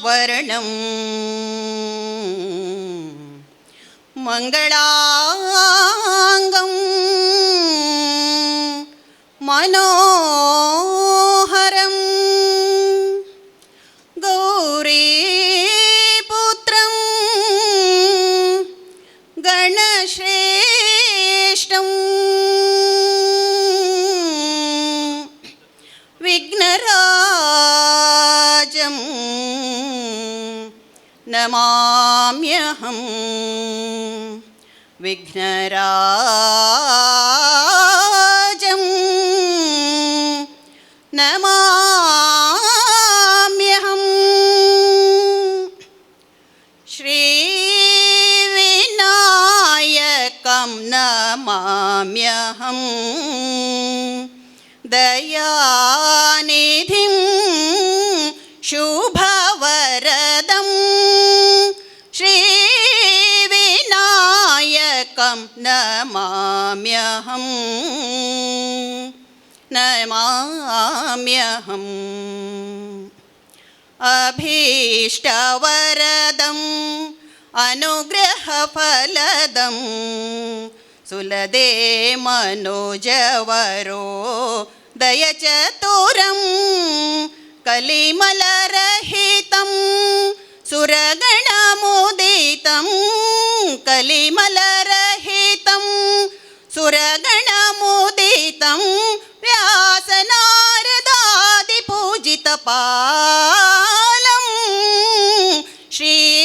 ವರ್ಣಂ ಮಂಗಳಾಂಗಂ ಮನೋಹರಂ ಗೌರೀಪುತ್ರಂ ಗಣಶ್ರೇಷ್ಠಂ ವಿಘ್ನರಾಜಂ ನಮಾಮ್ಯಹಂ ವಿಘ್ನರಾಜಂ ನಮಾಮ್ಯಹಂ ಶ್ರೀವಿನಾಯಕಂ ನಮಾಮ್ಯಹಂ ದಯಾನಿಧಿಂ ಶುಭವರದಂ ಶ್ರೀವಿನಾಯಕಂ ನಮಾಮ್ಯಹಂ ನಮಾಮ್ಯಹಂ ಅಭೀಷ್ಟವರದಂ ಅನುಗ್ರಹಫಲದಂ ಸುಲದೇ ಮನೋಜವರೋ ದಯಚತುರಂ ಕಲಿಮಲರಹಿತಂ ಸುರಗಣಮುದಿತಂ ಕಲಿಮಲರಹಿತಂ ಸುರಗಣಮುದಿತಂ ವ್ಯಾಸನಾರದಾದಿಪೂಜಿತಪಾಲಂ ಶ್ರೀವಿನಾಯಕಂ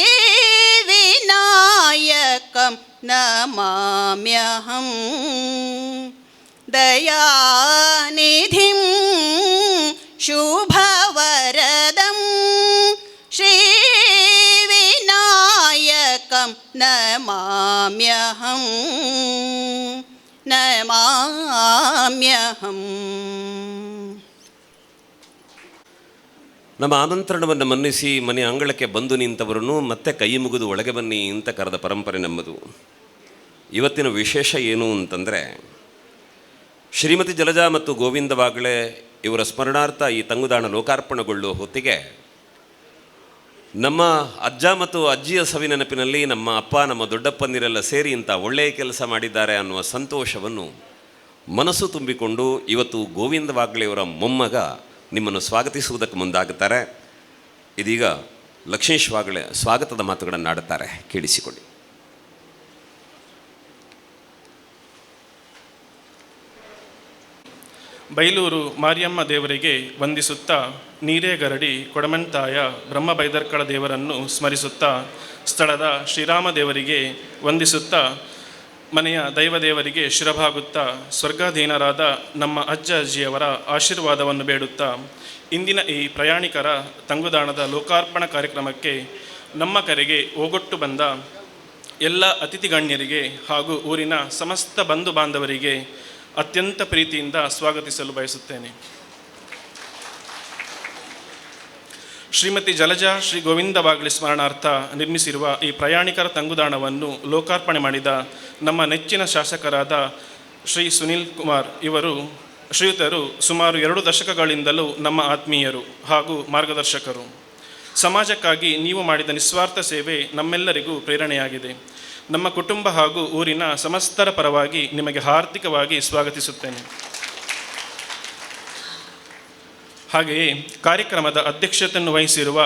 ನಮಾಮ್ಯಹಂ ದಯಾನಿಧಿಂ ಶುಭವರದಂ ಶ್ರೀವಿನಾಯಕಂ ನಮಾಮ್ಯಹಂ ನಮಾಮ್ಯಹಂ. ನಮ್ಮ ಆಮಂತ್ರಣವನ್ನು ಮನ್ನಿಸಿ ಮನೆ ಅಂಗಳಕ್ಕೆ ಬಂದು ನಿಂತವರನ್ನು ಮತ್ತೆ ಕೈ ಮುಗಿದು ಒಳಗೆ ಬನ್ನಿ ಅಂತ ಕರೆದ ಪರಂಪರೆ ನಮ್ಮದು. ಇವತ್ತಿನ ವಿಶೇಷ ಏನು ಅಂತಂದರೆ, ಶ್ರೀಮತಿ ಜಲಜಾ ಮತ್ತು ಗೋವಿಂದ ವಾಗ್ಳೆ ಇವರ ಸ್ಮರಣಾರ್ಥ ಈ ತಂಗುದಾಣ ಲೋಕಾರ್ಪಣೆಗೊಳ್ಳುವ ಹೊತ್ತಿಗೆ ನಮ್ಮ ಅಜ್ಜ ಮತ್ತು ಅಜ್ಜಿಯ ಸವಿನೆನಪಿನಲ್ಲಿ ನಮ್ಮ ಅಪ್ಪ ನಮ್ಮ ದೊಡ್ಡಪ್ಪಂದಿರೆಲ್ಲ ಸೇರಿ ಇಂಥ ಒಳ್ಳೆಯ ಕೆಲಸ ಮಾಡಿದ್ದಾರೆ ಅನ್ನುವ ಸಂತೋಷವನ್ನು ಮನಸ್ಸು ತುಂಬಿಕೊಂಡು ಇವತ್ತು ಗೋವಿಂದ ವಾಗ್ಳೆಯವರ ಮೊಮ್ಮಗ ನಿಮ್ಮನ್ನು ಸ್ವಾಗತಿಸುವುದಕ್ಕೆ ಮುಂದಾಗುತ್ತಾರೆ. ಇದೀಗ ಲಕ್ಷ್ಮೀಶ್ ವಾಗ್ಳೆ ಸ್ವಾಗತದ ಮಾತುಗಳನ್ನು ಆಡುತ್ತಾರೆ, ಕೇಳಿಸಿಕೊಳ್ಳಿ. ಬೈಲೂರು ಮಾರಿಯಮ್ಮ ದೇವರಿಗೆ ವಂದಿಸುತ್ತಾ, ನೀರೇಗರಡಿ ಕೊಡಮಂತಾಯ ಬ್ರಹ್ಮಬೈದರ್ಕಳ ದೇವರನ್ನು ಸ್ಮರಿಸುತ್ತಾ, ಸ್ಥಳದ ಶ್ರೀರಾಮ ದೇವರಿಗೆ ವಂದಿಸುತ್ತಾ, ಮನೆಯ ದೈವದೇವರಿಗೆ ಶಿರಭಾಗುತ್ತಾ, ಸ್ವರ್ಗಾಧೀನರಾದ ನಮ್ಮ ಅಜ್ಜ ಅಜ್ಜಿಯವರ ಆಶೀರ್ವಾದವನ್ನು ಬೇಡುತ್ತಾ, ಇಂದಿನ ಈ ಪ್ರಯಾಣಿಕರ ತಂಗುದಾಣದ ಲೋಕಾರ್ಪಣಾ ಕಾರ್ಯಕ್ರಮಕ್ಕೆ ನಮ್ಮ ಕರೆಗೆ ಓಗೊಟ್ಟು ಬಂದ ಎಲ್ಲ ಅತಿಥಿ ಗಣ್ಯರಿಗೆ ಹಾಗೂ ಊರಿನ ಸಮಸ್ತ ಬಂಧು ಬಾಂಧವರಿಗೆ ಅತ್ಯಂತ ಪ್ರೀತಿಯಿಂದ ಸ್ವಾಗತಿಸಲು ಬಯಸುತ್ತೇನೆ. ಶ್ರೀಮತಿ ಜಲಜಾ ಶ್ರೀ ಗೋವಿಂದ ವಾಗ್ಳೆ ಸ್ಮರಣಾರ್ಥ ನಿರ್ಮಿಸಿರುವ ಈ ಪ್ರಯಾಣಿಕರ ತಂಗುದಾಣವನ್ನು ಲೋಕಾರ್ಪಣೆ ಮಾಡಿದ ನಮ್ಮ ನೆಚ್ಚಿನ ಶಾಸಕರಾದ ಶ್ರೀ ಸುನೀಲ್ ಕುಮಾರ್ ಶ್ರೀಯುತರು ಸುಮಾರು 2 ದಶಕಗಳಿಂದಲೂ ನಮ್ಮ ಆತ್ಮೀಯರು ಹಾಗೂ ಮಾರ್ಗದರ್ಶಕರು. ಸಮಾಜಕ್ಕಾಗಿ ನೀವು ಮಾಡಿದ ನಿಸ್ವಾರ್ಥ ಸೇವೆ ನಮ್ಮೆಲ್ಲರಿಗೂ ಪ್ರೇರಣೆಯಾಗಿದೆ. ನಮ್ಮ ಕುಟುಂಬ ಹಾಗೂ ಊರಿನ ಸಮಸ್ತರ ಪರವಾಗಿ ನಿಮಗೆ ಹಾರ್ದಿಕವಾಗಿ ಸ್ವಾಗತಿಸುತ್ತೇನೆ. ಹಾಗೆಯೇ ಕಾರ್ಯಕ್ರಮದ ಅಧ್ಯಕ್ಷತೆಯನ್ನು ವಹಿಸಿರುವ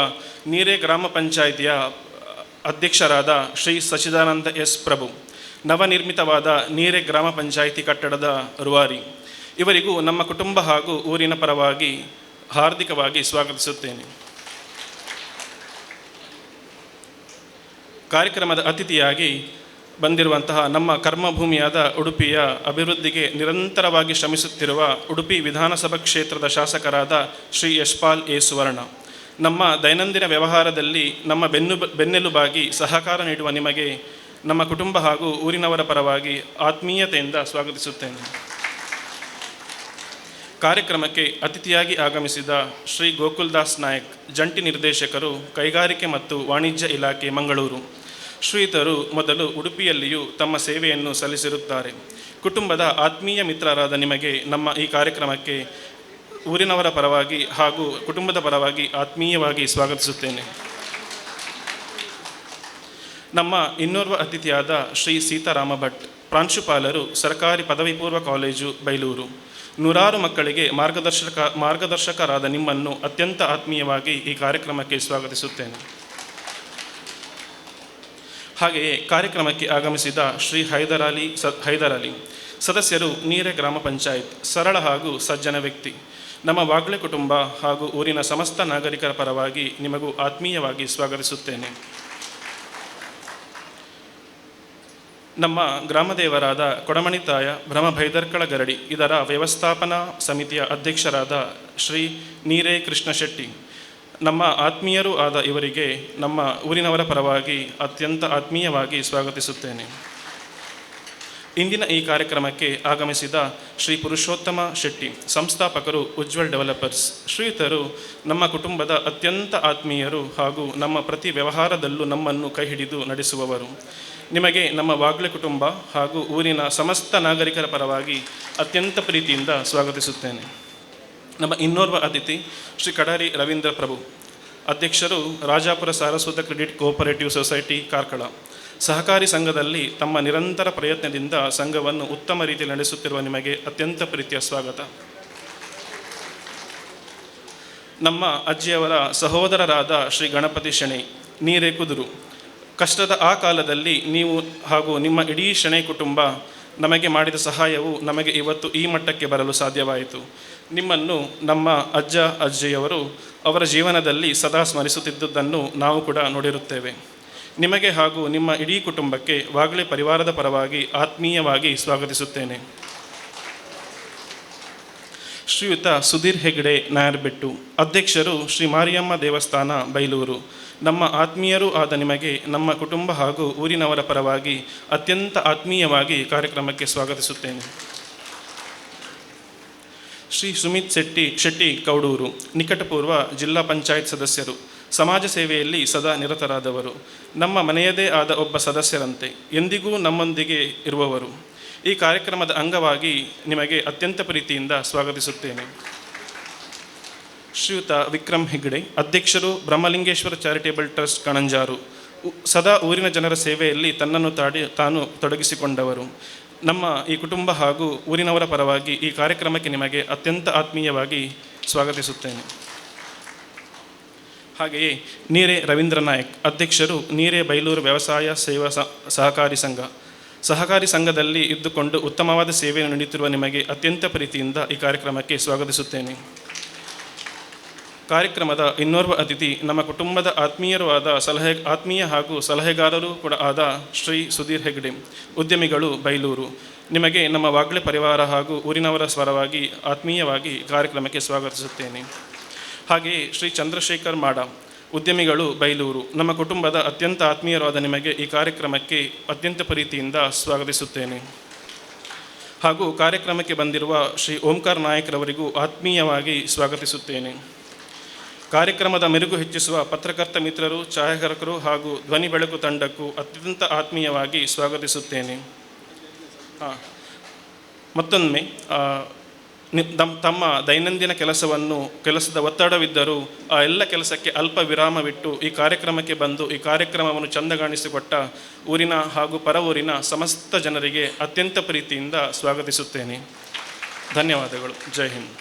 ನೀರೇ ಗ್ರಾಮ ಪಂಚಾಯಿತಿಯ ಅಧ್ಯಕ್ಷರಾದ ಶ್ರೀ ಸಚ್ಚಿದಾನಂದ ಎಸ್ ಪ್ರಭು, ನವನಿರ್ಮಿತವಾದ ನೀರೇ ಗ್ರಾಮ ಪಂಚಾಯಿತಿ ಕಟ್ಟಡದ ರೂವಾರಿ, ಇವರಿಗೂ ನಮ್ಮ ಕುಟುಂಬ ಹಾಗೂ ಊರಿನ ಪರವಾಗಿ ಹಾರ್ದಿಕವಾಗಿ ಸ್ವಾಗತಿಸುತ್ತೇನೆ. ಕಾರ್ಯಕ್ರಮದ ಅತಿಥಿಯಾಗಿ ಬಂದಿರುವಂತಹ ನಮ್ಮ ಕರ್ಮಭೂಮಿಯಾದ ಉಡುಪಿಯ ಅಭಿವೃದ್ಧಿಗೆ ನಿರಂತರವಾಗಿ ಶ್ರಮಿಸುತ್ತಿರುವ ಉಡುಪಿ ವಿಧಾನಸಭಾ ಕ್ಷೇತ್ರದ ಶಾಸಕರಾದ ಶ್ರೀ ಯಶ್ಪಾಲ್ ಎ ಸುವರ್ಣ, ನಮ್ಮ ದೈನಂದಿನ ವ್ಯವಹಾರದಲ್ಲಿ ನಮ್ಮ ಬೆನ್ನೆಲುಬಾಗಿ ಸಹಕಾರ ನೀಡುವ ನಿಮಗೆ ನಮ್ಮ ಕುಟುಂಬ ಹಾಗೂ ಊರಿನವರ ಪರವಾಗಿ ಆತ್ಮೀಯತೆಯಿಂದ ಸ್ವಾಗತಿಸುತ್ತೇನೆ. ಕಾರ್ಯಕ್ರಮಕ್ಕೆ ಅತಿಥಿಯಾಗಿ ಆಗಮಿಸಿದ ಶ್ರೀ ಗೋಕುಲ್ದಾಸ್ ನಾಯಕ್, ಜಂಟಿ ನಿರ್ದೇಶಕರು, ಕೈಗಾರಿಕೆ ಮತ್ತು ವಾಣಿಜ್ಯ ಇಲಾಖೆ, ಮಂಗಳೂರು. ಶ್ರೀಯುತರು ಮೊದಲು ಉಡುಪಿಯಲ್ಲಿಯೂ ತಮ್ಮ ಸೇವೆಯನ್ನು ಸಲ್ಲಿಸಿರುತ್ತಾರೆ. ಕುಟುಂಬದ ಆತ್ಮೀಯ ಮಿತ್ರರಾದ ನಿಮಗೆ ನಮ್ಮ ಈ ಕಾರ್ಯಕ್ರಮಕ್ಕೆ ಊರಿನವರ ಪರವಾಗಿ ಹಾಗೂ ಕುಟುಂಬದ ಪರವಾಗಿ ಆತ್ಮೀಯವಾಗಿ ಸ್ವಾಗತಿಸುತ್ತೇನೆ. ನಮ್ಮ ಇನ್ನೋರ್ವ ಅತಿಥಿಯಾದ ಶ್ರೀ ಸೀತಾರಾಮ ಭಟ್, ಪ್ರಾಂಶುಪಾಲರು, ಸರ್ಕಾರಿ ಪದವಿ ಪೂರ್ವ ಕಾಲೇಜು, ಬೈಲೂರು. ನೂರಾರು ಮಕ್ಕಳಿಗೆ ಮಾರ್ಗದರ್ಶಕರಾದ ನಿಮ್ಮನ್ನು ಅತ್ಯಂತ ಆತ್ಮೀಯವಾಗಿ ಈ ಕಾರ್ಯಕ್ರಮಕ್ಕೆ ಸ್ವಾಗತಿಸುತ್ತೇನೆ. ಹಾಗೆಯೇ ಕಾರ್ಯಕ್ರಮಕ್ಕೆ ಆಗಮಿಸಿದ ಶ್ರೀ ಹೈದರ್ ಅಲಿ ಸದಸ್ಯರು, ನೀರೆ ಗ್ರಾಮ ಪಂಚಾಯತ್, ಸರಳ ಹಾಗೂ ಸಜ್ಜನ ವ್ಯಕ್ತಿ. ನಮ್ಮ ವಾಗ್ಲೆ ಕುಟುಂಬ ಹಾಗೂ ಊರಿನ ಸಮಸ್ತ ನಾಗರಿಕರ ಪರವಾಗಿ ನಿಮಗೂ ಆತ್ಮೀಯವಾಗಿ ಸ್ವಾಗತಿಸುತ್ತೇನೆ. ನಮ್ಮ ಗ್ರಾಮದೇವರಾದ ಕೊಡಮಣಿತಾಯ ಬ್ರಹ್ಮಭೈದರ್ಕಳ ಗರಡಿ ಇದರ ವ್ಯವಸ್ಥಾಪನಾ ಸಮಿತಿಯ ಅಧ್ಯಕ್ಷರಾದ ಶ್ರೀ ನೀರೇ ಕೃಷ್ಣ ಶೆಟ್ಟಿ, ನಮ್ಮ ಆತ್ಮೀಯರೂ ಆದ ಇವರಿಗೆ ನಮ್ಮ ಊರಿನವರ ಪರವಾಗಿ ಅತ್ಯಂತ ಆತ್ಮೀಯವಾಗಿ ಸ್ವಾಗತಿಸುತ್ತೇನೆ. ಇಂದಿನ ಈ ಕಾರ್ಯಕ್ರಮಕ್ಕೆ ಆಗಮಿಸಿದ ಶ್ರೀ ಪುರುಷೋತ್ತಮ ಶೆಟ್ಟಿ, ಸಂಸ್ಥಾಪಕರು, ಉಜ್ವಲ್ ಡೆವಲಪರ್ಸ್. ಶ್ರೀಯುತರು ನಮ್ಮ ಕುಟುಂಬದ ಅತ್ಯಂತ ಆತ್ಮೀಯರು ಹಾಗೂ ನಮ್ಮ ಪ್ರತಿ ವ್ಯವಹಾರದಲ್ಲೂ ನಮ್ಮನ್ನು ಕೈ ಹಿಡಿದು ನಡೆಸುವವರು. ನಿಮಗೆ ನಮ್ಮ ವಾಗ್ಲೆ ಕುಟುಂಬ ಹಾಗೂ ಊರಿನ ಸಮಸ್ತ ನಾಗರಿಕರ ಪರವಾಗಿ ಅತ್ಯಂತ ಪ್ರೀತಿಯಿಂದ ಸ್ವಾಗತಿಸುತ್ತೇನೆ. ನಮ್ಮ ಇನ್ನೋರ್ವ ಅತಿಥಿ ಶ್ರೀ ಕಡಾರಿ ರವೀಂದ್ರ ಪ್ರಭು, ಅಧ್ಯಕ್ಷರು, ರಾಜಾಪುರ ಸಾರಸ್ವತ ಕ್ರೆಡಿಟ್ ಕೋಆಪರೇಟಿವ್ ಸೊಸೈಟಿ, ಕಾರ್ಕಳ. ಸಹಕಾರಿ ಸಂಘದಲ್ಲಿ ತಮ್ಮ ನಿರಂತರ ಪ್ರಯತ್ನದಿಂದ ಸಂಘವನ್ನು ಉತ್ತಮ ರೀತಿಯಲ್ಲಿ ನಡೆಸುತ್ತಿರುವ ನಿಮಗೆ ಅತ್ಯಂತ ಪ್ರೀತಿಯ ಸ್ವಾಗತ. ನಮ್ಮ ಅಜ್ಜಿಯವರ ಸಹೋದರರಾದ ಶ್ರೀ ಗಣಪತಿ ಶೆಣೈ, ನೀರೇ ಕುದುರು. ಕಷ್ಟದ ಆ ಕಾಲದಲ್ಲಿ ನೀವು ಹಾಗೂ ನಿಮ್ಮ ಇಡೀ ಶೆಣೈ ಕುಟುಂಬ ನಮಗೆ ಮಾಡಿದ ಸಹಾಯವು ನಮಗೆ ಇವತ್ತು ಈ ಮಟ್ಟಕ್ಕೆ ಬರಲು ಸಾಧ್ಯವಾಯಿತು. ನಿಮ್ಮನ್ನು ನಮ್ಮ ಅಜ್ಜ ಅಜ್ಜಿಯವರು ಅವರ ಜೀವನದಲ್ಲಿ ಸದಾ ಸ್ಮರಿಸುತ್ತಿದ್ದುದನ್ನು ನಾವು ಕೂಡ ನೋಡಿರುತ್ತೇವೆ. ನಿಮಗೆ ಹಾಗೂ ನಿಮ್ಮ ಇಡೀ ಕುಟುಂಬಕ್ಕೆ ವಾಗ್ಲೆ ಪರಿವಾರದ ಪರವಾಗಿ ಆತ್ಮೀಯವಾಗಿ ಸ್ವಾಗತಿಸುತ್ತೇನೆ. ಶ್ರೀಯುತ ಸುಧೀರ್ ಹೆಗ್ಡೆ ನಾಯರ್ಬೆಟ್ಟು, ಅಧ್ಯಕ್ಷರು, ಶ್ರೀ ಮಾರಿಯಮ್ಮ ದೇವಸ್ಥಾನ, ಬೈಲೂರು. ನಮ್ಮ ಆತ್ಮೀಯರೂ ಆದ ನಿಮಗೆ ನಮ್ಮ ಕುಟುಂಬ ಹಾಗೂ ಊರಿನವರ ಪರವಾಗಿ ಅತ್ಯಂತ ಆತ್ಮೀಯವಾಗಿ ಕಾರ್ಯಕ್ರಮಕ್ಕೆ ಸ್ವಾಗತಿಸುತ್ತೇನೆ. ಶ್ರೀ ಸುಮಿತ್ ಶೆಟ್ಟಿ ಕೌಡೂರು, ನಿಕಟಪೂರ್ವ ಜಿಲ್ಲಾ ಪಂಚಾಯತ್ ಸದಸ್ಯರು, ಸಮಾಜ ಸೇವೆಯಲ್ಲಿ ಸದಾ ನಿರತರಾದವರು, ನಮ್ಮ ಮನೆಯದೇ ಆದ ಒಬ್ಬ ಸದಸ್ಯರಂತೆ ಎಂದಿಗೂ ನಮ್ಮೊಂದಿಗೆ ಇರುವವರು. ಈ ಕಾರ್ಯಕ್ರಮದ ಅಂಗವಾಗಿ ನಿಮಗೆ ಅತ್ಯಂತ ಪ್ರೀತಿಯಿಂದ ಸ್ವಾಗತಿಸುತ್ತೇನೆ. ಶ್ರೀಯುತ ವಿಕ್ರಮ್ ಹೆಗ್ಡೆ, ಅಧ್ಯಕ್ಷರು, ಬ್ರಹ್ಮಲಿಂಗೇಶ್ವರ ಚಾರಿಟೇಬಲ್ ಟ್ರಸ್ಟ್, ಕಣಂಜಾರು. ಸದಾ ಊರಿನ ಜನರ ಸೇವೆಯಲ್ಲಿ ತನ್ನನ್ನು ತಾನು ತೊಡಗಿಸಿಕೊಂಡವರು. ನಮ್ಮ ಈ ಕುಟುಂಬ ಹಾಗೂ ಊರಿನವರ ಪರವಾಗಿ ಈ ಕಾರ್ಯಕ್ರಮಕ್ಕೆ ನಿಮಗೆ ಅತ್ಯಂತ ಆತ್ಮೀಯವಾಗಿ ಸ್ವಾಗತಿಸುತ್ತೇನೆ. ಹಾಗೆಯೇ ನೀರೇ ರವೀಂದ್ರ ನಾಯಕ್, ಅಧ್ಯಕ್ಷರು, ನೀರೇ ಬೈಲೂರು ವ್ಯವಸಾಯ ಸೇವಾ ಸಹಕಾರಿ ಸಂಘದಲ್ಲಿ ಇದ್ದುಕೊಂಡು ಉತ್ತಮವಾದ ಸೇವೆಯನ್ನು ನೀಡುತ್ತಿರುವ ನಿಮಗೆ ಅತ್ಯಂತ ಪ್ರೀತಿಯಿಂದ ಈ ಕಾರ್ಯಕ್ರಮಕ್ಕೆ ಸ್ವಾಗತಿಸುತ್ತೇನೆ. ಕಾರ್ಯಕ್ರಮದ ಇನ್ನೋರ್ವ ಅತಿಥಿ ನಮ್ಮ ಕುಟುಂಬದ ಆತ್ಮೀಯರೂ ಆದ ಆತ್ಮೀಯ ಹಾಗೂ ಸಲಹೆಗಾರರೂ ಕೂಡ ಆದ ಶ್ರೀ ಸುಧೀರ್ ಹೆಗ್ಡೆ, ಉದ್ಯಮಿಗಳು, ಬೈಲೂರು. ನಿಮಗೆ ನಮ್ಮ ವಾಗ್ಲೆ ಪರಿವಾರ ಹಾಗೂ ಊರಿನವರ ಸ್ವರವಾಗಿ ಆತ್ಮೀಯವಾಗಿ ಕಾರ್ಯಕ್ರಮಕ್ಕೆ ಸ್ವಾಗತಿಸುತ್ತೇನೆ. ಹಾಗೆಯೇ ಶ್ರೀ ಚಂದ್ರಶೇಖರ್ ಮಾಡ, ಉದ್ಯಮಿಗಳು, ಬೈಲೂರು. ನಮ್ಮ ಕುಟುಂಬದ ಅತ್ಯಂತ ಆತ್ಮೀಯರಾದ ನಿಮಗೆ ಈ ಕಾರ್ಯಕ್ರಮಕ್ಕೆ ಅತ್ಯಂತ ಪ್ರೀತಿಯಿಂದ ಸ್ವಾಗತಿಸುತ್ತೇನೆ. ಹಾಗೂ ಕಾರ್ಯಕ್ರಮಕ್ಕೆ ಬಂದಿರುವ ಶ್ರೀ ಓಂಕಾರ್ ನಾಯಕ್ರವರಿಗೂ ಆತ್ಮೀಯವಾಗಿ ಸ್ವಾಗತಿಸುತ್ತೇನೆ. ಕಾರ್ಯಕ್ರಮದ ಮೆರುಗು ಹೆಚ್ಚಿಸುವ ಪತ್ರಕರ್ತ ಮಿತ್ರರು, ಛಾಯಾಗ್ರಾಹಕರು ಹಾಗೂ ಧ್ವನಿ ಬೆಳಕು ತಂಡಕ್ಕೂ ಅತ್ಯಂತ ಆತ್ಮೀಯವಾಗಿ ಸ್ವಾಗತಿಸುತ್ತೇನೆ. ಮತ್ತೊಮ್ಮೆ ತಮ್ಮ ದೈನಂದಿನ ಕೆಲಸದ ಒತ್ತಡವಿದ್ದರೂ ಆ ಎಲ್ಲ ಕೆಲಸಕ್ಕೆ ಅಲ್ಪ ವಿರಾಮವಿಟ್ಟು ಈ ಕಾರ್ಯಕ್ರಮಕ್ಕೆ ಬಂದು ಈ ಕಾರ್ಯಕ್ರಮವನ್ನು ಚಂದಗಾಣಿಸಿಕೊಟ್ಟ ಊರಿನ ಹಾಗೂ ಪರ ಊರಿನ ಸಮಸ್ತ ಜನರಿಗೆ ಅತ್ಯಂತ ಪ್ರೀತಿಯಿಂದ ಸ್ವಾಗತಿಸುತ್ತೇನೆ. ಧನ್ಯವಾದಗಳು. ಜೈ ಹಿಂದ್.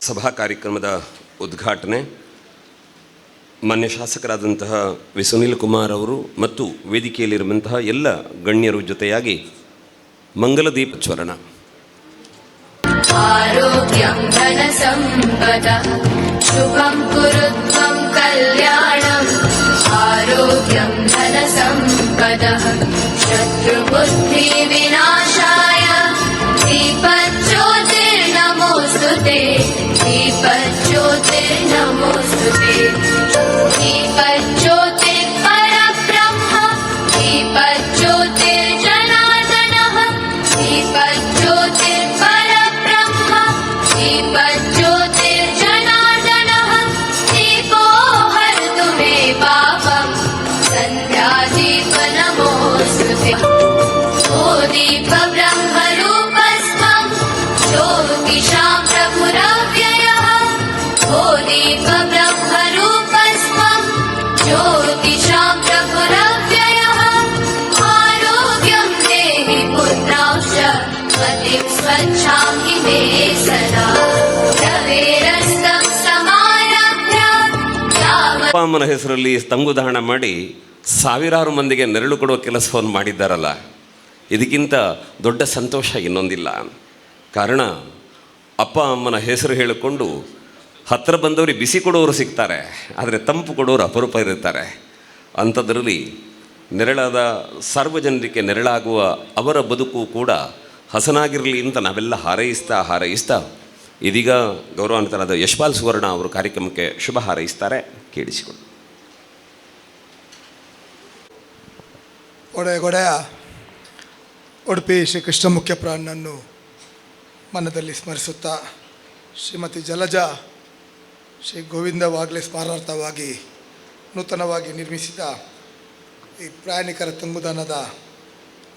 ಸಭಾ ಕಾರ್ಯಕ್ರಮದ ಉದ್ಘಾಟನೆ ಮಾನ್ಯ ಶಾಸಕರಾದಂತಹ ವಿ ಸುನೀಲ್ ಕುಮಾರ್ ಅವರು ಮತ್ತು ವೇದಿಕೆಯಲ್ಲಿರುವಂತಹ ಎಲ್ಲ ಗಣ್ಯರು ಜೊತೆಯಾಗಿ ಮಂಗಲದೀಪ ಜ್ವರಣ. ಆರೋಗ್ಯಂ ಧನ ಸಂಪದಃ ಶುಭಂ ಕುರುತ್ವಂ ಕಲ್ಯಾಣಂ. ಆರೋಗ್ಯಂ ಧನ ಸಂಪದಃ ಶತ್ರುಬುದ್ಧಿ ವಿನಾಶಾಯ. ದೀಪಜ್ಯೋತಿರ್ನಮೋಸ್ತುತೆ, ದೀಪಜ್ಯೋತಿರ್ನಮೋಸ್ತುತೆ. ದೀಪಜ್ಯೋತಿರ್ ಪರಬ್ರಹ್ಮ, ದೀಪಜ್ಯೋತಿರ್ಜನಾರ್ದನಃ. ದೀಪಜ್ಯೋತಿರ್ ಪರಬ್ರಹ್ಮ, दीपज्योतिर्जनार्दनः. दीपो हरतु मे पापं, सन्ध्यादीप नमोऽस्तुते. ओ दीप ब्रह्मरूपस्त्वं, ज्योतिषां प्रभुरव्ययः. ओ दीप ब्रह्मरूपस्त्वं, ಅಪ್ಪ ಅಮ್ಮನ ಹೆಸರಲ್ಲಿ ತಂಗುದಾಣ ಮಾಡಿ ಸಾವಿರಾರು ಮಂದಿಗೆ ನೆರಳು ಕೊಡುವ ಕೆಲಸವನ್ನು ಮಾಡಿದ್ದಾರಲ್ಲ, ಇದಕ್ಕಿಂತ ದೊಡ್ಡ ಸಂತೋಷ ಇನ್ನೊಂದಿಲ್ಲ. ಕಾರಣ ಅಪ್ಪ ಅಮ್ಮನ ಹೆಸರು ಹೇಳಿಕೊಂಡು ಹತ್ತಿರ ಬಂದವರಿಗೆ ಬಿಸಿ ಕೊಡೋರು ಸಿಗ್ತಾರೆ, ಆದರೆ ತಂಪು ಕೊಡೋರು ಅಪರೂಪ ಇರುತ್ತಾರೆ. ಅಂಥದ್ರಲ್ಲಿ ನೆರಳಾದ ಸಾರ್ವಜನಿಕರಿಗೆ ನೆರಳಾಗುವ ಅವರ ಬದುಕು ಕೂಡ ಹಸನಾಗಿರಲಿ ಅಂತ ನಾವೆಲ್ಲ ಹಾರೈಸ್ತಾ ಇದೀಗ ಗೌರವಾನ್ವಿತರಾದ ಯಶ್ಪಾಲ್ ಸುವರ್ಣ ಅವರು ಕಾರ್ಯಕ್ರಮಕ್ಕೆ ಶುಭ ಹಾರೈಸ್ತಾರೆ. ಕೇಳಿಸಿಕೊಂಡು ಒಡೆಯ ಉಡುಪಿ ಶ್ರೀ ಕೃಷ್ಣ ಮುಖ್ಯ ಪ್ರಾಣನನ್ನು ಮನದಲ್ಲಿ ಸ್ಮರಿಸುತ್ತಾ ಶ್ರೀಮತಿ ಜಲಜಾ ಶ್ರೀ ಗೋವಿಂದ ವಾಗ್ಲೆ ಸ್ಮರಣಾರ್ಥವಾಗಿ ನೂತನವಾಗಿ ನಿರ್ಮಿಸಿದ ಈ ಪ್ರಯಾಣಿಕರ ತಂಗುದಾಣದ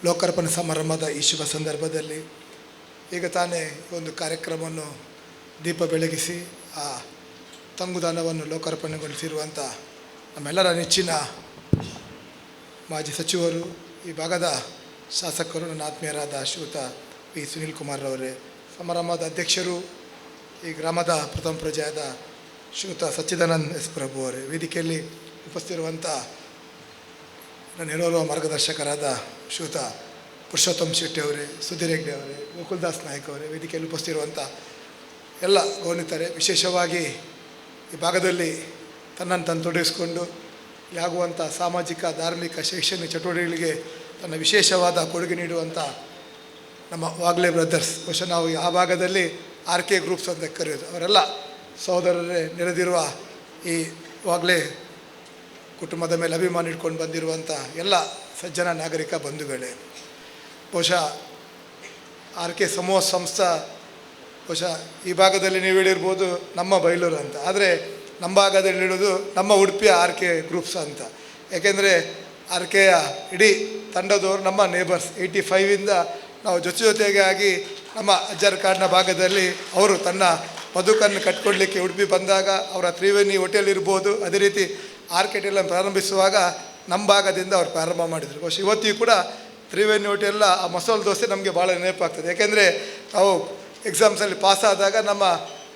ಲೋಕಾರ್ಪಣೆ ಸಮಾರಂಭದ ಈ ಶುಭ ಸಂದರ್ಭದಲ್ಲಿ ಈಗ ತಾನೇ ಒಂದು ಕಾರ್ಯಕ್ರಮವನ್ನು ದೀಪ ಬೆಳಗಿಸಿ ಆ ತಂಗುದಾಣವನ್ನು ಲೋಕಾರ್ಪಣೆಗೊಳಿಸಿರುವಂಥ ನಮ್ಮೆಲ್ಲರ ನೆಚ್ಚಿನ ಮಾಜಿ ಸಚಿವರು, ಈ ಭಾಗದ ಶಾಸಕರು, ನನ್ನ ಆತ್ಮೀಯರಾದ ಶ್ರೀಯುತ ಪಿ ಸುನೀಲ್ ಕುಮಾರ್ ಅವರೇ, ಸಮಾರಂಭದ ಅಧ್ಯಕ್ಷರು, ಈ ಗ್ರಾಮದ ಪ್ರಥಮ ಪ್ರಜೆಯಾದ ಶ್ರೀಯುತ ಸಚ್ಚಿದಾನಂದ್ ಎಸ್ ಪ್ರಭು ಅವರೇ, ವೇದಿಕೆಯಲ್ಲಿ ಉಪಸ್ಥಿತಿರುವಂಥ ನನ್ನ ನೆರವೇರುವ ಮಾರ್ಗದರ್ಶಕರಾದ ಶ್ರೀಯುತ ಪುರುಷೋತ್ತಮ್ ಶೆಟ್ಟಿ ಅವರೇ, ಸುಧೀರ್ ಹೆಗ್ಡೆ ಅವರೇ, ಗೋಕುಲ್ದಾಸ್ ನಾಯಕ್ ಅವರೇ, ವೇದಿಕೆಯಲ್ಲಿ ಉಪಸ್ಥಿತಿರುವಂಥ ಎಲ್ಲ ಗೌರವಿತರೆ, ವಿಶೇಷವಾಗಿ ಈ ಭಾಗದಲ್ಲಿ ತನ್ನನ್ನು ತೊಡಗಿಸಿಕೊಂಡು ಇಲ್ಲಿ ಆಗುವಂಥ ಸಾಮಾಜಿಕ, ಧಾರ್ಮಿಕ, ಶೈಕ್ಷಣಿಕ ಚಟುವಟಿಕೆಗಳಿಗೆ ತನ್ನ ವಿಶೇಷವಾದ ಕೊಡುಗೆ ನೀಡುವಂಥ ನಮ್ಮ ವಾಗ್ಲೆ ಬ್ರದರ್ಸ್, ಬಹುಶಃ ನಾವು ಆ ಭಾಗದಲ್ಲಿ RK ಗ್ರೂಪ್ಸ್ ಅಂತ ಕರೆಯೋದು, ಅವರೆಲ್ಲ ಸಹೋದರರೇ ನೆರೆದಿರುವ ಈ ವಾಗ್ಲೆ ಕುಟುಂಬದ ಮೇಲೆ ಅಭಿಮಾನ ಇಟ್ಕೊಂಡು ಬಂದಿರುವಂಥ ಎಲ್ಲ ಸಜ್ಜನ ನಾಗರಿಕ ಬಂಧುಗಳೇ, ಬಹುಶಃ RK ಸಮೂಹ ಸಂಸ್ಥೆ ಬಹುಶಃ ಈ ಭಾಗದಲ್ಲಿ ನೀವು ಹೇಳಿರ್ಬೋದು ನಮ್ಮ ಬೈಲೂರು ಅಂತ, ಆದರೆ ನಮ್ಮ ಭಾಗದಲ್ಲಿ ಹೇಳೋದು ನಮ್ಮ ಉಡುಪಿಯ RK ಗ್ರೂಪ್ಸ್ ಅಂತ. ಯಾಕೆಂದರೆ RKಯ ಇಡೀ ತಂಡದವರು ನಮ್ಮ ನೇಬರ್ಸ್. 85ಇಂದ ನಾವು ಜೊತೆಗೆ ಆಗಿ ನಮ್ಮ ಅಜ್ಜರ ಕಾಡಿನ ಭಾಗದಲ್ಲಿ ಅವರು ತನ್ನ ಬದುಕನ್ನು ಕಟ್ಕೊಡ್ಲಿಕ್ಕೆ ಉಡುಪಿ ಬಂದಾಗ ಅವರ ತ್ರಿವೇಣಿ ಹೋಟೆಲ್ ಇರ್ಬೋದು, ಅದೇ ರೀತಿ ಆರ್ಕೆಟೆಲ್ಲ ಪ್ರಾರಂಭಿಸುವಾಗ ನಮ್ಮ ಭಾಗದಿಂದ ಅವ್ರು ಪ್ರಾರಂಭ ಮಾಡಿದರು. ಬಹುಶಃ ಇವತ್ತಿಗೂ ಕೂಡ ತ್ರಿವೇಣಿ ಹೋಟೆಲ್ಲ ಆ ಮಸಾಲೆ ದೋಸೆ ನಮಗೆ ಭಾಳ ನೆನಪಾಗ್ತದೆ. ಯಾಕೆಂದರೆ ನಾವು ಎಕ್ಸಾಮ್ಸಲ್ಲಿ ಪಾಸ್ ಆದಾಗ ನಮ್ಮ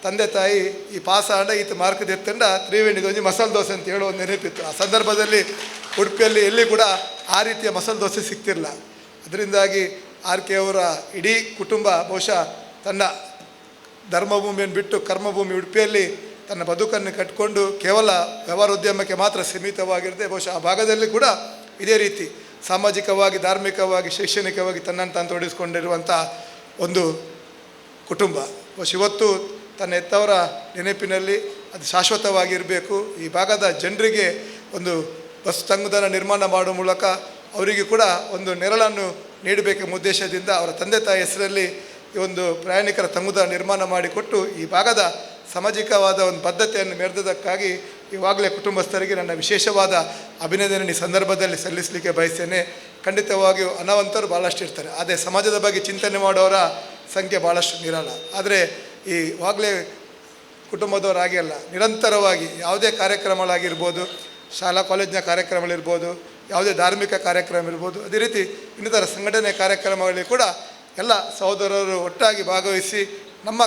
ತಂದೆ ತಾಯಿ ಈ ಪಾಸ್ ಆಡ ಈತ ಮಾರ್ಕದ ಎತ್ತಂಡ ತ್ರಿವೇಣಿಗೊಂದು ಮಸಾಲೆ ದೋಸೆ ಅಂತ ಹೇಳೋ ಒಂದು ನೆನಪಿತ್ತು. ಆ ಸಂದರ್ಭದಲ್ಲಿ ಉಡುಪಿಯಲ್ಲಿ ಎಲ್ಲಿ ಕೂಡ ಆ ರೀತಿಯ ಮಸಾಲೆ ದೋಸೆ ಸಿಗ್ತಿರಲಿಲ್ಲ. ಅದರಿಂದಾಗಿ RK ಅವರ ಇಡೀ ಕುಟುಂಬ ಬಹುಶಃ ತನ್ನ ಧರ್ಮಭೂಮಿಯನ್ನು ಬಿಟ್ಟು ಕರ್ಮಭೂಮಿ ಉಡುಪಿಯಲ್ಲಿ ತನ್ನ ಬದುಕನ್ನು ಕಟ್ಟಿಕೊಂಡು ಕೇವಲ ವ್ಯವಹಾರೋದ್ಯಮಕ್ಕೆ ಮಾತ್ರ ಸೀಮಿತವಾಗಿರದೆ ಬಹುಶಃ ಆ ಭಾಗದಲ್ಲಿ ಕೂಡ ಇದೇ ರೀತಿ ಸಾಮಾಜಿಕವಾಗಿ, ಧಾರ್ಮಿಕವಾಗಿ, ಶೈಕ್ಷಣಿಕವಾಗಿ ತನ್ನನ್ನು ತಾನು ತೊಡಗಿಸ್ಕೊಂಡಿರುವಂಥ ಒಂದು ಕುಟುಂಬ. ಬಹುಶಃ ಇವತ್ತು ತನ್ನ ಹೆತ್ತವರ ನೆನಪಿನಲ್ಲಿ ಅದು ಶಾಶ್ವತವಾಗಿರಬೇಕು. ಈ ಭಾಗದ ಜನರಿಗೆ ಒಂದು ಬಸ್ ತಂಗುದಾಣ ನಿರ್ಮಾಣ ಮಾಡುವ ಮೂಲಕ ಅವರಿಗೆ ಕೂಡ ಒಂದು ನೆರಳನ್ನು ನೀಡಬೇಕೆಂಬ ಉದ್ದೇಶದಿಂದ ಅವರ ತಂದೆ ತಾಯಿ ಹೆಸರಲ್ಲಿ ಈ ಒಂದು ಪ್ರಯಾಣಿಕರ ತಂಗುದಾಣ ನಿರ್ಮಾಣ ಮಾಡಿಕೊಟ್ಟು ಈ ಭಾಗದ ಸಾಮಾಜಿಕವಾದ ಒಂದು ಬದ್ಧತೆಯನ್ನು ಮೆರೆದಕ್ಕಾಗಿ ಇವಾಗಲೇ ಕುಟುಂಬಸ್ಥರಿಗೆ ನನ್ನ ವಿಶೇಷವಾದ ಅಭಿನಂದನೆ ಈ ಸಂದರ್ಭದಲ್ಲಿ ಸಲ್ಲಿಸಲಿಕ್ಕೆ ಬಯಸ್ತೇನೆ. ಖಂಡಿತವಾಗಿಯೂ ಅನಾವಂತರು ಭಾಳಷ್ಟು ಇರ್ತಾರೆ, ಆದರೆ ಸಮಾಜದ ಬಗ್ಗೆ ಚಿಂತನೆ ಮಾಡೋರ ಸಂಖ್ಯೆ ಭಾಳಷ್ಟು ನಿರಲ್ಲ. ಆದರೆ ಈ ವಾಗ್ಲೆ ಕುಟುಂಬದವರಾಗಿ ಅಲ್ಲ, ನಿರಂತರವಾಗಿ ಯಾವುದೇ ಕಾರ್ಯಕ್ರಮಗಳಾಗಿರ್ಬೋದು, ಶಾಲಾ ಕಾಲೇಜಿನ ಕಾರ್ಯಕ್ರಮಗಳಿರ್ಬೋದು, ಯಾವುದೇ ಧಾರ್ಮಿಕ ಕಾರ್ಯಕ್ರಮ ಇರ್ಬೋದು, ಅದೇ ರೀತಿ ಇನ್ನಿತರ ಸಂಘಟನೆ ಕಾರ್ಯಕ್ರಮಗಳಲ್ಲಿ ಕೂಡ ಎಲ್ಲ ಸಹೋದರರು ಒಟ್ಟಾಗಿ ಭಾಗವಹಿಸಿ ನಮ್ಮ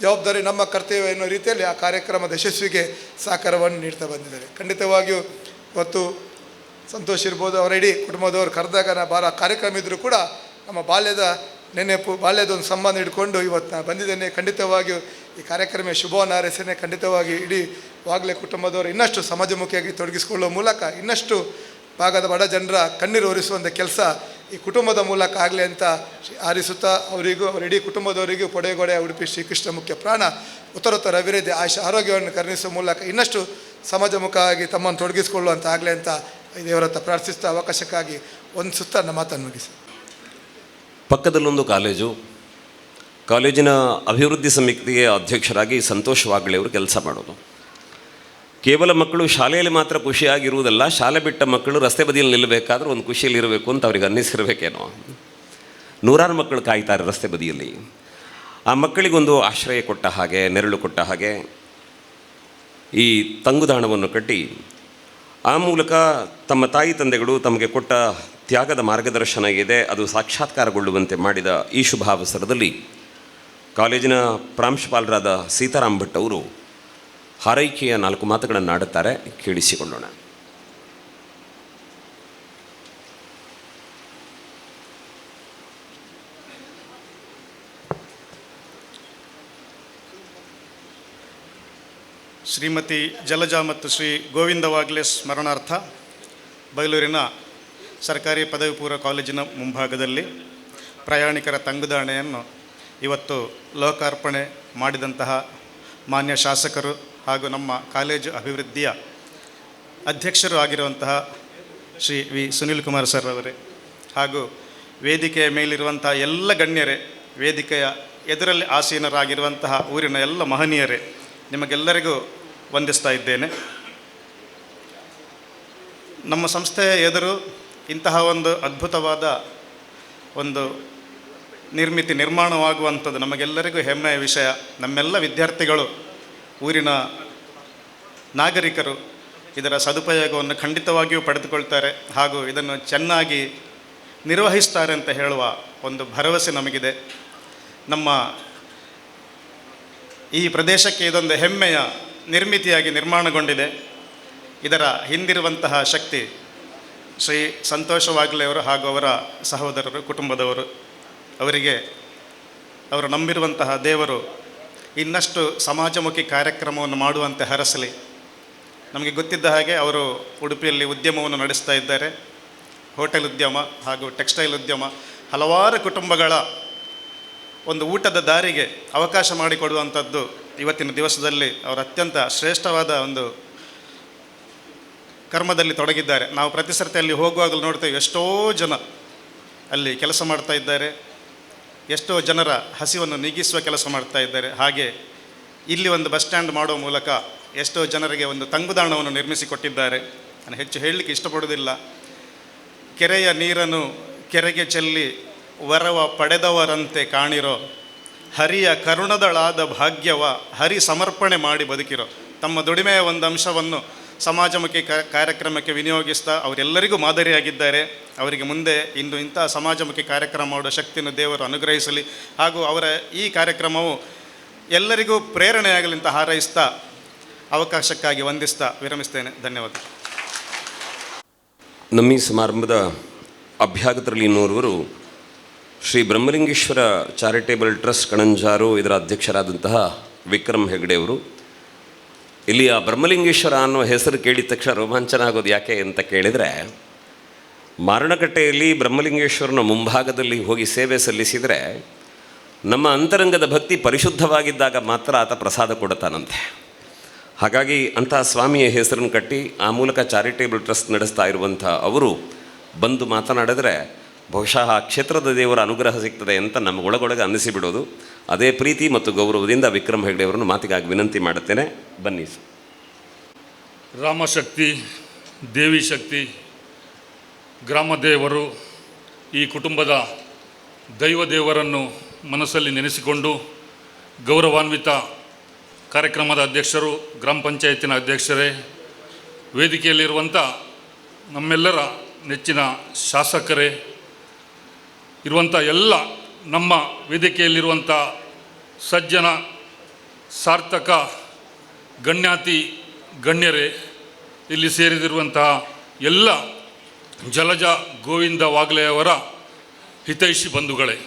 ಜವಾಬ್ದಾರಿ, ನಮ್ಮ ಕರ್ತವ್ಯ ಎನ್ನುವ ರೀತಿಯಲ್ಲಿ ಆ ಕಾರ್ಯಕ್ರಮದ ಯಶಸ್ವಿಗೆ ಸಹಕಾರವನ್ನು ನೀಡ್ತಾ ಬಂದಿದ್ದಾರೆ. ಖಂಡಿತವಾಗಿಯೂ ಇವತ್ತು ಸಂತೋಷ ಇರ್ಬೋದು, ಅವರ ಇಡೀ ಕುಟುಂಬದವರು ಕರೆದಾಗ ಭಾಳ ಕಾರ್ಯಕ್ರಮ ಇದ್ದರೂ ಕೂಡ ನಮ್ಮ ಬಾಲ್ಯದ ನೆನಪು, ಬಾಲ್ಯದ ಒಂದು ಸಂಬಂಧ ಹಿಡ್ಕೊಂಡು ಇವತ್ತು ನಾನು ಬಂದಿದ್ದೇನೆ. ಖಂಡಿತವಾಗಿಯೂ ಈ ಕಾರ್ಯಕ್ರಮ ಶುಭವನ್ನು ಹಾರೈಸ್ತೇನೆ. ಖಂಡಿತವಾಗಿ ಇಡೀ ವಾಗ್ಲೆ ಕುಟುಂಬದವರು ಇನ್ನಷ್ಟು ಸಮಾಜಮುಖಿಯಾಗಿ ತೊಡಗಿಸಿಕೊಳ್ಳುವ ಮೂಲಕ ಇನ್ನಷ್ಟು ಭಾಗದ ಬಡ ಜನರ ಕಣ್ಣೀರು ಒರೆಸುವಂಥ ಕೆಲಸ ಈ ಕುಟುಂಬದ ಮೂಲಕ ಆಗಲಿ ಅಂತ ಹಾರಿಸುತ್ತಾ ಅವರಿಗೂ ಅವರ ಇಡೀ ಕುಟುಂಬದವರಿಗೂ ಪೊಡೆಗೊಡೆ ಉಡುಪಿ ಶ್ರೀಕೃಷ್ಣ ಮುಖ್ಯ ಪ್ರಾಣ ಉತ್ತರೋತ್ತರ ಅಭಿವೃದ್ಧಿ ಆರೋಗ್ಯವನ್ನು ಕರುಣಿಸುವ ಮೂಲಕ ಇನ್ನಷ್ಟು ಸಮಾಜಮುಖವಾಗಿ ತಮ್ಮನ್ನು ತೊಡಗಿಸಿಕೊಳ್ಳುವಂಥ ಆಗಲಿ ಅಂತ ದೇವರ ಹತ್ರ ಪ್ರಾರ್ಥಿಸ್ತಾ ಅವಕಾಶಕ್ಕಾಗಿ ಒಂದು ಸುತ್ತ ನನ್ನ ಮಾತನ್ನು ಮುಗಿಸಿ. ಪಕ್ಕದಲ್ಲೊಂದು ಕಾಲೇಜಿನ ಅಭಿವೃದ್ಧಿ ಸಮಿತಿಗೆ ಅಧ್ಯಕ್ಷರಾಗಿ ಸಂತೋಷ್ ವಾಗ್ಲೆ ಅವರು ಕೆಲಸ ಮಾಡೋದು. ಕೇವಲ ಮಕ್ಕಳು ಶಾಲೆಯಲ್ಲಿ ಮಾತ್ರ ಖುಷಿಯಾಗಿರುವುದಲ್ಲ, ಶಾಲೆ ಬಿಟ್ಟ ಮಕ್ಕಳು ರಸ್ತೆ ಬದಿಯಲ್ಲಿ ನಿಲ್ಲಬೇಕಾದ್ರೂ ಒಂದು ಖುಷಿಯಲ್ಲಿರಬೇಕು ಅಂತ ಅವ್ರಿಗೆ ಅನ್ನಿಸಿರ್ಬೇಕೇನೋ. ನೂರಾರು ಮಕ್ಕಳು ಕಾಯ್ತಾರೆ ರಸ್ತೆ ಬದಿಯಲ್ಲಿ. ಆ ಮಕ್ಕಳಿಗೊಂದು ಆಶ್ರಯ ಕೊಟ್ಟ ಹಾಗೆ, ನೆರಳು ಕೊಟ್ಟ ಹಾಗೆ ಈ ತಂಗುದಾಣವನ್ನು ಕಟ್ಟಿ ಆ ಮೂಲಕ ತಮ್ಮ ತಾಯಿ ತಂದೆಗಳು ತಮಗೆ ಕೊಟ್ಟ ತ್ಯಾಗದ ಮಾರ್ಗದರ್ಶನ ಇದೆ, ಅದು ಸಾಕ್ಷಾತ್ಕಾರಗೊಳ್ಳುವಂತೆ ಮಾಡಿದ ಈ ಶುಭಾವಸರದಲ್ಲಿ ಕಾಲೇಜಿನ ಪ್ರಾಂಶುಪಾಲರಾದ ಸೀತಾರಾಮ್ ಭಟ್ ಅವರು ಹಾರೈಕೆಯ 4 ಮಾತುಗಳನ್ನು ಆಡುತ್ತಾರೆ. ಕೇಳಿಸಿಕೊಳ್ಳೋಣ. ಶ್ರೀಮತಿ ಜಲಜಾ ಮತ್ತು ಶ್ರೀ ಗೋವಿಂದ ವಾಗ್ಲೆ ಸ್ಮರಣಾರ್ಥ ಬೈಲೂರಿನ ಸರ್ಕಾರಿ ಪದವಿ ಪೂರ್ವ ಕಾಲೇಜಿನ ಮುಂಭಾಗದಲ್ಲಿ ಪ್ರಯಾಣಿಕರ ತಂಗುದಾಣೆಯನ್ನು ಇವತ್ತು ಲೋಕಾರ್ಪಣೆ ಮಾಡಿದಂತಹ ಮಾನ್ಯ ಶಾಸಕರು ಹಾಗೂ ನಮ್ಮ ಕಾಲೇಜು ಅಭಿವೃದ್ಧಿಯ ಅಧ್ಯಕ್ಷರು ಆಗಿರುವಂತಹ ಶ್ರೀ ವಿ ಸುನೀಲ್ ಕುಮಾರ್ ಸರ್ ಅವರೇ, ಹಾಗೂ ವೇದಿಕೆಯ ಮೇಲಿರುವಂಥ ಎಲ್ಲ ಗಣ್ಯರೇ, ವೇದಿಕೆಯ ಎದುರಲ್ಲಿ ಆಸೀನರಾಗಿರುವಂತಹ ಊರಿನ ಎಲ್ಲ ಮಹನೀಯರೇ, ನಿಮಗೆಲ್ಲರಿಗೂ ವಂದಿಸ್ತಾ ಇದ್ದೇನೆ. ನಮ್ಮ ಸಂಸ್ಥೆಯ ಎದುರು ಇಂತಹ ಒಂದು ಅದ್ಭುತವಾದ ಒಂದು ನಿರ್ಮಾಣವಾಗುವಂಥದ್ದು ನಮಗೆಲ್ಲರಿಗೂ ಹೆಮ್ಮೆಯ ವಿಷಯ. ನಮ್ಮೆಲ್ಲ ವಿದ್ಯಾರ್ಥಿಗಳು, ಊರಿನ ನಾಗರಿಕರು ಇದರ ಸದುಪಯೋಗವನ್ನು ಖಂಡಿತವಾಗಿಯೂ ಪಡೆದುಕೊಳ್ತಾರೆ ಹಾಗೂ ಇದನ್ನು ಚೆನ್ನಾಗಿ ನಿರ್ವಹಿಸ್ತಾರೆ ಅಂತ ಹೇಳುವ ಒಂದು ಭರವಸೆ ನಮಗಿದೆ. ನಮ್ಮ ಈ ಪ್ರದೇಶಕ್ಕೆ ಇದೊಂದು ಹೆಮ್ಮೆಯ ನಿರ್ಮಿತಿಯಾಗಿ ನಿರ್ಮಾಣಗೊಂಡಿದೆ. ಇದರ ಹಿಂದಿರುವಂತಹ ಶಕ್ತಿ ಶ್ರೀ ಸಂತೋಷ ವಾಗ್ಲೆ ಅವರು ಹಾಗೂ ಅವರ ಸಹೋದರರು, ಕುಟುಂಬದವರು. ಅವರಿಗೆ ಅವರು ನಂಬಿರುವಂತಹ ದೇವರು ಇನ್ನಷ್ಟು ಸಮಾಜಮುಖಿ ಕಾರ್ಯಕ್ರಮವನ್ನು ಮಾಡುವಂತೆ ಹರಸಲಿ. ನಮಗೆ ಗೊತ್ತಿದ್ದ ಹಾಗೆ ಅವರು ಉಡುಪಿಯಲ್ಲಿ ಉದ್ಯಮವನ್ನು ನಡೆಸ್ತಾ ಇದ್ದಾರೆ. ಹೋಟೆಲ್ ಉದ್ಯಮ ಹಾಗೂ ಟೆಕ್ಸ್ಟೈಲ್ ಉದ್ಯಮ, ಹಲವಾರು ಕುಟುಂಬಗಳ ಒಂದು ಊಟದ ದಾರಿಗೆ ಅವಕಾಶ ಮಾಡಿಕೊಡುವಂಥದ್ದು ಇವತ್ತಿನ ದಿವಸದಲ್ಲಿ ಅವರು ಅತ್ಯಂತ ಶ್ರೇಷ್ಠವಾದ ಒಂದು ಕರ್ಮದಲ್ಲಿ ತೊಡಗಿದ್ದಾರೆ. ನಾವು ಪ್ರತಿ ಸರ್ತಿ ಅಲ್ಲಿ ಹೋಗುವಾಗಲೂ ನೋಡ್ತೇವೆ, ಎಷ್ಟೋ ಜನ ಅಲ್ಲಿ ಕೆಲಸ ಮಾಡ್ತಾ ಇದ್ದಾರೆ, ಎಷ್ಟೋ ಜನರ ಹಸಿವನ್ನು ನೀಗಿಸುವ ಕೆಲಸ ಮಾಡ್ತಾ ಇದ್ದಾರೆ. ಹಾಗೆ ಇಲ್ಲಿ ಒಂದು ಬಸ್ ಸ್ಟ್ಯಾಂಡ್ ಮಾಡುವ ಮೂಲಕ ಎಷ್ಟೋ ಜನರಿಗೆ ಒಂದು ತಂಗುದಾಣವನ್ನು ನಿರ್ಮಿಸಿಕೊಟ್ಟಿದ್ದಾರೆ. ನಾನು ಹೆಚ್ಚು ಹೇಳಲಿಕ್ಕೆ ಇಷ್ಟಪಡೋದಿಲ್ಲ. ಕೆರೆಯ ನೀರನ್ನು ಕೆರೆಗೆ ಚೆಲ್ಲಿ ವರವ ಪಡೆದವರಂತೆ ಕಾಣಿರೋ, ಹರಿಯ ಕರುಣದಳಾದ ಭಾಗ್ಯವ ಹರಿ ಸಮರ್ಪಣೆ ಮಾಡಿ ಬದುಕಿರೋ. ತಮ್ಮ ದುಡಿಮೆಯ ಒಂದು ಅಂಶವನ್ನು ಸಮಾಜಮುಖಿ ಕಾರ್ಯಕ್ರಮಕ್ಕೆ ವಿನಿಯೋಗಿಸ್ತಾ ಅವರೆಲ್ಲರಿಗೂ ಮಾದರಿಯಾಗಿದ್ದಾರೆ. ಅವರಿಗೆ ಮುಂದೆ ಇಂದು ಇಂಥ ಸಮಾಜಮುಖಿ ಕಾರ್ಯಕ್ರಮ ಮಾಡುವ ಶಕ್ತಿಯನ್ನು ದೇವರು ಅನುಗ್ರಹಿಸಲಿ ಹಾಗೂ ಅವರ ಈ ಕಾರ್ಯಕ್ರಮವು ಎಲ್ಲರಿಗೂ ಪ್ರೇರಣೆಯಾಗಲಿ ಅಂತ ಹಾರೈಸ್ತಾ ಅವಕಾಶಕ್ಕಾಗಿ ವಂದಿಸ್ತಾ ವಿರಮಿಸ್ತೇನೆ. ಧನ್ಯವಾದ. ನಮ್ಮ ಈ ಸಮಾರಂಭದ ಅಭ್ಯಾಗತರಲ್ಲಿ ಇನ್ನೋರ್ವರು ಶ್ರೀ ಬ್ರಹ್ಮಲಿಂಗೇಶ್ವರ ಚಾರಿಟೇಬಲ್ ಟ್ರಸ್ಟ್ ಕಣಂಜಾರು, ಇದರ ಅಧ್ಯಕ್ಷರಾದಂತಹ ವಿಕ್ರಮ್ ಹೆಗ್ಡೆಯವರು. ಇಲ್ಲಿ ಆ ಬ್ರಹ್ಮಲಿಂಗೇಶ್ವರ ಅನ್ನೋ ಹೆಸರು ಕೇಳಿದ ತಕ್ಷಣ ರೋಮಾಂಚನ ಆಗೋದು ಯಾಕೆ ಅಂತ ಕೇಳಿದರೆ, ಮಾರಣಕಟ್ಟೆಯಲ್ಲಿ ಬ್ರಹ್ಮಲಿಂಗೇಶ್ವರನ ಮುಂಭಾಗದಲ್ಲಿ ಹೋಗಿ ಸೇವೆ ಸಲ್ಲಿಸಿದರೆ ನಮ್ಮ ಅಂತರಂಗದ ಭಕ್ತಿ ಪರಿಶುದ್ಧವಾಗಿದ್ದಾಗ ಮಾತ್ರ ಆತ ಪ್ರಸಾದ ಕೊಡುತ್ತಾನಂತೆ. ಹಾಗಾಗಿ ಅಂತಹ ಸ್ವಾಮಿಯ ಹೆಸರನ್ನು ಕಟ್ಟಿ ಆ ಮೂಲಕ ಚಾರಿಟೇಬಲ್ ಟ್ರಸ್ಟ್ ನಡೆಸ್ತಾ ಇರುವಂಥ ಅವರು ಬಂದು ಮಾತನಾಡಿದರೆ ಬಹುಶಃ ಆ ಕ್ಷೇತ್ರದ ದೇವರ ಅನುಗ್ರಹ ಸಿಗ್ತದೆ ಅಂತ ನಮಗೊಳಗೊಳಗೆ ಅನ್ನಿಸಿಬಿಡೋದು. ಅದೇ ಪ್ರೀತಿ ಮತ್ತು ಗೌರವದಿಂದ ವಿಕ್ರಮ್ ಹೆಗ್ಡೆ ಅವರನ್ನು ಮಾತಿಗಾಗಿ ವಿನಂತಿ ಮಾಡುತ್ತೇನೆ. ಬನ್ನಿ. ರಾಮಶಕ್ತಿ, ದೇವಿ ಶಕ್ತಿ, ಗ್ರಾಮ ದೇವರು, ಈ ಕುಟುಂಬದ ದೈವ ದೇವರನ್ನು ಮನಸ್ಸಲ್ಲಿ ನೆನೆಸಿಕೊಂಡು ಗೌರವಾನ್ವಿತ ಕಾರ್ಯಕ್ರಮದ ಅಧ್ಯಕ್ಷರು, ಗ್ರಾಮ ಪಂಚಾಯತಿನ ಅಧ್ಯಕ್ಷರೇ, ವೇದಿಕೆಯಲ್ಲಿರುವಂಥ ನಮ್ಮೆಲ್ಲರ ನೆಚ್ಚಿನ ಶಾಸಕರೇ, ಇರುವಂಥ ಎಲ್ಲ ನಮ್ಮ ವೇದಿಕೆಯಲ್ಲಿರುವಂಥ ಸಜ್ಜನ ಸಾರ್ಥಕ ಗಣ್ಯಾತಿ ಗಣ್ಯರೇ, ಇಲ್ಲಿ ಸೇರಿದಿರುವಂತಹ ಎಲ್ಲ ಜಲಜ ಗೋವಿಂದ ವಾಗ್ಲೆಯವರ ಹಿತೈಷಿ ಬಂಧುಗಳೇ,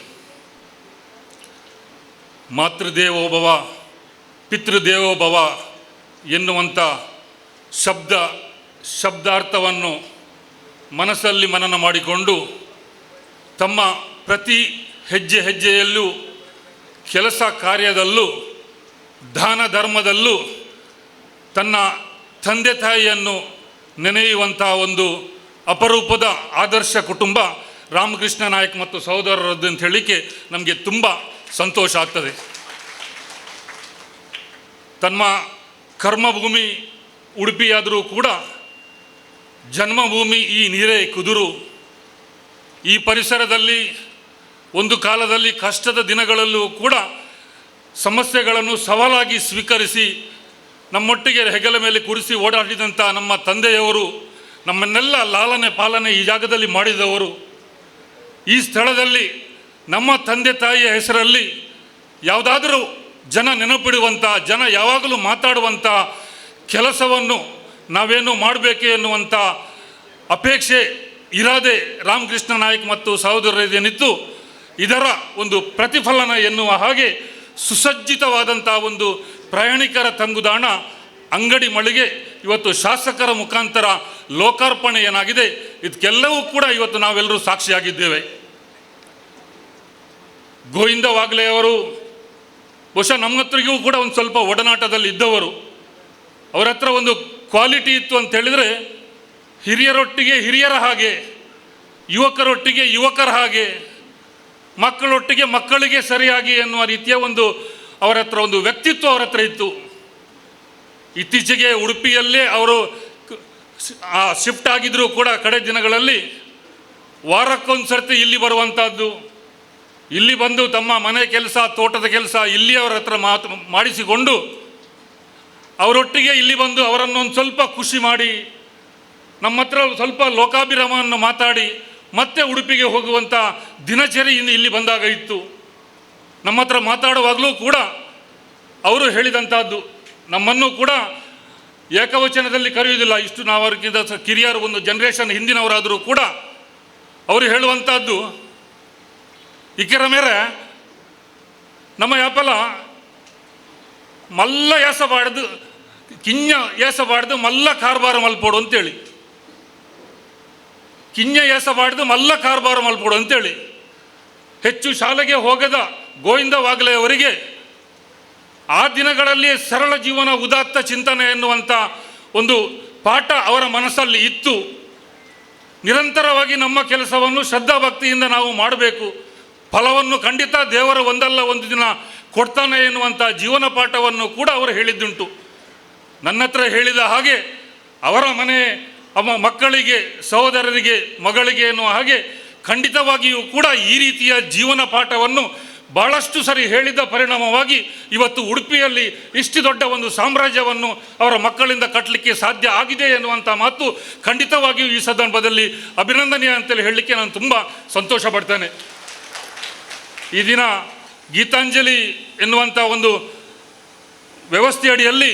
ಮಾತೃದೇವೋಭವ ಪಿತೃದೇವೋಭವ ಎನ್ನುವಂಥ ಶಬ್ದಾರ್ಥವನ್ನು ಮನಸ್ಸಲ್ಲಿ ಮನನ ಮಾಡಿಕೊಂಡು ತಮ್ಮ ಪ್ರತಿ ಹೆಜ್ಜೆ ಹೆಜ್ಜೆಯಲ್ಲೂ, ಕೆಲಸ ಕಾರ್ಯದಲ್ಲೂ, ದಾನ ಧರ್ಮದಲ್ಲೂ ತನ್ನ ತಂದೆ ತಾಯಿಯನ್ನು ನೆನೆಯುವಂಥ ಒಂದು ಅಪರೂಪದ ಆದರ್ಶ ಕುಟುಂಬ ರಾಮಕೃಷ್ಣ ನಾಯಕ್ ಮತ್ತು ಸಹೋದರರದ್ದು ಅಂತ ಹೇಳಲಿಕ್ಕೆ ನಮಗೆ ತುಂಬ ಸಂತೋಷ ಆಗ್ತದೆ. ತಮ್ಮ ಕರ್ಮಭೂಮಿ ಉಡುಪಿಯಾದರೂ ಕೂಡ ಜನ್ಮಭೂಮಿ ಈ ನೀರೇ ಕುದುರು. ಈ ಪರಿಸರದಲ್ಲಿ ಒಂದು ಕಾಲದಲ್ಲಿ ಕಷ್ಟದ ದಿನಗಳಲ್ಲೂ ಕೂಡ ಸಮಸ್ಯೆಗಳನ್ನು ಸವಾಲಾಗಿ ಸ್ವೀಕರಿಸಿ ನಮ್ಮೊಟ್ಟಿಗೆ ಹೆಗಲ ಮೇಲೆ ಕೂರಿಸಿ ಓಡಾಡಿದಂಥ ನಮ್ಮ ತಂದೆಯವರು, ನಮ್ಮನ್ನೆಲ್ಲ ಲಾಲನೆ ಪಾಲನೆ ಈ ಜಾಗದಲ್ಲಿ ಮಾಡಿದವರು. ಈ ಸ್ಥಳದಲ್ಲಿ ನಮ್ಮ ತಂದೆ ತಾಯಿಯ ಹೆಸರಲ್ಲಿ ಯಾವುದಾದರೂ ಜನ ನೆನಪಿಡುವಂಥ, ಜನ ಯಾವಾಗಲೂ ಮಾತಾಡುವಂಥ ಕೆಲಸವನ್ನು ನಾವೇನು ಮಾಡಬೇಕು ಎನ್ನುವಂಥ ಅಪೇಕ್ಷೆ ಇರಾದೆ ರಾಮಕೃಷ್ಣ ನಾಯಕ್ ಮತ್ತು ಸಹೋದರರೇನಿತ್ತು, ಇದರ ಒಂದು ಪ್ರತಿಫಲನ ಎನ್ನುವ ಹಾಗೆ ಸುಸಜ್ಜಿತವಾದಂಥ ಒಂದು ಪ್ರಯಾಣಿಕರ ತಂಗುದಾಣ ಅಂಗಡಿ ಮಳಿಗೆ ಇವತ್ತು ಶಾಸಕರ ಮುಖಾಂತರ ಲೋಕಾರ್ಪಣೆ ಏನಾಗಿದೆ, ಇದಕ್ಕೆಲ್ಲವೂ ಕೂಡ ಇವತ್ತು ನಾವೆಲ್ಲರೂ ಸಾಕ್ಷಿಯಾಗಿದ್ದೇವೆ. ಗೋವಿಂದ ವಾಗ್ಲೆ ಅವರು ಬಹುಶಃ ನಮ್ಮ ಹತ್ರಿಗೂ ಕೂಡ ಒಂದು ಸ್ವಲ್ಪ ಒಡನಾಟದಲ್ಲಿ ಇದ್ದವರು. ಅವರ ಹತ್ರ ಒಂದು ಕ್ವಾಲಿಟಿ ಇತ್ತು ಅಂತ ಹೇಳಿದರೆ, ಹಿರಿಯರೊಟ್ಟಿಗೆ ಹಿರಿಯರ ಹಾಗೆ, ಯುವಕರೊಟ್ಟಿಗೆ ಯುವಕರ ಹಾಗೆ, ಮಕ್ಕಳೊಟ್ಟಿಗೆ ಮಕ್ಕಳಿಗೆ ಸರಿಯಾಗಿ ಎನ್ನುವ ರೀತಿಯ ಒಂದು ಅವರ ಹತ್ರ ಒಂದು ವ್ಯಕ್ತಿತ್ವ ಅವರ ಹತ್ರ ಇತ್ತು. ಇತ್ತೀಚೆಗೆ ಉಡುಪಿಯಲ್ಲೇ ಅವರು ಶಿಫ್ಟ್ ಆಗಿದ್ದರೂ ಕೂಡ ಕಡೆ ದಿನಗಳಲ್ಲಿ ವಾರಕ್ಕೊಂದು ಸರ್ತಿ ಇಲ್ಲಿ ಬರುವಂಥದ್ದು, ಇಲ್ಲಿ ಬಂದು ತಮ್ಮ ಮನೆ ಕೆಲಸ, ತೋಟದ ಕೆಲಸ ಇಲ್ಲಿ ಅವರ ಹತ್ರ ಮಾಡಿಸಿಕೊಂಡು ಅವರೊಟ್ಟಿಗೆ ಇಲ್ಲಿ ಬಂದು ಅವರನ್ನೊಂದು ಸ್ವಲ್ಪ ಖುಷಿ ಮಾಡಿ ನಮ್ಮ ಹತ್ರ ಸ್ವಲ್ಪ ಲೋಕಾಭಿರಾಮವನ್ನು ಮಾತಾಡಿ ಮತ್ತೆ ಉಡುಪಿಗೆ ಹೋಗುವಂಥ ದಿನಚರಿ ಇಲ್ಲಿ ಬಂದಾಗ ಇತ್ತು. ನಮ್ಮ ಹತ್ರ ಮಾತಾಡುವಾಗಲೂ ಕೂಡ ಅವರು ಹೇಳಿದಂಥದ್ದು, ನಮ್ಮನ್ನು ಕೂಡ ಏಕವಚನದಲ್ಲಿ ಕರೆಯುವುದಿಲ್ಲ, ಇಷ್ಟು ನಾವು ಅವ್ರಿಗಿಂತ ಕಿರಿಯರು ಒಂದು ಜನ್ರೇಷನ್ ಹಿಂದಿನವರಾದರೂ ಕೂಡ ಅವರು ಹೇಳುವಂಥದ್ದು, ಇಕ್ಕಿರ ಮೇರೆ ನಮ್ಮ ಯಾಪಲ ಮಲ್ಲ ಏಸಬಾರ್ದು, ಕಿಂಜ ಏಸಬಾರ್ದು, ಮಲ್ಲ ಕಾರ್ಬಾರ ಮಲ್ಪೋಡು ಅಂತೇಳಿ, ಕಿಂಜ ಏಸಬಾರ್ದು, ಮಲ್ಲ ಕಾರ್ಬಾರ ಮಲ್ಪೋಡು ಅಂತೇಳಿ. ಹೆಚ್ಚು ಶಾಲೆಗೆ ಹೋಗದ ಗೋವಿಂದ ವಾಗ್ಲೆ ಅವರಿಗೆ ಆ ದಿನಗಳಲ್ಲಿ ಸರಳ ಜೀವನ, ಉದಾತ್ತ ಚಿಂತನೆ ಎನ್ನುವಂಥ ಒಂದು ಪಾಠ ಅವರ ಮನಸ್ಸಲ್ಲಿ ಇತ್ತು. ನಿರಂತರವಾಗಿ ನಮ್ಮ ಕೆಲಸವನ್ನು ಶ್ರದ್ಧಾಭಕ್ತಿಯಿಂದ ನಾವು ಮಾಡಬೇಕು, ಫಲವನ್ನು ಖಂಡಿತ ದೇವರ ಒಂದಲ್ಲ ಒಂದು ದಿನ ಕೊಡ್ತಾನೆ ಎನ್ನುವಂಥ ಜೀವನ ಪಾಠವನ್ನು ಕೂಡ ಅವರು ಹೇಳಿದ್ದುಂಟು. ನನ್ನ ಹತ್ರ ಹೇಳಿದ ಹಾಗೆ ಅವರ ಮನೆ ಮಕ್ಕಳಿಗೆ, ಸಹೋದರರಿಗೆ, ಮಗಳಿಗೆ ಎನ್ನುವ ಹಾಗೆ ಖಂಡಿತವಾಗಿಯೂ ಕೂಡ ಈ ರೀತಿಯ ಜೀವನ ಪಾಠವನ್ನು ಭಾಳಷ್ಟು ಸರಿ ಹೇಳಿದ ಪರಿಣಾಮವಾಗಿ ಇವತ್ತು ಉಡುಪಿಯಲ್ಲಿ ಇಷ್ಟು ದೊಡ್ಡ ಒಂದು ಸಾಮ್ರಾಜ್ಯವನ್ನು ಅವರ ಮಕ್ಕಳಿಂದ ಕಟ್ಟಲಿಕ್ಕೆ ಸಾಧ್ಯ ಆಗಿದೆ ಎನ್ನುವಂಥ ಮಾತು ಖಂಡಿತವಾಗಿಯೂ ಈ ಸಂದರ್ಭದಲ್ಲಿ ಅಭಿನಂದನೀಯ ಅಂತೇಳಿ ಹೇಳಲಿಕ್ಕೆ ನಾನು ತುಂಬ ಸಂತೋಷ ಪಡ್ತೇನೆ. ಈ ದಿನ ಗೀತಾಂಜಲಿ ಎನ್ನುವಂಥ ಒಂದು ವ್ಯವಸ್ಥೆಯಡಿಯಲ್ಲಿ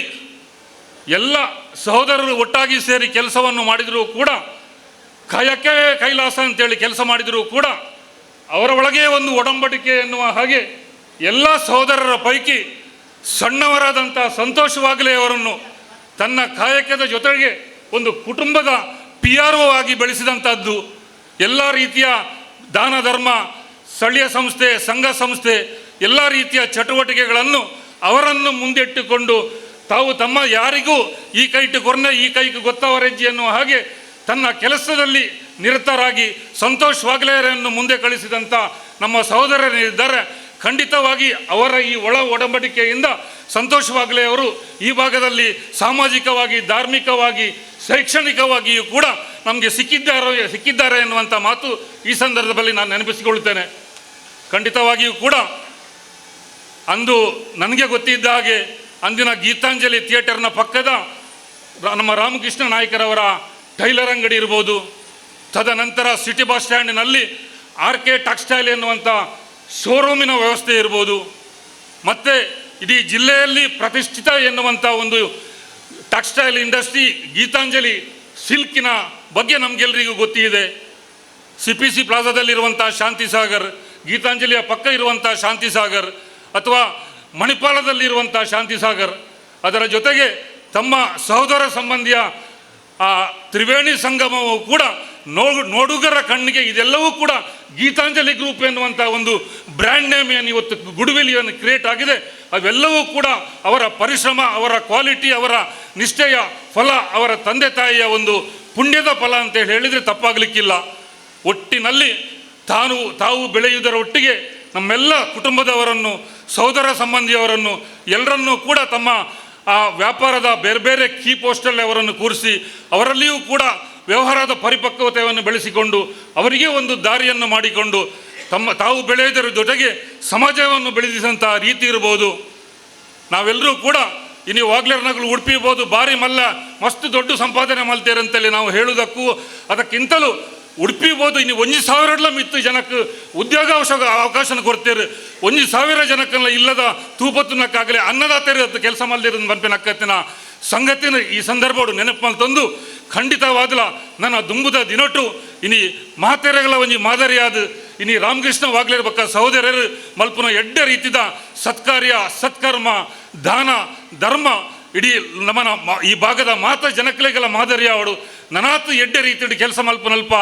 ಎಲ್ಲ ಸಹೋದರರು ಒಟ್ಟಾಗಿ ಸೇರಿ ಕೆಲಸವನ್ನು ಮಾಡಿದರೂ ಕೂಡ, ಕಾಯಕ್ಕೆ ಕೈಲಾಸ ಅಂತೇಳಿ ಕೆಲಸ ಮಾಡಿದರೂ ಕೂಡ ಅವರ ಒಳಗೆ ಒಂದು ಒಡಂಬಡಿಕೆ ಎನ್ನುವ ಹಾಗೆ ಎಲ್ಲ ಸಹೋದರರ ಪೈಕಿ ಸಣ್ಣವರಾದಂಥ ಸಂತೋಷ್ ವಾಗ್ಲೆ ಅವರನ್ನು ತನ್ನ ಕಾಯಕದ ಜೊತೆಗೆ ಒಂದು ಕುಟುಂಬದ PRO ಆಗಿ ಬೆಳೆಸಿದಂಥದ್ದು. ಎಲ್ಲ ರೀತಿಯ ದಾನ ಧರ್ಮ, ಸ್ಥಳೀಯ ಸಂಸ್ಥೆ, ಸಂಘ ಸಂಸ್ಥೆ, ಎಲ್ಲ ರೀತಿಯ ಚಟುವಟಿಕೆಗಳನ್ನು ಅವರನ್ನು ಮುಂದಿಟ್ಟುಕೊಂಡು ತಾವು ತಮ್ಮ ಯಾರಿಗೂ ಈ ಕೈಟು ಕೊರ್ನೆ ಈ ಕೈಗೆ ಗೊತ್ತವರೆಜ್ಜಿ ಎನ್ನುವ ಹಾಗೆ ತನ್ನ ಕೆಲಸದಲ್ಲಿ ನಿರತರಾಗಿ ಸಂತೋಷ್ ವಾಗ್ಲೆಯರನ್ನು ಮುಂದೆ ಕಳಿಸಿದಂಥ ನಮ್ಮ ಸಹೋದರರಿದ್ದಾರೆ. ಖಂಡಿತವಾಗಿ ಅವರ ಈ ಒಳ ಒಡಂಬಡಿಕೆಯಿಂದ ಸಂತೋಷ್ ವಾಗ್ಲೆ ಅವರು ಈ ಭಾಗದಲ್ಲಿ ಸಾಮಾಜಿಕವಾಗಿ, ಧಾರ್ಮಿಕವಾಗಿ, ಶೈಕ್ಷಣಿಕವಾಗಿಯೂ ಕೂಡ ನಮಗೆ ಸಿಕ್ಕಿದ್ದಾರೆ ಎನ್ನುವಂಥ ಮಾತು ಈ ಸಂದರ್ಭದಲ್ಲಿ ನಾನು ನೆನಪಿಸಿಕೊಳ್ಳುತ್ತೇನೆ. ಖಂಡಿತವಾಗಿಯೂ ಕೂಡ ಅಂದು ನನಗೆ ಗೊತ್ತಿದ್ದ ಹಾಗೆ ಅಂದಿನ ಗೀತಾಂಜಲಿ ಥಿಯೇಟರ್ನ ಪಕ್ಕದ ನಮ್ಮ ರಾಮಕೃಷ್ಣ ನಾಯ್ಕರವರ ಟೈಲರ್ ಅಂಗಡಿ ಇರ್ಬೋದು, ತದನಂತರ ಸಿಟಿ ಬಸ್ ಸ್ಟ್ಯಾಂಡಿನಲ್ಲಿ RK ಟೆಕ್ಸ್ಟೈಲ್ ಎನ್ನುವಂಥ ಶೋರೂಮಿನ ವ್ಯವಸ್ಥೆ ಇರ್ಬೋದು, ಮತ್ತು ಇಡೀ ಜಿಲ್ಲೆಯಲ್ಲಿ ಪ್ರತಿಷ್ಠಿತ ಎನ್ನುವಂಥ ಒಂದು ಟೆಕ್ಸ್ಟೈಲ್ ಇಂಡಸ್ಟ್ರಿ ಗೀತಾಂಜಲಿ ಸಿಲ್ಕಿನ ಬಗ್ಗೆ ನಮಗೆಲ್ಲರಿಗೂ ಗೊತ್ತಿದೆ. CPC ಪ್ಲಾಜಾದಲ್ಲಿರುವಂಥ ಶಾಂತಿ ಸಾಗರ್, ಗೀತಾಂಜಲಿಯ ಪಕ್ಕ ಇರುವಂಥ ಶಾಂತಿ ಸಾಗರ್, ಅಥವಾ ಮಣಿಪಾಲದಲ್ಲಿರುವಂಥ ಶಾಂತಿ ಸಾಗರ್, ಅದರ ಜೊತೆಗೆ ತಮ್ಮ ಸಹೋದರ ಸಂಬಂಧಿಯ ತ್ರಿವೇಣಿ ಸಂಗಮವು ಕೂಡ ನೋಡುಗರ ಕಣ್ಣಿಗೆ ಇದೆಲ್ಲವೂ ಕೂಡ ಗೀತಾಂಜಲಿ ಗ್ರೂಪ್ ಎನ್ನುವಂಥ ಒಂದು ಬ್ರ್ಯಾಂಡ್ ನೇಮ್ ಏನು ಇವತ್ತು ಗುಡ್ವಿಲಿಯನ್ನು ಕ್ರಿಯೇಟ್ ಆಗಿದೆ, ಅವೆಲ್ಲವೂ ಕೂಡ ಅವರ ಪರಿಶ್ರಮ, ಅವರ ಕ್ವಾಲಿಟಿ, ಅವರ ನಿಷ್ಠೆಯ ಫಲ, ಅವರ ತಂದೆ ತಾಯಿಯ ಒಂದು ಪುಣ್ಯದ ಫಲ ಅಂತೇಳಿ ಹೇಳಿದರೆ ತಪ್ಪಾಗಲಿಕ್ಕಿಲ್ಲ. ಒಟ್ಟಿನಲ್ಲಿ ತಾವು ಬೆಳೆಯುವುದರ ಒಟ್ಟಿಗೆ ನಮ್ಮೆಲ್ಲ ಕುಟುಂಬದವರನ್ನು, ಸಹೋದರ ಸಂಬಂಧಿಯವರನ್ನು ಎಲ್ಲರನ್ನೂ ಕೂಡ ತಮ್ಮ ಆ ವ್ಯಾಪಾರದ ಬೇರೆ ಬೇರೆ ಕೀ ಪೋಸ್ಟಲ್ಲಿ ಅವರನ್ನು ಕೂರಿಸಿ ಅವರಲ್ಲಿಯೂ ಕೂಡ ವ್ಯವಹಾರದ ಪರಿಪಕ್ವತೆಯನ್ನು ಬೆಳೆಸಿಕೊಂಡು ಅವರಿಗೆ ಒಂದು ದಾರಿಯನ್ನು ಮಾಡಿಕೊಂಡು ತಾವು ಬೆಳೆಯುವುದರ ಜೊತೆಗೆ ಸಮಾಜವನ್ನು ಬೆಳೆಸಿದಂಥ ರೀತಿ ಇರ್ಬೋದು. ನಾವೆಲ್ಲರೂ ಕೂಡ ಇನ್ನು ವಾಗ್ಲೆರ್ನಗಳು ಉಡುಪಿ ಇರ್ಬೋದು, ಭಾರಿ ಮಲ್ಲ ಮಸ್ತ್ ದೊಡ್ಡ ಸಂಪಾದನೆ ಮಲ್ತೇವೆ ಅಂತೇಳಿ ನಾವು ಹೇಳುವುದಕ್ಕೂ ಅದಕ್ಕಿಂತಲೂ ಉಡುಪಿ ಬೋದು ಇನ್ನು 1,000 ಮಿತ್ತು ಜನಕ್ಕೆ ಉದ್ಯೋಗ ಅವಕಾಶ ಕೊಡ್ತೇವೆ. 1,000 ಜನಕ್ಕೆಲ್ಲ ಇಲ್ಲದ ತೂಪತ್ತುನಕ್ಕಾಗಲಿ ಅನ್ನದಾತರು ಕೆಲಸ ಮಲ್ದಿರೋದು ಬಂಪಿನ ಅಕ್ಕತ್ತಿನ ಸಂಗತಿನ ಈ ಸಂದರ್ಭಡು ನೆನಪು ತಂದು ಖಂಡಿತವಾದಲ ನನ್ನ ದುಂಬುದ ದಿನೊಟ್ಟು ಇನಿ ಮಾತೆರೆಗಳ ಒಂಜಿ ಮಾದರಿಯಾದ ಇನಿ ರಾಮಕೃಷ್ಣ ವಾಗ್ಲೇರ್ ಬಕ್ಕ ಸಹೋದರರು ಮಲ್ಪುನ ಎಡ್ಡ ರೀತಿದ ಸತ್ಕಾರ್ಯ ಸತ್ಕರ್ಮ ದಾನ ಧರ್ಮ ಇಡೀ ನಮ್ಮನ ಈ ಭಾಗದ ಮಾತ ಜನಕಲೆಗಳ ಮಾದರಿ ಅವಡು ನನಾತು ಎಡ್ಡ ರೀತಿ ಕೆಲಸ ಮಲ್ಪನಲ್ಪ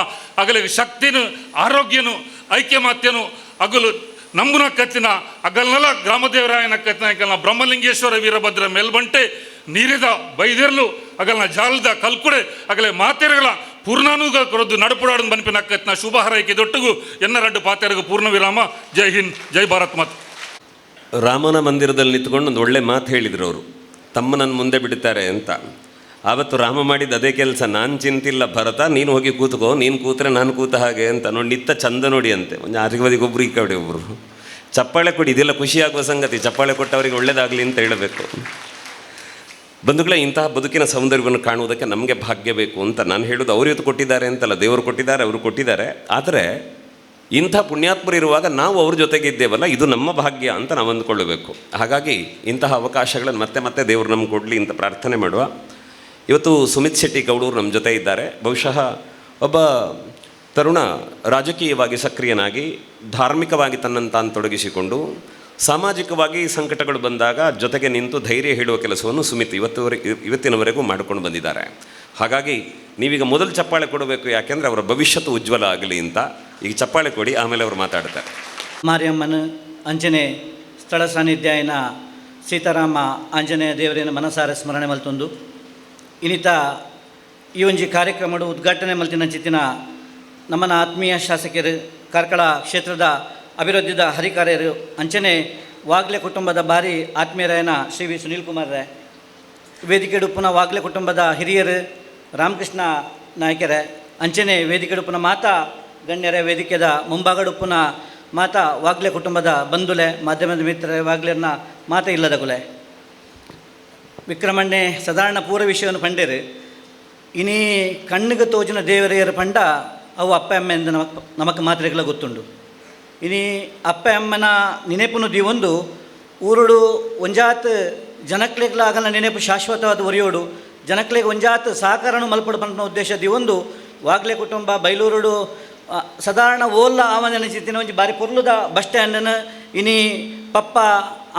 ಅಗಲಿಗೆ ಶಕ್ತಿನು ಆರೋಗ್ಯನು ಐಕ್ಯಮಾತ್ಯನು ಅಗಲು ನಂಬುನ ಕತ್ತಿನ ಅಗಲ್ನೆಲ್ಲ ಗ್ರಾಮದೇವರಾಯನ ಕತ್ತಿನ ಬ್ರಹ್ಮಲಿಂಗೇಶ್ವರ ವೀರಭದ್ರ ಮೇಲ್ಬಂಟೆ ನೀರಿದ ಬೈದಿರ್ಲು ಅಗಲ್ನ ಜಾಲದ ಕಲ್ಕುಡೆ ಅಗಲೇ ಮಾತೆರೆಗಳ ಪೂರ್ಣಾನುಗ ಕೊರದ್ದು ನಡುಪುಡಾಡು ಬನ್ಪಿನ ಕತ್ತಿನ ಶುಭ ಹಾರೈಕೆ ದೊಟ್ಟಿಗೂ ಎನ್ನರಡ್ಡು ಪಾತೆರೆಗೂ ಪೂರ್ಣ ವಿರಾಮ. ಜೈ ಹಿಂದ್, ಜೈ ಭಾರತ್ ಮಾತ್. ರಾಮನ ಮಂದಿರದಲ್ಲಿ ನಿಂತ್ಕೊಂಡು ಒಂದು ಒಳ್ಳೆ ಮಾತು ಹೇಳಿದರು ಅವರು, ತಮ್ಮನನ್ನು ಮುಂದೆ ಬಿಡ್ತಾರೆ ಅಂತ. ಆವತ್ತು ರಾಮ ಮಾಡಿದ ಅದೇ ಕೆಲಸ, ನಾನು ಚಿಂತಿಲ್ಲ ಭರತ, ನೀನು ಹೋಗಿ ಕೂತ್ಕೋ, ನೀನು ಕೂತ್ರೆ ನಾನು ಕೂತ ಹಾಗೆ ಅಂತ ನೋಡಿ ನಿತ್ತ ಚಂದ ನೋಡಿ ಅಂತೆ. ಒಂದು ಆರಿಗವದಿಗೆ ಒಬ್ರು ಈ ಕಡೆ ಒಬ್ಬರು ಚಪ್ಪಾಳೆ ಕೊಡಿ, ಇದೆಲ್ಲ ಖುಷಿಯಾಗುವ ಸಂಗತಿ, ಚಪ್ಪಾಳೆ ಕೊಟ್ಟವರಿಗೆ ಒಳ್ಳೇದಾಗಲಿ ಅಂತ ಹೇಳಬೇಕು. ಬಂಧುಗಳೇ, ಇಂತಹ ಬದುಕಿನ ಸೌಂದರ್ಯವನ್ನು ಕಾಣುವುದಕ್ಕೆ ನಮಗೆ ಭಾಗ್ಯ ಬೇಕು ಅಂತ ನಾನು ಹೇಳೋದು. ಅವರು ಇವತ್ತು ಕೊಟ್ಟಿದ್ದಾರೆ ಅಂತಲ್ಲ, ದೇವರು ಕೊಟ್ಟಿದ್ದಾರೆ, ಅವರು ಕೊಟ್ಟಿದ್ದಾರೆ. ಆದರೆ ಇಂಥ ಪುಣ್ಯಾತ್ಮರು ಇರುವಾಗ ನಾವು ಅವ್ರ ಜೊತೆಗೆ ಇದ್ದೇವಲ್ಲ, ಇದು ನಮ್ಮ ಭಾಗ್ಯ ಅಂತ ನಾವು ಅಂದ್ಕೊಳ್ಳಬೇಕು. ಹಾಗಾಗಿ ಇಂತಹ ಅವಕಾಶಗಳನ್ನು ಮತ್ತೆ ಮತ್ತೆ ದೇವರು ನಮ್ಗೆ ಕೊಡಲಿ ಅಂತ ಪ್ರಾರ್ಥನೆ ಮಾಡುವ. ಇವತ್ತು ಸುಮಿತ್ ಶೆಟ್ಟಿ ಗೌಡೂರು ನಮ್ಮ ಜೊತೆ ಇದ್ದಾರೆ. ಬಹುಶಃ ಒಬ್ಬ ತರುಣ ರಾಜಕೀಯವಾಗಿ ಸಕ್ರಿಯನಾಗಿ ಧಾರ್ಮಿಕವಾಗಿ ತನ್ನನ್ನು ತಾನು ತೊಡಗಿಸಿಕೊಂಡು ಸಾಮಾಜಿಕವಾಗಿ ಸಂಕಟಗಳು ಬಂದಾಗ ಜೊತೆಗೆ ನಿಂತು ಧೈರ್ಯ ಹೇಳುವ ಕೆಲಸವನ್ನು ಸುಮಿತ್ ಇವತ್ತಿನವರೆಗೂ ಮಾಡಿಕೊಂಡು ಬಂದಿದ್ದಾರೆ. ಹಾಗಾಗಿ ನೀವೀಗ ಮೊದಲು ಚಪ್ಪಾಳೆ ಕೊಡಬೇಕು, ಯಾಕೆಂದರೆ ಅವರ ಭವಿಷ್ಯತ್ತು ಉಜ್ವಲ ಆಗಲಿ ಅಂತ. ಈಗ ಚಪ್ಪಾಳೆ ಕೊಡಿ, ಆಮೇಲೆ ಅವರು ಮಾತಾಡ್ತಾರೆ. ಮಾರಿಯಮ್ಮನ ಅಂಜನೆ ಸ್ಥಳ ಸಾನ್ನಿಧ್ಯಾಯನ ಸೀತಾರಾಮ ಆಂಜನೇಯ ದೇವರಿನ ಮನಸಾರ ಸ್ಮರಣೆ ಮಲ್ತೊಂದು ಇನ್ನಿತ ಈ ಒಂಜಿ ಕಾರ್ಯಕ್ರಮಡು ಉದ್ಘಾಟನೆ ಮಲ್ತಿನ ಚಿತ್ತಿನ ನಮ್ಮನ ಆತ್ಮೀಯ ಶಾಸಕರು ಕಾರ್ಕಳ ಕ್ಷೇತ್ರದ ಅಭಿವೃದ್ಧಿದ ಹರಿಕಾರ್ಯರು ಅಂಚನೆ ವಾಗ್ಲೆ ಕುಟುಂಬದ ಭಾರಿ ಆತ್ಮೀಯರಾಯನ ಶ್ರೀ ವಿ ಸುನೀಲ್ ಕುಮಾರ್ ರೇ, ವೇದಿಕೆಡುಪ್ಪುನ ವಾಗ್ಲೆ ಕುಟುಂಬದ ಹಿರಿಯರು ರಾಮಕೃಷ್ಣ ನಾಯಕರೇ, ಅಂಚನೆ ವೇದಿಕೆಡುಪ್ಪುನ ಮಾತಾ ಗಣ್ಯರೇ, ವೇದಿಕೆದ ಮುಂಭಾಗಡುಪ್ಪುನ ಮಾತಾ ವಾಗ್ಲೆ ಕುಟುಂಬದ ಬಂಧುಲೆ, ಮಾಧ್ಯಮದ ಮಿತ್ರರೇ, ವಾಗ್ಲೆರ್ನ ಮಾತಾ ಇಲ್ಲದ ಕುಲೆ ವಿಕ್ರಮಣ್ಣೆ ಸಾಧಾರಣ ಪೂರ ವಿಷಯವನ್ನು ಪಂಡೇರು ಇನಿ ಕಣ್ಣಿಗೆ ತೋಜಿನ ದೇವರೆಯರ ಪಂಡ ಅವು ಅಪ್ಪ ಅಮ್ಮ ಎಂದು ನಮಕ್ ಮಾತ್ರೆಗಳ ಗೊತ್ತುಂಡು. ಇನಿ ಅಪ್ಪ ಅಮ್ಮನ ನೆನೆಪುನು ದಿವೊಂದು ಊರುಡು ಒಂಜಾತ್ ಜನಕ್ಲೆಗ್ಲ ಆಗಲ ನೆನೆಪು ಶಾಶ್ವತವಾದ ಒರಿಯೋಡು ಜನಕ್ಲೆಗೆ ಒಂಜಾತ್ ಸಹಕಾರನು ಮಲ್ಪಡು ಪಂಪಿನ ಉದ್ದೇಶ ದಿವೊಂದು ವಾಗ್ಲೆ ಕುಟುಂಬ ಬೈಲೂರುಡು ಸಾಧಾರಣ ಓಲ್ಲ ಆವನ ಚಿತ್ತಿನ ಒಂಜಿ ಬಾರಿ ಪೊರ್ಲುದ ಬಸ್ ಸ್ಟ್ಯಾಂಡನ್ನು ಇನಿ ಪಪ್ಪ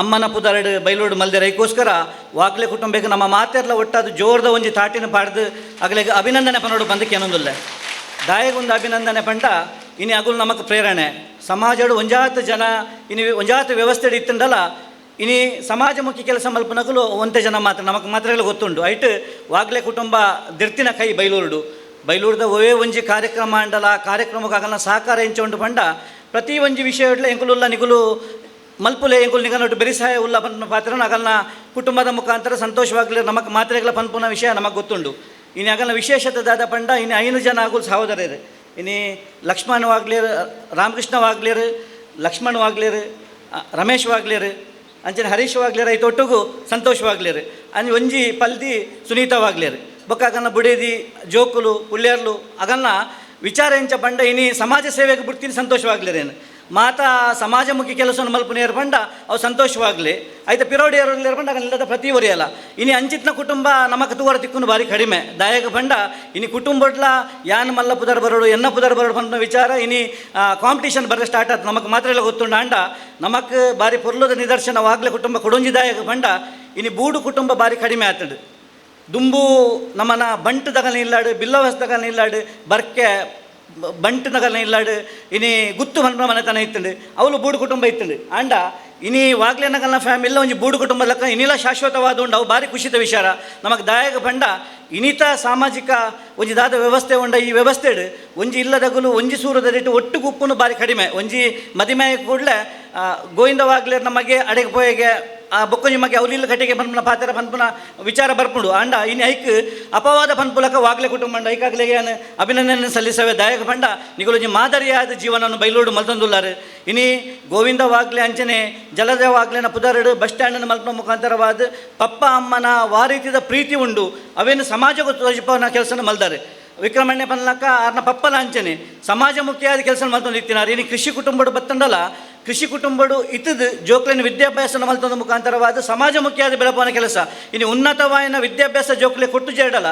ಅಮ್ಮನ ಪುದರಡು ಬೈಲೋಡು ಮಲ್ದೆರ ಐಕೋಸ್ಕರ ವಾಗ್ಲೆ ಕುಟುಂಬಕ್ಕೆ ನಮ್ಮ ಮಾತೆರ್ಲ ಒಟ್ಟಾದ ಜೋರ್ದ ಒಂಜಿ ತಾಟಿನ ಪಾಡ್ದು ಅಗಲಿಗೆ ಅಭಿನಂದನೆ ಪನ್ನೋಡು ಬಂದಕ್ಕೆ ಏನೊಂದಿಲ್ಲ ದಾಯಗೊಂದು ಅಭಿನಂದನೆ ಪಂಡ ಇನಿ ಅಗುಲು ನಮಕ್ ಪ್ರೇರಣೆ. ಸಮಾಜಡು ಒಂಜಾತ್ ಜನ ಇನಿ ಒಂಜಾತ್ ವ್ಯವಸ್ಥೆ ಇತ್ತಂಡಲ್ಲ, ಇನಿ ಸಮಾಜಮುಖಿ ಕೆಲಸ ಮಲ್ಪನಗಲು ಒಂತೆ ಜನ ಮಾತ್ರ ನಮಕ್ ಮಾತ್ರಗಳು ಗೊತ್ತುಂಡು. ಐಟ್ ವಾಗ್ಲೆ ಕುಟುಂಬ ದಿರ್ತಿನ ಕೈ ಬೈಲೂರ್ದ ಒವೇ ಒಂಜಿ ಕಾರ್ಯಕ್ರಮ ಅಂಡಲ ಕಾರ್ಯಕ್ರಮಕ್ಕೆ ಆಗಲ್ಲ ಸಹಕಾರ ಎಂಚೊಂಡು ಪಂಡ ಪ್ರತಿ ಒಂಜಿ ವಿಷಯ ಎಂಕುಲುಲ್ಲ ನಿಗುಲು ಮಲ್ಪುಲೆ ಎಂಕುಲು ನಿಗನೊಟ್ಟು ಬೆರಿಸಾಯ ಉಲ್ಲ ಪನ್ಪುನ ಪಾತ್ರನ ಅಗಲ್ನ ಕುಟುಂಬದ ಮುಖಾಂತರ ಸಂತೋಷವಾಗಲಿ ನಮಕ್ ಮಾತ್ರೆಗಳ ಪನ್ಪುನ ವಿಷಯ ನಮಗೆ ಗೊತ್ತುಂಡು. ಇನ್ನು ಅಗಲ್ನ ವಿಶೇಷತೆ ದಾದ ಪಂಡ ಇನ್ನು 5 ಜನ ಆಗುಲು ಸಹೋದರರು, ಇನ್ನು ಲಕ್ಷ್ಮಣ್ ವಾಗ್ಲೇರು, ರಾಮಕೃಷ್ಣ ವಾಗ್ಲೇರು, ಲಕ್ಷ್ಮಣ್ ವಾಗ್ಲೇರು, ರಮೇಶ್ ವಾಗ್ಲೇರು, ಅಂಚನೆ ಹರೀಶ್ ವಾಗ್ಲೇರು, ಐತೊಟ್ಟಿಗೂ ಸಂತೋಷ್ ವಾಗ್ಲೇರು, ಅಂಚೆ ಒಂಜಿ ಪಲ್ದಿ ಸುನೀತಾ ವಾಗ್ಲೇರು ಬೊಕ್ಕ ಅಗನ್ನ ಬುಡೇದಿ ಜೋಕುಲು ಪುಳ್ಳ್ಯಾರ್ಲು ಅಗನ್ನ ವಿಚಾರ ಎಂಚ ಪಂಡ ಇನಿ ಸಮಾಜ ಸೇವೆಗೆ ಬಿಡ್ತೀನಿ ಸಂತೋಷವಾಗ್ಲಿರೇನು ಮಾತಾ ಸಮಾಜಮುಖಿ ಕೆಲಸವನ್ನು ಮಲ್ಪನೇರು ಪಂಡ ಅವು ಸಂತೋಷವಾಗಲಿ ಆಯ್ತು ಪಿರೋಡಿಯರು ಪಂಡ ಅಗಲಿಲ್ಲದ ಪ್ರತಿ ಒರಿಯಲ್ಲ ಇನಿ ಅಂಚಿತ್ನ ಕುಟುಂಬ ನಮಕ್ ತೂವರ ತಿಕ್ಕುನು ಭಾರಿ ಕಡಿಮೆ ದಾಯಕ ಪಂಡ ಇನಿ ಕುಟುಂಬಡ್ಲ ಯಾನ್ ಮಲ್ಲ ಪುದರ್ ಬರೋಡು ಎನ್ನ ಪುದರ್ ಬರೋಡು ಪಂಡ ವಿಚಾರ ಇನಿ ಕಾಂಪಿಟೇಷನ್ ಬರ ಸ್ಟಾರ್ಟ್ ಆಯ್ತು ನಮಕ್ ಮಾತ್ರ ಎಲ್ಲ ಗೊತ್ತುಂಡ ಅಂಡ ನಮಕ್ ಭಾರಿ ಪೊರ್ಲದ ನಿದರ್ಶನವಾಗಲೇ ಕುಟುಂಬ ಕೊಡೊಂಜಿ ದಾಯಕ ಪಂಡ ಇನಿ ಬೂಡು ಕುಟುಂಬ ಭಾರಿ ಕಡಿಮೆ ಆಗ್ತದೆ. ದುಂಬು ನಮ್ಮನ ಬಂಟು ತಗಲ ಇಲ್ಲಾಡು ಬಿಲ್ಲವಸ್ ತಗಲ ಇಲ್ಲಾಡು ಬರ್ಕೆ ಬಂಟು ತಗಲ ಇಲ್ಲಾಡು ಇನಿ ಗುತ್ತು ಮನ್ಪ ಮನೆತನ ಇತ್ತಂಡು ಅವಳು ಬೂಡು ಕುಟುಂಬ ಇತ್ತಂಡು ಅಂಡ ಇನಿ ವಾಗ್ಲೇನಗಲ್ನ ಫ್ಯಾಮಿಲಿ ಒಂಜಿ ಬೂಡು ಕುಟುಂಬ ಲೆಕ್ಕ ಇನ್ನಿಲ್ಲ ಶಾಶ್ವತವಾದ ಉಂಡು ಅವು ಭಾರಿ ಖುಷಿತ ವಿಚಾರ ನಮಗೆ ದಾಯಕ ಪಂಡ ಇನ್ನಿತ ಸಾಮಾಜಿಕ ಒಂಜಿ ದಾದ ವ್ಯವಸ್ಥೆ ಉಂಡ ಈ ವ್ಯವಸ್ಥೆಡು ಒಂಜಿ ಇಲ್ಲದಗಲು ಒಂಜಿ ಸೂರದ ರೇಟು ಒಟ್ಟು ಗುಪ್ಪುನು ಭಾರಿ ಕಡಿಮೆ ಒಂಜಿ ಮದಿಮೆ ಕೂಡಲೇ ಗೋವಿಂದ ವಾಗ್ಲೇರ್ ನಮಗೆ ಅಡೆಗೆ ಪೋಯಗೆ ಬೊಕ್ಕೊಂಜಿ ಮಗೆ ಅವಲಿಲ್ಲ ಕಟ್ಟಿಗೆ ಪನ್ಪುನ ಪಾತ್ರ ಪನ್ಪುನ ವಿಚಾರ ಬರ್ಪುಂಡು ಅಂಡ ಇನ್ನು ಐಕ್ ಅಪವಾದ ಪನ್ಪುಲಕ ವಾಗ್ಲೆ ಕುಟುಂಬ ಅಂಡ ಐಕಾಗ್ಲೆಗೆ ಅಭಿನಂದನೆ ಸಲ್ಲಿಸವೆ ದಾಯಕ ಪಂಡ ನಿಗುಲೊಂಜಿ ಮಾದರಿಯಾದ ಜೀವನವನ್ನು ಬೈಲೋಡು ಮಲ್ತೊಂದುಲ್ಲಾರು ಇನಿ ಗೋವಿಂದ ವಾಗ್ಲೆ ಅಂಚನೆ ಜಲಜ ವಾಗ್ಲೆನ ಪುದರಡು ಬಸ್ ಸ್ಟ್ಯಾಂಡನ್ನು ಮಲ್ಪನ ಮುಖಾಂತರವಾದ ಪಪ್ಪ ಅಮ್ಮನ ವಾರೀತಿದ ಪ್ರೀತಿ ಉಂಡು ಅವೇನು ಸಮಾಜಕ್ಕೆ ತೋಜಿಪವನ ಕೆಲಸನ ಮಲ್ದಾರೆ ವಿಕ್ರಮಣ್ಯ ಪನ್ಲಕ್ಕ ಆರ್ನ ಪಪ್ಪಲ ಅಂಚನೆ ಸಮಾಜಮುಖಿಯಾದ ಕೆಲಸ ಮಲ್ತೊಂದು ಇತ್ತಿನಾರು ಇನ್ನು ಕೃಷಿ ಕುಟುಂಬಡು ಬತ್ತಂಡಲ್ಲ ಕೃಷಿ ಕುಟುಂಬಡು ಇತ್ತದು ಜೋಕ್ಲಿನ ವಿದ್ಯಾಭ್ಯಾಸ ಮಲ್ತೊಂದು ಮುಖಾಂತರವಾದ ಸಮಾಜಮುಖಿಯಾದ ಬೆಳಪನ ಕೆಲಸ ಇನ್ನು ಉನ್ನತವಾಯಿನ ವಿದ್ಯಾಭ್ಯಾಸ ಜೋಕ್ಲೆ ಕೊಟ್ಟು ಜೇಡಲ್ಲ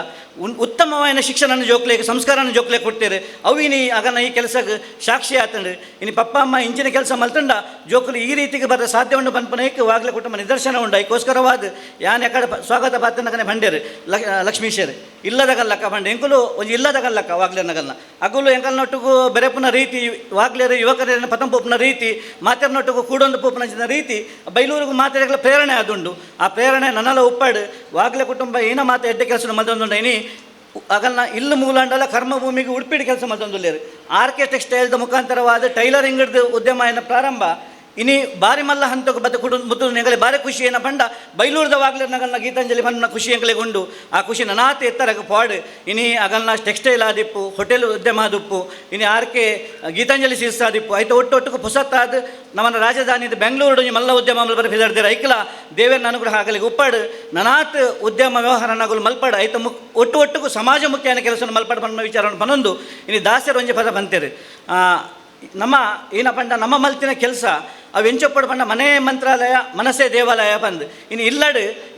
ಉತ್ತಮವಾಯಿನ ಶಿಕ್ಷಣ ಜೋಕ್ಲೆ ಸಂಸ್ಕಾರನ ಜೋಕ್ಲೆ ಕೊಡ್ತೇವೆ ಅವು ಇನಿ ಆಗನ ಈ ಕೆಲಸಕ್ಕೆ ಸಾಕ್ಷಿ ಆತಂಡು ಇನ್ನು ಪಪ್ಪ ಅಮ್ಮ ಇಂಚಿನ ಕೆಲಸ ಮಲ್ತಂಡ ಜೋಕ್ಲು ಈ ರೀತಿಗೆ ಬರ ಸಾಧ್ಯ ಉಂಡು ಪನ್ಪನಕ್ಕೆ ವಾಗ್ಲೆ ಕುಟುಂಬ ನಿದರ್ಶನ ಉಂಡು ಅದಕ್ಕೋಸ್ಕರವಾದ ಯಾನ್ ಯಾಕಡೆ ಸ್ವಾಗತ ಪಾತ್ರನಗನೆ ಬಂಡೇರು ಲಕ್ಷ್ಮೀಶರು ಇಲ್ಲದ ಗಲ್ಲಕ್ಕ ಬಂಡೆ ಎಂಕುಲು ಒಂದು ಇಲ್ಲದ ಗಲ್ಲಕ್ಕ ವಾಗ್ಲೆನಗಲ್ನ ಅಗುಲು ಎಂಕಲ್ನೊಟ್ಟಿಗೂ ಬೆರೆಪುನ ರೀತಿ ವಾಗ್ಲೇರು ಯುವಕರ ಪತಂ ಪೋಪನ ರೀತಿ ಮಾತೆರ್ನೊಟ್ಟಿಗೂ ಕೂಡೊಂದು ಪೋಪನ ರೀತಿ ಬೈಲೂರಿಗೂ ಮಾತಾಡಗಳ ಪ್ರೇರಣೆ ಅದುಂಡು ಆ ಪ್ರೇರಣೆ ನನ್ನೆಲ್ಲ ಉಪ್ಪಾಡು ವಾಗ್ಲೆ ಕುಟುಂಬ ಏನ ಮಾತು ಎಡ್ಡೆ ಕೆಲಸ ಮಲ್ತೊಂದುಂಡ ಇನಿ ಆಗಲ್ನ ಇಲ್ಲು ಮೂಲಂಡಲ್ಲ ಕರ್ಮಭೂಮಿಗೆ ಉಡುಪಿಡಿ ಕೆಲಸ ಮಲ್ತೊಂದುಲ್ಲೇರು ಆರ್ಕೆ ಟೆಕ್ಸ್ಟೈಲ್ದ ಮುಖಾಂತರವಾದ ಟೈಲರಿಂಗ್ದು ಉದ್ಯಮ ಏನ ಪ್ರಾರಂಭ ಇನಿ ಬಾರಿ ಮಲ್ಲ ಹಂತಕ್ಕೆ ಬತ್ತ ಮುತ್ತು ನೆಗಲೆ ಬಾರಿ ಖುಷಿ ಏನ ಬಂಡ ಬೈಲೂರದ ವಾಗ್ಲರ್ನಗಲ್ನ ಗೀತಾಂಜಲಿ ಬಂದ ಖುಷಿ ಎಂಗಲೆಗೊಂಡು ಆ ಖುಷಿ ನನಾತೆ ಎತ್ತರಗೆ ಪಾಡು ಇನಿ ಅಗಲ್ನ ಟೆಕ್ಸ್ಟೈಲ್ ಆದಿಪ್ಪು ಹೋಟೆಲ್ ಉದ್ಯಮ ಆದಿಪ್ಪು ಇನಿ ಆರ್ಕೆ ಗೀತಾಂಜಲಿ ಸೀರ್ಸ್ ಆದಿಪ್ಪು ಆಯ್ತು ಒಟ್ಟೊಟ್ಟಿಗೆ ಪುಸತ್ತಾದ ನಮ್ಮನ್ನ ರಾಜಧಾನಿ ಬೆಂಗಳೂರು ಮಲ್ಲ ಉದ್ಯಮ ಬರ ಬಿದಾಡ್ದಿರ ಐಕಲ ದೇವೇರ್ ಅನುಗ್ರಹ ಆಗಲಿಗೆ ಉಪ್ಪಾಡು ನನಾತ್ ಉದ್ಯಮ ವ್ಯವಹಾರನಗಳು ಮಲ್ಪಾಡು ಆಯ್ತು ಒಟ್ಟುಗೂ ಸಮಾಜ ಮುಖ್ಯನ ಕೆಲಸ ಮಲ್ಪಾಡು ಬನ್ನ ವಿಚಾರವನ್ನು ಪನ್ನೊಂದು ಇನಿ ದಾಸ್ಯರು ಒಂಜಿ ಪದ ಬಂತೇರಿ ನಮ್ಮ ಏನ ಪಂಡ ನಮ್ಮ ಮಲ್ತಿನ ಕೆಲಸ ಅವು ಎಂಚೊಪ್ಪಡು ಪಂಡ ಮನೆ ಮಂತ್ರಾಲಯ ಮನಸ್ಸೇ ದೇವಾಲಯ ಬಂದು ಇನ್ನು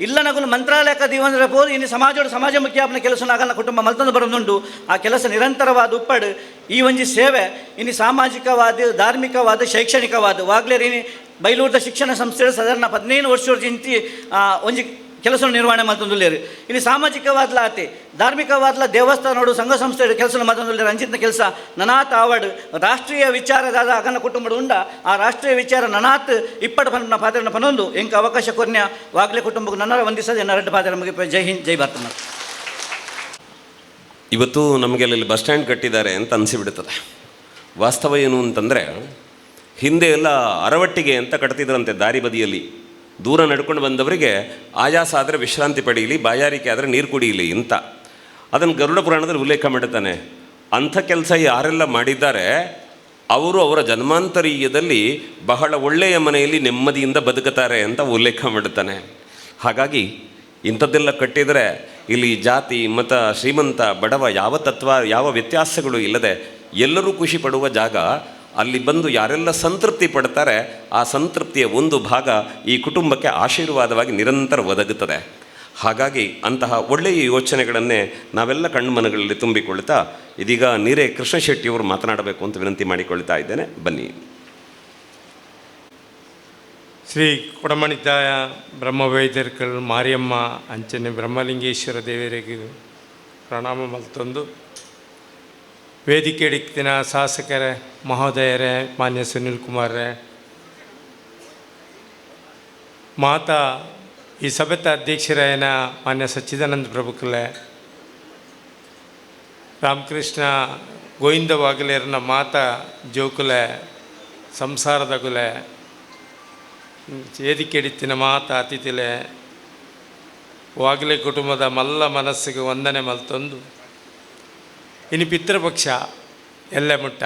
ಇಲ್ಲನಗುಲು ಮಂತ್ರಾಲಯಕ್ಕೆ ದೀವಂದ್ರೆ ಹೋದು ಇನ್ನು ಸಮಾಜ ಮುಖ್ಯಾಪನ ಕೆಲಸ ಆಗಲ್ಲ ಕುಟುಂಬ ಮಲ್ತೊಂದು ಬರೋದುಂಟು ಆ ಕೆಲಸ ನಿರಂತರವಾದ ಉಪ್ಪಡು ಈ ಒಂಜಿ ಸೇವೆ ಇನ್ನು ಸಾಮಾಜಿಕವಾದ ಧಾರ್ಮಿಕವಾದ ಶೈಕ್ಷಣಿಕವಾದ ವಾಗ್ಲೇರಿ ಇನ್ನು ಬೈಲೂರದ ಶಿಕ್ಷಣ ಸಂಸ್ಥೆ ಸಾಧಾರಣ 15 ವರ್ಷದ ಇಂತಿ ಒಂಜಿ ಕೆಲಸ ನಿರ್ವಹಣೆ ಮಲ್ತೊಂದುಲ್ಲೇರು ಇನ್ನು ಸಾಮಾಜಿಕವಾದ್ಲ ಆತೆ ಧಾರ್ಮಿಕವಾದ್ಲ ದೇವಸ್ಥಾನೋಡು ಸಂಘ ಸಂಸ್ಥೆ ಕೆಲಸ ಮಲ್ತೊಂದುಲ್ಲೇರು ಅಂಚಿನ ಕೆಲಸ ನನಾತ್ ಆವಡ್ ರಾಷ್ಟ್ರೀಯ ವಿಚಾರದಾದ ಅಗನ ಕುಟುಂಬಡು ಉಂಡ ಆ ರಾಷ್ಟ್ರೀಯ ವಿಚಾರ ನನಾತ್ ಇಪ್ಪಡು ಪನ್ನ ಪಾತ್ರನ ಪನೊಂದು ಎಂಕ ಅವಕಾಶ ಕೊರ್ನ್ಯ ವಾಗ್ಲೆ ಕುಟುಂಬಕ್ಕೆ ನನ್ನ ವಂದಿಸದೆ ಎರಡು ಪಾತ್ರ ಮುಗಿಪ ಜೈ ಹಿಂದ್ ಜೈ ಭಾರತ. ಇವತ್ತು ನಮಗೆ ಅಲ್ಲಿ ಬಸ್ ಸ್ಟ್ಯಾಂಡ್ ಕಟ್ಟಿದ್ದಾರೆ ಅಂತ ಅನಿಸಿಬಿಡ್ತದೆ. ವಾಸ್ತವ ಏನು ಅಂತಂದರೆ ಹಿಂದೆ ಎಲ್ಲ ಅರವಟ್ಟಿಗೆ ಅಂತ ಕಟ್ತಿದ್ರಂತೆ ದಾರಿ ಬದಿಯಲ್ಲಿ. ದೂರ ನಡ್ಕೊಂಡು ಬಂದವರಿಗೆ ಆಯಾಸ ಆದರೆ ವಿಶ್ರಾಂತಿ ಪಡೀಲಿ, ಬಾಯಾರಿಕೆ ಆದರೆ ನೀರು ಕುಡಿಯಲಿ ಅಂತ. ಅದನ್ನು ಗರುಡ ಪುರಾಣದಲ್ಲಿ ಉಲ್ಲೇಖ ಮಾಡುತ್ತಾನೆ. ಅಂಥ ಕೆಲಸ ಯಾರೆಲ್ಲ ಮಾಡಿದ್ದಾರೆ ಅವರು ಅವರ ಜನ್ಮಾಂತರೀಯದಲ್ಲಿ ಬಹಳ ಒಳ್ಳೆಯ ಮನೆಯಲ್ಲಿ ನೆಮ್ಮದಿಯಿಂದ ಬದುಕುತ್ತಾರೆ ಅಂತ ಉಲ್ಲೇಖ ಮಾಡುತ್ತಾನೆ. ಹಾಗಾಗಿ ಇಂಥದ್ದೆಲ್ಲ ಕಟ್ಟಿದರೆ ಇಲ್ಲಿ ಜಾತಿ ಮತ ಶ್ರೀಮಂತ ಬಡವ ಯಾವ ತತ್ವ ಯಾವ ವ್ಯತ್ಯಾಸಗಳು ಇಲ್ಲದೆ ಎಲ್ಲರೂ ಖುಷಿ ಪಡುವ ಜಾಗ. ಅಲ್ಲಿ ಬಂದು ಯಾರೆಲ್ಲ ಸಂತೃಪ್ತಿ ಪಡ್ತಾರೆ ಆ ಸಂತೃಪ್ತಿಯ ಒಂದು ಭಾಗ ಈ ಕುಟುಂಬಕ್ಕೆ ಆಶೀರ್ವಾದವಾಗಿ ನಿರಂತರ ಒದಗುತ್ತದೆ. ಹಾಗಾಗಿ ಅಂತಹ ಒಳ್ಳೆಯ ಯೋಚನೆಗಳನ್ನೇ ನಾವೆಲ್ಲ ಕಣ್ಮನಗಳಲ್ಲಿ ತುಂಬಿಕೊಳ್ತಾ ಇದೀಗ ನೀರೇ ಕೃಷ್ಣ ಶೆಟ್ಟಿಯವರು ಮಾತನಾಡಬೇಕು ಅಂತ ವಿನಂತಿ ಮಾಡಿಕೊಳ್ತಾ ಇದ್ದೇನೆ. ಬನ್ನಿ. ಶ್ರೀ ಕೊಡಮಣಿತಾಯ ಬ್ರಹ್ಮವೈದ್ಯರ್ಕಲ್ ಮಾರಿಯಮ್ಮ ಅಂಚನೆ ಬ್ರಹ್ಮಲಿಂಗೇಶ್ವರ ದೇವರಿಗೆ ಪ್ರಣಾಮ ಮಲ್ತೊಂದು ವೇದಿಕೆ ಇಕ್ತಿನ ಶಾಸಕರೇ ಮಹೋದಯರೇ ಮಾನ್ಯ ಸುನಿಲ್ ಕುಮಾರ್ರೇ ಮಾತಾ ಈ ಸಭೆತ ಅಧ್ಯಕ್ಷರಾಯನ ಮಾನ್ಯ ಸಚ್ಚಿದಾನಂದ ಪ್ರಭುಕಲೆ ರಾಮಕೃಷ್ಣ ಗೋವಿಂದ ವಾಗಲೇರನ ಮಾತಾ ಜೋಕುಲೆ ಸಂಸಾರದಗುಲೆ ವೇದಿಕೆ ಇಡ್ತಿನ ಮಾತಾ ಅತಿಥಿಲೆ ವಾಗಲೆ ಕುಟುಂಬದ ಮಲ್ಲ ಮನಸ್ಸಿಗೆ ವಂದನೆ ಮಲ್ತೊಂದು ಇನ್ನು ಪಿತೃಪಕ್ಷ ಎಲ್ಲೆ ಮುಟ್ಟ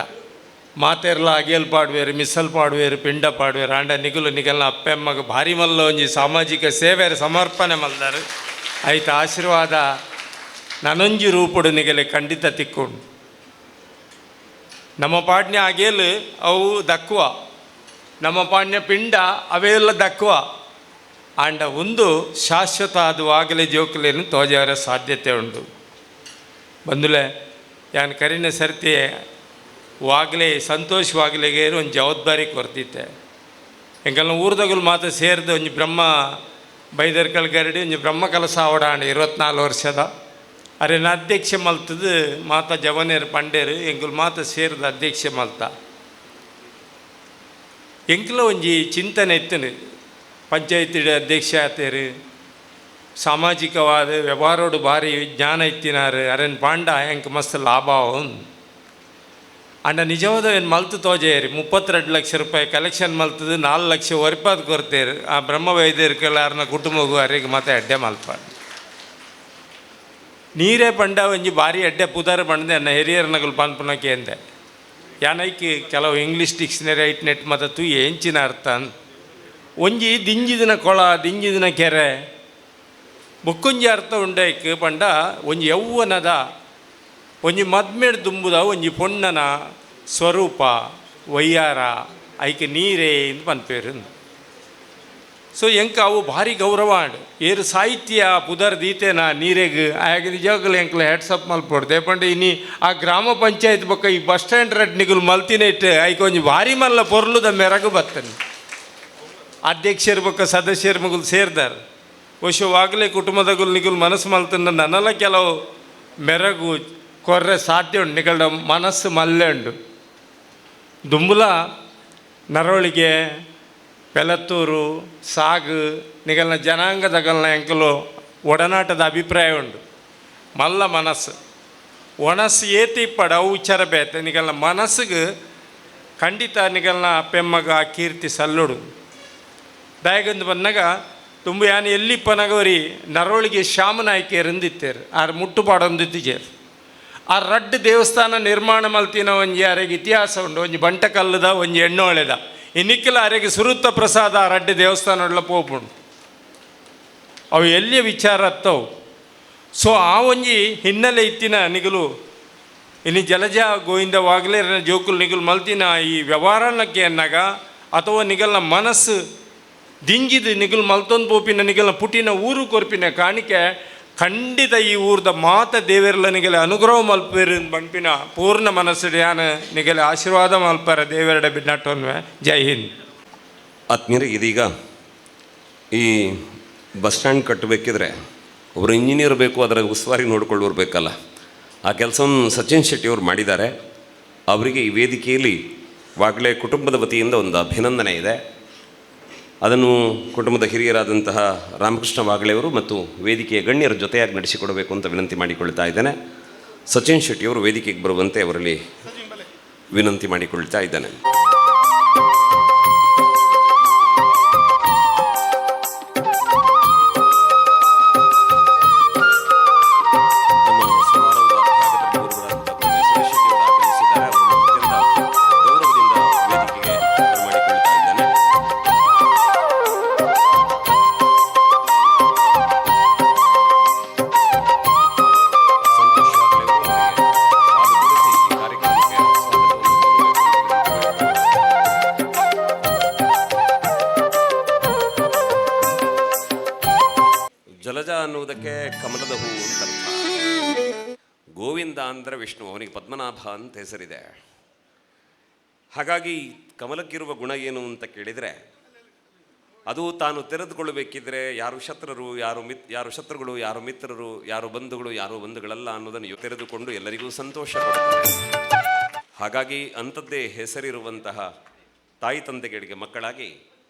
ಮಾತೆರ್ಲ ಅಗಿಯಲ್ ಪಾಡುವೇರು ಮಿಸಲ್ ಪಾಡುವೇರು ಪಿಂಡ ಪಾಡುವೇರು ಆಂಡ ನಿಗುಲು ನಿಗಲ್ನ ಅಪ್ಪೆಮ್ಮಗೆ ಭಾರಿ ಮಲ್ಲ ಒಂಜಿ ಸಾಮಾಜಿಕ ಸೇವೆ ಸಮರ್ಪಣೆ ಮಲ್ದಾರು ಆಯ್ತು ಆಶೀರ್ವಾದ ನನೊಂಜಿ ರೂಪುಡು ನಿಗಲೆ ಖಂಡಿತ ತಿಕ್ಕೊಂಡು ನಮ್ಮ ಪಾಡ್ನೆ ಅಗೇಲು ಅವು ದಕ್ಕುವ ನಮ್ಮ ಪಾಡ್ನೆ ಪಿಂಡ ಅವೆಲ್ಲ ದಕ್ಕುವ ಆಂಡ ಒಂದು ಶಾಶ್ವತ ಅದು ಆಗಲೇ ಜೋಕಲೇನು ತೋಜವರ ಸಾಧ್ಯತೆ ಉಂಟು. ಬಂದುಲೆ ಯಾನ್ ಕರಿನ ಸರ್ತಿ ವಾಗಲೇ ಸಂತೋಷ ವಾಗಲೆಗೇರು ಒಂದು ಜವಾಬ್ದಾರಿ ಕೊರ್ತಿತ್ತೆ ಎಂಕಲ್ನ ಊರ್ದಗಳು ಮಾತು ಸೇರಿದ ಒಂಜಿ ಬ್ರಹ್ಮ ಬೈದರ್ಕಲ್ ಗರಡಿ ಒಂಜಿ ಬ್ರಹ್ಮ ಕೆಲಸ ಆವಡಾಂಡ 24 ವರ್ಷದ ಅರೆನ ಅಧ್ಯಕ್ಷ ಮಲ್ತದು ಮಾತ ಜವನೇರು ಪಂಡೇರು ಎಂಕುಲು ಮಾತ ಸೇರಿದ ಅಧ್ಯಕ್ಷ ಮಲ್ತ ಎಂಕಲ ಒಂಜಿ ಚಿಂತನೆ ಎತ್ತನು ಪಂಚಾಯತಿ ಅಧ್ಯಕ್ಷ ಆತೇರು ಸಾಮಾಜಿಕವಾದ ವ್ಯವಹಾರೋಡು ಭಾರಿ ಜ್ಞಾನ ಇತ್ತಿನಾರು ಅರೆನ್ ಪಾಂಡ ಹೆಂಗೆ ಮಸ್ತ್ ಲಾಭ ಅವನು ಅಂಡ ನಿಜವಾದ ಏನು ಮಲ್ತು ತೋಜೇರಿ 32 ಲಕ್ಷ ರೂಪಾಯಿ ಕಲೆಕ್ಷನ್ ಮಲ್ತದು 4 ಲಕ್ಷ ಒರಿಪಾದ ಕೊರ್ತೇರು ಆ ಬ್ರಹ್ಮ ವೈದ್ಯರ್ಕಲ್ಲಾರನ ಕುಟುಂಬಗೂ ಅರಿಗೆ ಮತ್ತೆ ಅಡ್ಡೆ ಮಲ್ಪಾಡು ನೀರೇ ಪಂಡ ಒಂಜಿ ಭಾರಿ ಅಡ್ಡೆ ಪುದಾರ ಪಂಡದೆ ನನ್ನ ಹಿರಿಯರ್ನಗಳು ಪನ್ಪನಕ್ಕೆ ಅಂದೆ ಯಾನೈಕಿ ಕೆಲವು ಇಂಗ್ಲೀಷ್ ಡಿಕ್ಷನರಿ ಐಟ್ ನೆಟ್ ಮತ್ತು ತು ಎಂಚಿನ ಅರ್ಥ ಒಂಜಿ ದಿಂಜಿದಿನ ಕೊಳ ದಿಂಜಿದಿನ ಕೆರೆ ಬುಕ್ಕೊಂಜಿ ಅರ್ಥ ಉಂಡೈಕ್ ಪಂಡ ಒಂಜಿ ಯೌವನದ ಒಂಜಿ ಮದ್ಮೇಡ್ ದುಂಬುದ ಒಂಜಿ ಪೊಣ್ಣನ ಸ್ವರೂಪ ವಯ್ಯಾರ ಐಕೆ ನೀರೇ ಎಂದು ಪನ್ಪೇರು. ಸೊ ಎಂಕ ಅವು ಭಾರಿ ಗೌರವ ಆಂಡ್ ಏರು ಸಾಹಿತ್ಯ ಪುದರ್ ದೀತೆನಾ ನೀರೆಗ್ ಆಗ ನಿಜವಾಗಲೂ ಎಂಕ್ಲ ಹೆಡ್ಸಪ್ ಮಲ್ಪೊಡ್ದೆ ಪಂಡ ಇನಿ ಆ ಗ್ರಾಮ ಪಂಚಾಯತ್ ಬೊಕ್ಕ ಈ ಬಸ್ ಸ್ಟ್ಯಾಂಡ್ ರಡ್ ನಿಗುಲು ಮಲ್ತಿನ ಇಟ್ಟು ಐಕೆ ಒಂಜಿ ಭಾರಿ ಮಲ್ಲ ಪೊರ್ಲುದ ಮೆರಗು ಬತ್ತನೆ. ಅಧ್ಯಕ್ಷರು ಬೊಕ್ಕ ಸದಸ್ಯರು ಮಗುಲು ಸೇರ್ದಾರ ವರ್ಷವಾಗಲೇ ಕುಟುಂಬದಗುಲು ನಿಗುಲು ಮನಸ್ಸು ಮಲ್ತನ ನನ್ನಲ್ಲ ಕೆಲವು ಮೆರಗು ಕೊರ್ರೆ ಸಾಧ್ಯ ಉಂಟು ನಿಗಳ ಮನಸ್ಸು ಮಲ್ಲೆ ಉಂಡು. ದುಂಬುಲ ನರವಳಿಗೆ ಪೆಲತ್ತೂರು ಸಾಗು ನಿಗಲ್ನ ಜನಾಂಗದಗಲ್ನ ಎಂಕಲು ಒಡನಾಟದ ಅಭಿಪ್ರಾಯ ಉಂಡು. ಮಲ್ಲ ಮನಸ್ಸು ಒಣಸ್ಸು ಏತಿ ಪಡ ಅವು ವಿಚಾರ ಬೇತೆ ನಿಗಲ್ನ ಮನಸ್ಸಿಗೆ ಖಂಡಿತ ನಿಗಲ್ನ ಪೆಮ್ಮಗ ಕೀರ್ತಿ ಸಲ್ಲುಡು. ದಯಗಂದು ಬಂದಾಗ ತುಂಬ ಯಾನು ಎಲ್ಲಿಪ್ಪನಗವರಿ ನರವಳಿಗೆ ಶ್ಯಾಮನಾಯ್ಕೆ ರಂದಿತ್ತೇರು ಆರು ಮುಟ್ಟುಪಾಡೊಂದಿತ್ತೇರು ಆ ರಡ್ಡು ದೇವಸ್ಥಾನ ನಿರ್ಮಾಣ ಮಲ್ತಿನ ಒಂಜಿ ಯಾರಿಗೆ ಇತಿಹಾಸ ಉಂಡು. ಒಂಜಿ ಬಂಟಕಲ್ಲದ ಒಂಜಿ ಎಣ್ಣೊಳೆದ ಇನ್ನಿಕ್ಕೆಲ್ಲ ಅರೆಗೆ ಸುರುತ್ತ ಪ್ರಸಾದ ಆ ರಡ್ಡು ದೇವಸ್ಥಾನಗಳ ಪೋಪುಂಡು. ಅವು ಎಲ್ಲಿಯ ವಿಚಾರ ಅತ್ತವು. ಸೊ ಆ ಒಂಜಿ ಹಿನ್ನೆಲೆ ಇತ್ತಿನ ನಿಗಲು ಇನ್ನು ಜಲಜ ಗೋವಿಂದವಾಗಲೇ ಜೋಕುಲು ನಿಗಲು ಮಲ್ತಿನ ಈ ವ್ಯವಹಾರನಕ್ಕೆ ಅನ್ನಾಗ ಅಥವಾ ನಿಗಲ್ನ ಮನಸ್ಸು ದಿಂಜಿದು ನಿಗಲು ಮಲ್ತೊಂದು ಪೋಪಿನ ನಿಗಲ್ನ ಪುಟ್ಟಿನ ಊರು ಕೊರ್ಪಿನ ಕಾಣಿಕೆ ಖಂಡಿತ ಈ ಊರ್ದ ಮಾತ ದೇವೆರ್ಲ ನಿಗಲೆ ಅನುಗ್ರಹ ಮಲ್ಪೇರು ಬಂಪಿನ ಪೂರ್ಣ ಮನಸ್ಸು ಯಾನು ನಿಗಲೆ ಆಶೀರ್ವಾದ ಮಲ್ಪಾರ ದೇವೆರಡೆ ಬಿನ್ನಟ್ಟೊನ್ವೆ. ಜೈ ಹಿಂದ್. ಆತ್ಮೀಯರೇ, ಇದೀಗ ಈ ಬಸ್ ಸ್ಟ್ಯಾಂಡ್ ಕಟ್ಟಬೇಕಿದ್ರೆ ಒಬ್ಬರು ಇಂಜಿನಿಯರ್ ಬೇಕು, ಅದರ ಉಸ್ತುವಾರಿ ನೋಡ್ಕೊಳ್ಳೋರು ಬೇಕಲ್ಲ. ಆ ಕೆಲಸವನ್ನು ಸಚಿನ್ ಶೆಟ್ಟಿಯವರು ಮಾಡಿದ್ದಾರೆ. ಅವರಿಗೆ ಈ ವೇದಿಕೆಯಲ್ಲಿ ವಾಗ್ಲೆ ಕುಟುಂಬದ ವತಿಯಿಂದ ಒಂದು ಅಭಿನಂದನೆ ಇದೆ. ಅದನ್ನು ಕುಟುಂಬದ ಹಿರಿಯರಾದಂತಹ ರಾಮಕೃಷ್ಣ ವಾಗ್ಳೆಯವರು ಮತ್ತು ವೇದಿಕೆಯ ಗಣ್ಯರ ಜೊತೆಯಾಗಿ ನಡೆಸಿಕೊಡಬೇಕು ಅಂತ ವಿನಂತಿ ಮಾಡಿಕೊಳ್ತಾ ಇದ್ದೇನೆ. ಸಚಿನ್ ಶೆಟ್ಟಿಯವರು ವೇದಿಕೆಗೆ ಬರುವಂತೆ ಅವರಲ್ಲಿ ವಿನಂತಿ ಮಾಡಿಕೊಳ್ತಾ ಇದ್ದೇನೆ. ಜಲಜ ಅನ್ನುವುದಕ್ಕೆ ಕಮಲದ ಹೂವು ಅಂತ ಅರ್ಥ. ಗೋವಿಂದ ಅಂದರೆ ವಿಷ್ಣು, ಅವನಿಗೆ ಪದ್ಮನಾಭ ಅಂತ ಹೆಸರಿದೆ. ಹಾಗಾಗಿ ಕಮಲಕ್ಕಿರುವ ಗುಣ ಏನು ಅಂತ ಕೇಳಿದರೆ, ಅದು ತಾನು ತೆರೆದುಕೊಳ್ಳಬೇಕಿದ್ರೆ ಯಾರು ಶತ್ರುರು, ಯಾರು ಶತ್ರುಗಳು, ಯಾರು ಮಿತ್ರರು, ಯಾರು ಬಂಧುಗಳು, ಯಾರು ಬಂಧುಗಳಲ್ಲ ಅನ್ನೋದನ್ನು ತೆರೆದುಕೊಂಡು ಎಲ್ಲರಿಗೂ ಸಂತೋಷ ಕೊಡುತ್ತದೆ. ಹಾಗಾಗಿ ಅಂಥದ್ದೇ ಹೆಸರಿರುವಂತಹ ತಾಯಿ ತಂದೆಗಳಿಗೆ ಮಕ್ಕಳಾಗಿ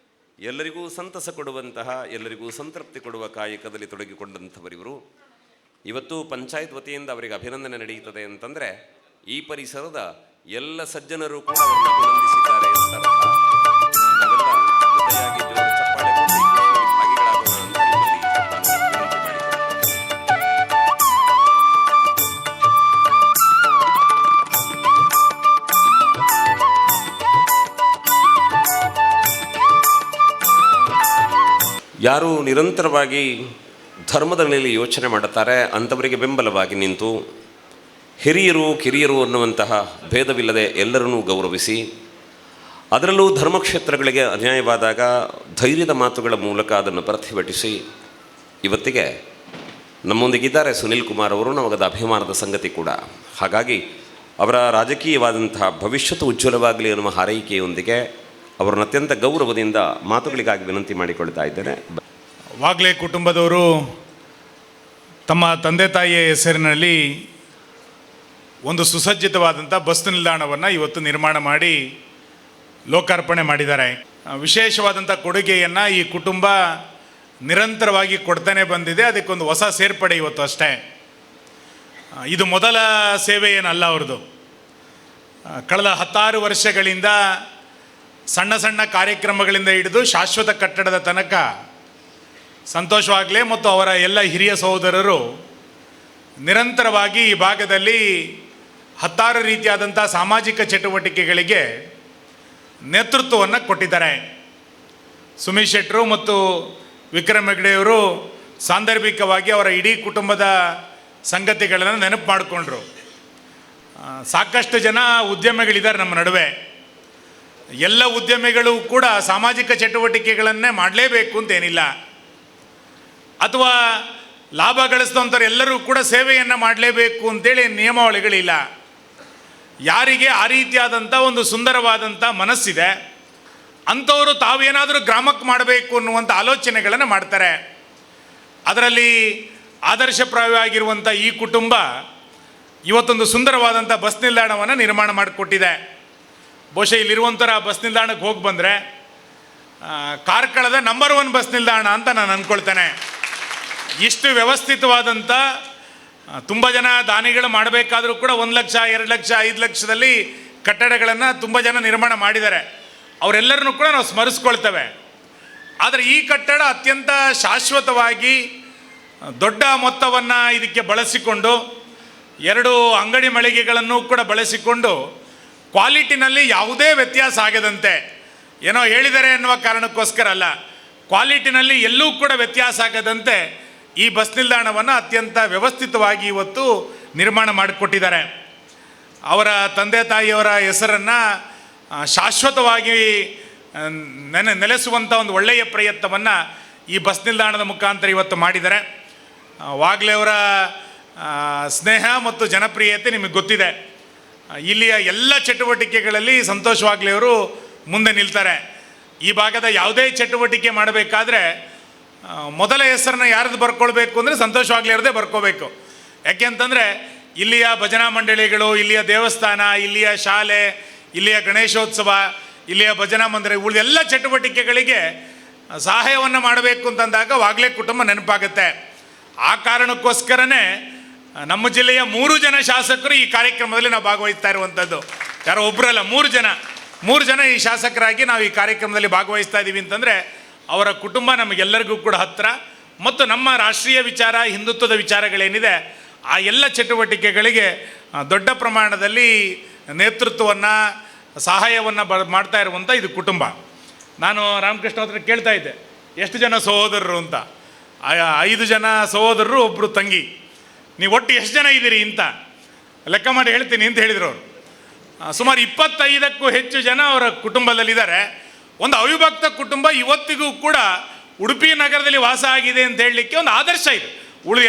ಎಲ್ಲರಿಗೂ ಸಂತಸ ಕೊಡುವಂತಹ, ಎಲ್ಲರಿಗೂ ಸಂತೃಪ್ತಿ ಕೊಡುವ ಕಾಯಕದಲ್ಲಿ ತೊಡಗಿಕೊಂಡಂಥವರಿವರು. ಇವತ್ತು ಪಂಚಾಯತ್ ವತಿಯಿಂದ ಅವರಿಗೆ ಅಭಿನಂದನೆ ನಡೆಯುತ್ತದೆ ಅಂತಂದರೆ ಈ ಪರಿಸರದ ಎಲ್ಲ ಸಜ್ಜನರು ಕೂಡ ಅವರನ್ನು ಅಭಿನಂದಿಸಿದ್ದಾರೆ ಅಂತ ಅರ್ಥ. ನಾವೆಲ್ಲ ಜೊತೆಯಾಗಿ ಜೋರು ಚಪ್ಪಾಳೆ ಕೊಟ್ಟು ಈ ಖುಷಿಯಲ್ಲಿ ಭಾಗಿಗಳಾಗೋಣ ಅಂತ ನಿಮ್ಮಲ್ಲಿ ನಾನು ವಿನಂತಿ ಮಾಡಿಕೊಳ್ತೇನೆ. ಯಾರು ನಿರಂತರವಾಗಿ ಧರ್ಮದ ಮೇಲೆ ಯೋಚನೆ ಮಾಡುತ್ತಾರೆ ಅಂಥವರಿಗೆ ಬೆಂಬಲವಾಗಿ ನಿಂತು ಹಿರಿಯರು ಕಿರಿಯರು ಅನ್ನುವಂತಹ ಭೇದವಿಲ್ಲದೆ ಎಲ್ಲರನ್ನೂ ಗೌರವಿಸಿ, ಅದರಲ್ಲೂ ಧರ್ಮಕ್ಷೇತ್ರಗಳಿಗೆ ಅನ್ಯಾಯವಾದಾಗ ಧೈರ್ಯದ ಮಾತುಗಳ ಮೂಲಕ ಅದನ್ನು ಪ್ರತಿಭಟಿಸಿ ಇವತ್ತಿಗೆ ನಮ್ಮೊಂದಿಗಿದ್ದಾರೆ ಸುನಿಲ್ ಕುಮಾರ್ ಅವರು. ನಮಗದ ಅಭಿಮಾನದ ಸಂಗತಿ ಕೂಡ. ಹಾಗಾಗಿ ಅವರ ರಾಜಕೀಯವಾದಂತಹ ಭವಿಷ್ಯತ್ತು ಉಜ್ವಲವಾಗಲಿ ಅನ್ನುವ ಹಾರೈಕೆಯೊಂದಿಗೆ ಅವರನ್ನು ಅತ್ಯಂತ ಗೌರವದಿಂದ ಮಾತುಗಳಿಗಾಗಿ ವಿನಂತಿ ಮಾಡಿಕೊಳ್ತಾ ಇದ್ದೇನೆ. ವಾಗ್ಲೆ ಕುಟುಂಬದವರು ತಮ್ಮ ತಂದೆ ತಾಯಿಯ ಹೆಸರಿನಲ್ಲಿ ಒಂದು ಸುಸಜ್ಜಿತವಾದಂಥ ಬಸ್ ನಿಲ್ದಾಣವನ್ನು ಇವತ್ತು ನಿರ್ಮಾಣ ಮಾಡಿ ಲೋಕಾರ್ಪಣೆ ಮಾಡಿದ್ದಾರೆ. ವಿಶೇಷವಾದಂಥ ಕೊಡುಗೆಯನ್ನು ಈ ಕುಟುಂಬ ನಿರಂತರವಾಗಿ ಕೊಡ್ತಾನೆ ಬಂದಿದೆ. ಅದಕ್ಕೊಂದು ಹೊಸ ಸೇರ್ಪಡೆ ಇವತ್ತು ಅಷ್ಟೇ. ಇದು ಮೊದಲ ಸೇವೆ ಏನಲ್ಲ ಅವ್ರದ್ದು. ಕಳೆದ 10 ವರ್ಷಗಳಿಂದ ಸಣ್ಣ ಸಣ್ಣ ಕಾರ್ಯಕ್ರಮಗಳಿಂದ ಹಿಡಿದು ಶಾಶ್ವತ ಕಟ್ಟಡದ ತನಕ ಸಂತೋಷ್ ವಾಗ್ಲೆ ಮತ್ತು ಅವರ ಎಲ್ಲ ಹಿರಿಯ ಸಹೋದರರು ನಿರಂತರವಾಗಿ ಈ ಭಾಗದಲ್ಲಿ 10 ರೀತಿಯಾದಂಥ ಸಾಮಾಜಿಕ ಚಟುವಟಿಕೆಗಳಿಗೆ ನೇತೃತ್ವವನ್ನು ಕೊಟ್ಟಿದ್ದಾರೆ. ಸುಮೀತ್ ಶೆಟ್ಟರು ಮತ್ತು ವಿಕ್ರಮ್ ಹೆಗ್ಡೆಯವರು ಸಾಂದರ್ಭಿಕವಾಗಿ ಅವರ ಇಡೀ ಕುಟುಂಬದ ಸಂಗತಿಗಳನ್ನು ನೆನಪು ಮಾಡಿಕೊಂಡ್ರು. ಸಾಕಷ್ಟು ಜನ ಉದ್ಯಮಿಗಳಿದ್ದಾರೆ ನಮ್ಮ ನಡುವೆ. ಎಲ್ಲ ಉದ್ಯಮಿಗಳು ಕೂಡ ಸಾಮಾಜಿಕ ಚಟುವಟಿಕೆಗಳನ್ನೇ ಮಾಡಲೇಬೇಕು ಅಂತೇನಿಲ್ಲ, ಅಥವಾ ಲಾಭ ಗಳಿಸಿದಂಥವ್ರು ಎಲ್ಲರೂ ಕೂಡ ಸೇವೆಯನ್ನು ಮಾಡಲೇಬೇಕು ಅಂತೇಳಿ ನಿಯಮಾವಳಿಗಳಿಲ್ಲ. ಯಾರಿಗೆ ಆ ರೀತಿಯಾದಂಥ ಒಂದು ಸುಂದರವಾದಂಥ ಮನಸ್ಸಿದೆ ಅಂಥವರು ತಾವೇನಾದರೂ ಗ್ರಾಮಕ್ಕೆ ಮಾಡಬೇಕು ಅನ್ನುವಂಥ ಆಲೋಚನೆಗಳನ್ನು ಮಾಡ್ತಾರೆ. ಅದರಲ್ಲಿ ಆದರ್ಶಪ್ರಾಯವಾಗಿರುವಂಥ ಈ ಕುಟುಂಬ ಇವತ್ತೊಂದು ಸುಂದರವಾದಂಥ ಬಸ್ ನಿಲ್ದಾಣವನ್ನು ನಿರ್ಮಾಣ ಮಾಡಿಕೊಟ್ಟಿದೆ. ಬಹುಶಃ ಇಲ್ಲಿರುವಂಥರ ಬಸ್ ನಿಲ್ದಾಣಕ್ಕೆ ಹೋಗಿ ಬಂದರೆ ಕಾರ್ಕಳದ ನಂಬರ್ 1 ಬಸ್ ನಿಲ್ದಾಣ ಅಂತ ನಾನು ಅಂದ್ಕೊಳ್ತೇನೆ. ಇಷ್ಟು ವ್ಯವಸ್ಥಿತವಾದಂಥ, ತುಂಬ ಜನ ದಾನಿಗಳು ಮಾಡಬೇಕಾದ್ರೂ ಕೂಡ 1 ಲಕ್ಷ 2 ಲಕ್ಷ 5 ಲಕ್ಷದಲ್ಲಿ ಕಟ್ಟಡಗಳನ್ನು ತುಂಬ ಜನ ನಿರ್ಮಾಣ ಮಾಡಿದ್ದಾರೆ. ಅವರೆಲ್ಲರನ್ನೂ ಕೂಡ ನಾವು ಸ್ಮರಿಸ್ಕೊಳ್ತೇವೆ. ಆದರೆ ಈ ಕಟ್ಟಡ ಅತ್ಯಂತ ಶಾಶ್ವತವಾಗಿ ದೊಡ್ಡ ಮೊತ್ತವನ್ನು ಇದಕ್ಕೆ ಬಳಸಿಕೊಂಡು 2 ಅಂಗಡಿ ಮಳಿಗೆಗಳನ್ನು ಕೂಡ ಬಳಸಿಕೊಂಡು ಕ್ವಾಲಿಟಿನಲ್ಲಿ ಯಾವುದೇ ವ್ಯತ್ಯಾಸ ಆಗದಂತೆ, ಏನೋ ಹೇಳಿದ್ದಾರೆ ಎನ್ನುವ ಕಾರಣಕ್ಕೋಸ್ಕರ ಅಲ್ಲ, ಕ್ವಾಲಿಟಿನಲ್ಲಿ ಎಲ್ಲೂ ಕೂಡ ವ್ಯತ್ಯಾಸ ಆಗದಂತೆ ಈ ಬಸ್ ನಿಲ್ದಾಣವನ್ನು ಅತ್ಯಂತ ವ್ಯವಸ್ಥಿತವಾಗಿ ಇವತ್ತು ನಿರ್ಮಾಣ ಮಾಡಿಕೊಟ್ಟಿದ್ದಾರೆ. ಅವರ ತಂದೆ ತಾಯಿಯವರ ಹೆಸರನ್ನು ಶಾಶ್ವತವಾಗಿ ನೆಲೆಸುವಂಥ ಒಂದು ಒಳ್ಳೆಯ ಪ್ರಯತ್ನವನ್ನು ಈ ಬಸ್ ನಿಲ್ದಾಣದ ಮುಖಾಂತರ ಇವತ್ತು ಮಾಡಿದ್ದಾರೆ. ವಾಗ್ಲೆ ಅವರ ಸ್ನೇಹ ಮತ್ತು ಜನಪ್ರಿಯತೆ ನಿಮಗೆ ಗೊತ್ತಿದೆ. ಇಲ್ಲಿಯ ಎಲ್ಲ ಚಟುವಟಿಕೆಗಳಲ್ಲಿ ಸಂತೋಷ್ ವಾಗ್ಲೆ ಅವರು ಮುಂದೆ ನಿಲ್ತಾರೆ. ಈ ಭಾಗದ ಯಾವುದೇ ಚಟುವಟಿಕೆ ಮಾಡಬೇಕಾದ್ರೆ ಮೊದಲ ಹೆಸರನ್ನ ಯಾರ್ದು ಬರ್ಕೊಳ್ಬೇಕು ಅಂದರೆ ಸಂತೋಷ್ ವಾಗ್ಲೆ ಅವ್ರದ್ದೇ ಬರ್ಕೋಬೇಕು. ಯಾಕೆಂತಂದರೆ ಇಲ್ಲಿಯ ಭಜನಾ ಮಂಡಳಿಗಳು, ಇಲ್ಲಿಯ ದೇವಸ್ಥಾನ, ಇಲ್ಲಿಯ ಶಾಲೆ, ಇಲ್ಲಿಯ ಗಣೇಶೋತ್ಸವ, ಇಲ್ಲಿಯ ಭಜನಾ ಮಂದಿರ, ಉಳಿದೆಲ್ಲ ಚಟುವಟಿಕೆಗಳಿಗೆ ಸಹಾಯವನ್ನು ಮಾಡಬೇಕು ಅಂತಂದಾಗ ವಾಗ್ಲೆ ಕುಟುಂಬ ನೆನಪಾಗುತ್ತೆ. ಆ ಕಾರಣಕ್ಕೋಸ್ಕರನೇ ನಮ್ಮ ಜಿಲ್ಲೆಯ 3 ಜನ ಶಾಸಕರು ಈ ಕಾರ್ಯಕ್ರಮದಲ್ಲಿ ನಾವು ಭಾಗವಹಿಸ್ತಾ ಇರುವಂಥದ್ದು. ಯಾರೋ ಒಬ್ಬರಲ್ಲ, 3 ಜನ ಈ ಶಾಸಕರಾಗಿ ನಾವು ಈ ಕಾರ್ಯಕ್ರಮದಲ್ಲಿ ಭಾಗವಹಿಸ್ತಾ ಇದ್ದೀವಿ ಅಂತಂದರೆ ಅವರ ಕುಟುಂಬ ನಮಗೆಲ್ಲರಿಗೂ ಕೂಡ ಹತ್ತಿರ. ಮತ್ತು ನಮ್ಮ ರಾಷ್ಟ್ರೀಯ ವಿಚಾರ, ಹಿಂದುತ್ವದ ವಿಚಾರಗಳೇನಿದೆ ಆ ಎಲ್ಲ ಚಟುವಟಿಕೆಗಳಿಗೆ ದೊಡ್ಡ ಪ್ರಮಾಣದಲ್ಲಿ ನೇತೃತ್ವವನ್ನು, ಸಹಾಯವನ್ನು ಮಾಡ್ತಾ ಇರುವಂಥ ಇದು ಕುಟುಂಬ. ನಾನು ರಾಮಕೃಷ್ಣ ಹತ್ರ ಕೇಳ್ತಾ ಇದ್ದೆ ಎಷ್ಟು ಜನ ಸಹೋದರರು ಅಂತ. 5 ಜನ ಸಹೋದರರು, 1 ತಂಗಿ. ನೀವು ಒಟ್ಟು ಎಷ್ಟು ಜನ ಇದ್ದೀರಿ ಅಂತ ಲೆಕ್ಕ ಮಾಡಿ ಹೇಳ್ತೀನಿ ಅಂತ ಹೇಳಿದರು ಅವರು. ಸುಮಾರು 25ಕ್ಕೂ ಹೆಚ್ಚು ಜನ ಅವರ ಕುಟುಂಬದಲ್ಲಿದ್ದಾರೆ. ಒಂದು ಅವಿಭಕ್ತ ಕುಟುಂಬ ಇವತ್ತಿಗೂ ಕೂಡ ಉಡುಪಿ ನಗರದಲ್ಲಿ ವಾಸ ಆಗಿದೆ ಅಂತ ಹೇಳಲಿಕ್ಕೆ ಒಂದು ಆದರ್ಶ ಇದೆ.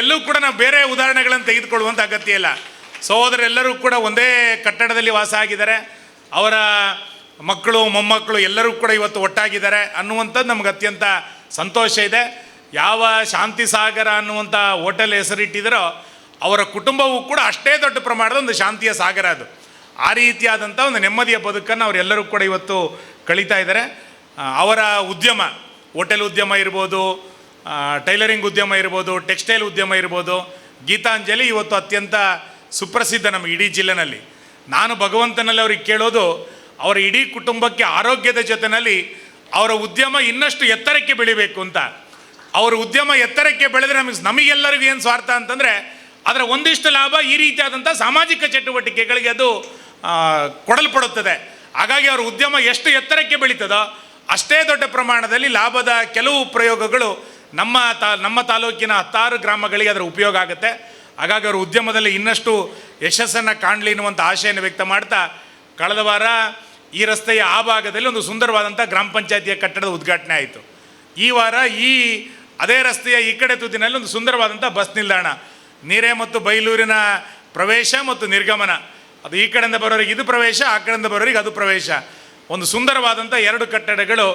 ಎಲ್ಲೂ ಕೂಡ ನಾವು ಬೇರೆ ಉದಾಹರಣೆಗಳನ್ನು ತೆಗೆದುಕೊಳ್ಳುವಂಥ ಅಗತ್ಯ ಇಲ್ಲ. ಸಹೋದರೆಲ್ಲರೂ ಕೂಡ ಒಂದೇ ಕಟ್ಟಡದಲ್ಲಿ ವಾಸ ಆಗಿದ್ದಾರೆ. ಅವರ ಮಕ್ಕಳು, ಮೊಮ್ಮಕ್ಕಳು ಎಲ್ಲರೂ ಕೂಡ ಇವತ್ತು ಒಟ್ಟಾಗಿದ್ದಾರೆ ಅನ್ನುವಂಥದ್ದು ನಮ್ಗೆ ಅತ್ಯಂತ ಸಂತೋಷ ಇದೆ. ಯಾವ ಶಾಂತಿ ಸಾಗರ ಅನ್ನುವಂಥ ಹೋಟೆಲ್ ಹೆಸರಿಟ್ಟಿದ್ದರೋ ಅವರ ಕುಟುಂಬವೂ ಕೂಡ ಅಷ್ಟೇ ದೊಡ್ಡ ಪ್ರಮಾಣದ ಒಂದು ಶಾಂತಿಯ ಸಾಗರ ಅದು. ಆ ರೀತಿಯಾದಂಥ ಒಂದು ನೆಮ್ಮದಿಯ ಬದುಕನ್ನು ಅವರೆಲ್ಲರೂ ಕೂಡ ಇವತ್ತು ಕಳೀತಾ ಇದ್ದಾರೆ. ಅವರ ಉದ್ಯಮ, ಹೋಟೆಲ್ ಉದ್ಯಮ ಇರ್ಬೋದು, ಟೈಲರಿಂಗ್ ಉದ್ಯಮ ಇರ್ಬೋದು, ಟೆಕ್ಸ್ಟೈಲ್ ಉದ್ಯಮ ಇರ್ಬೋದು, ಗೀತಾಂಜಲಿ ಇವತ್ತು ಅತ್ಯಂತ ಸುಪ್ರಸಿದ್ಧ ನಮ್ಮ ಇಡೀ ಜಿಲ್ಲೆನಲ್ಲಿ. ನಾನು ಭಗವಂತನಲ್ಲಿ ಅವ್ರಿಗೆ ಕೇಳೋದು, ಅವರ ಇಡೀ ಕುಟುಂಬಕ್ಕೆ ಆರೋಗ್ಯದ ಜೊತೆಯಲ್ಲಿ ಅವರ ಉದ್ಯಮ ಇನ್ನಷ್ಟು ಎತ್ತರಕ್ಕೆ ಬೆಳಿಬೇಕು ಅಂತ. ಅವರ ಉದ್ಯಮ ಎತ್ತರಕ್ಕೆ ಬೆಳೆದರೆ ನಮಗೆಲ್ಲರಿಗೂ ಏನು ಸ್ವಾರ್ಥ ಅಂತಂದರೆ ಅದರ ಒಂದಿಷ್ಟು ಲಾಭ ಈ ರೀತಿಯಾದಂಥ ಸಾಮಾಜಿಕ ಚಟುವಟಿಕೆಗಳಿಗೆ ಅದು ಕೊಡಲ್ಪಡುತ್ತದೆ. ಹಾಗಾಗಿ ಅವರ ಉದ್ಯಮ ಎಷ್ಟು ಎತ್ತರಕ್ಕೆ ಬೆಳೀತದೋ ಅಷ್ಟೇ ದೊಡ್ಡ ಪ್ರಮಾಣದಲ್ಲಿ ಲಾಭದ ಕೆಲವು ಪ್ರಯೋಗಗಳು ನಮ್ಮ ತಾಲೂಕಿನ 10 ಗ್ರಾಮಗಳಿಗೆ ಅದರ ಉಪಯೋಗ ಆಗುತ್ತೆ. ಹಾಗಾಗಿ ಅವರ ಉದ್ಯಮದಲ್ಲಿ ಇನ್ನಷ್ಟು ಯಶಸ್ಸನ್ನು ಕಾಣಲಿ ಎನ್ನುವಂಥ ಆಶೆಯನ್ನು ವ್ಯಕ್ತ ಮಾಡ್ತಾ, ಕಳೆದ ವಾರ ಈ ರಸ್ತೆಯ ಆ ಭಾಗದಲ್ಲಿ ಒಂದು ಸುಂದರವಾದಂಥ ಗ್ರಾಮ ಪಂಚಾಯತಿಯ ಕಟ್ಟಡದ ಉದ್ಘಾಟನೆ ಆಯಿತು. ಈ ವಾರ ಅದೇ ರಸ್ತೆಯ ಈ ಕಡೆ ತುದಿನಲ್ಲಿ ಒಂದು ಸುಂದರವಾದಂಥ ಬಸ್ ನಿಲ್ದಾಣ, ನೀರೇ ಮತ್ತು ಬೈಲೂರಿನ ಪ್ರವೇಶ ಮತ್ತು ನಿರ್ಗಮನ, ಅದು ಈ ಕಡೆಯಿಂದ ಬರೋರಿಗೆ ಇದು ಪ್ರವೇಶ, ಆ ಕಡೆಯಿಂದ ಬರೋರಿಗೆ ಅದು ಪ್ರವೇಶ, ಒಂದು ಸುಂದರವಾದಂಥ 2 ಕಟ್ಟಡಗಳು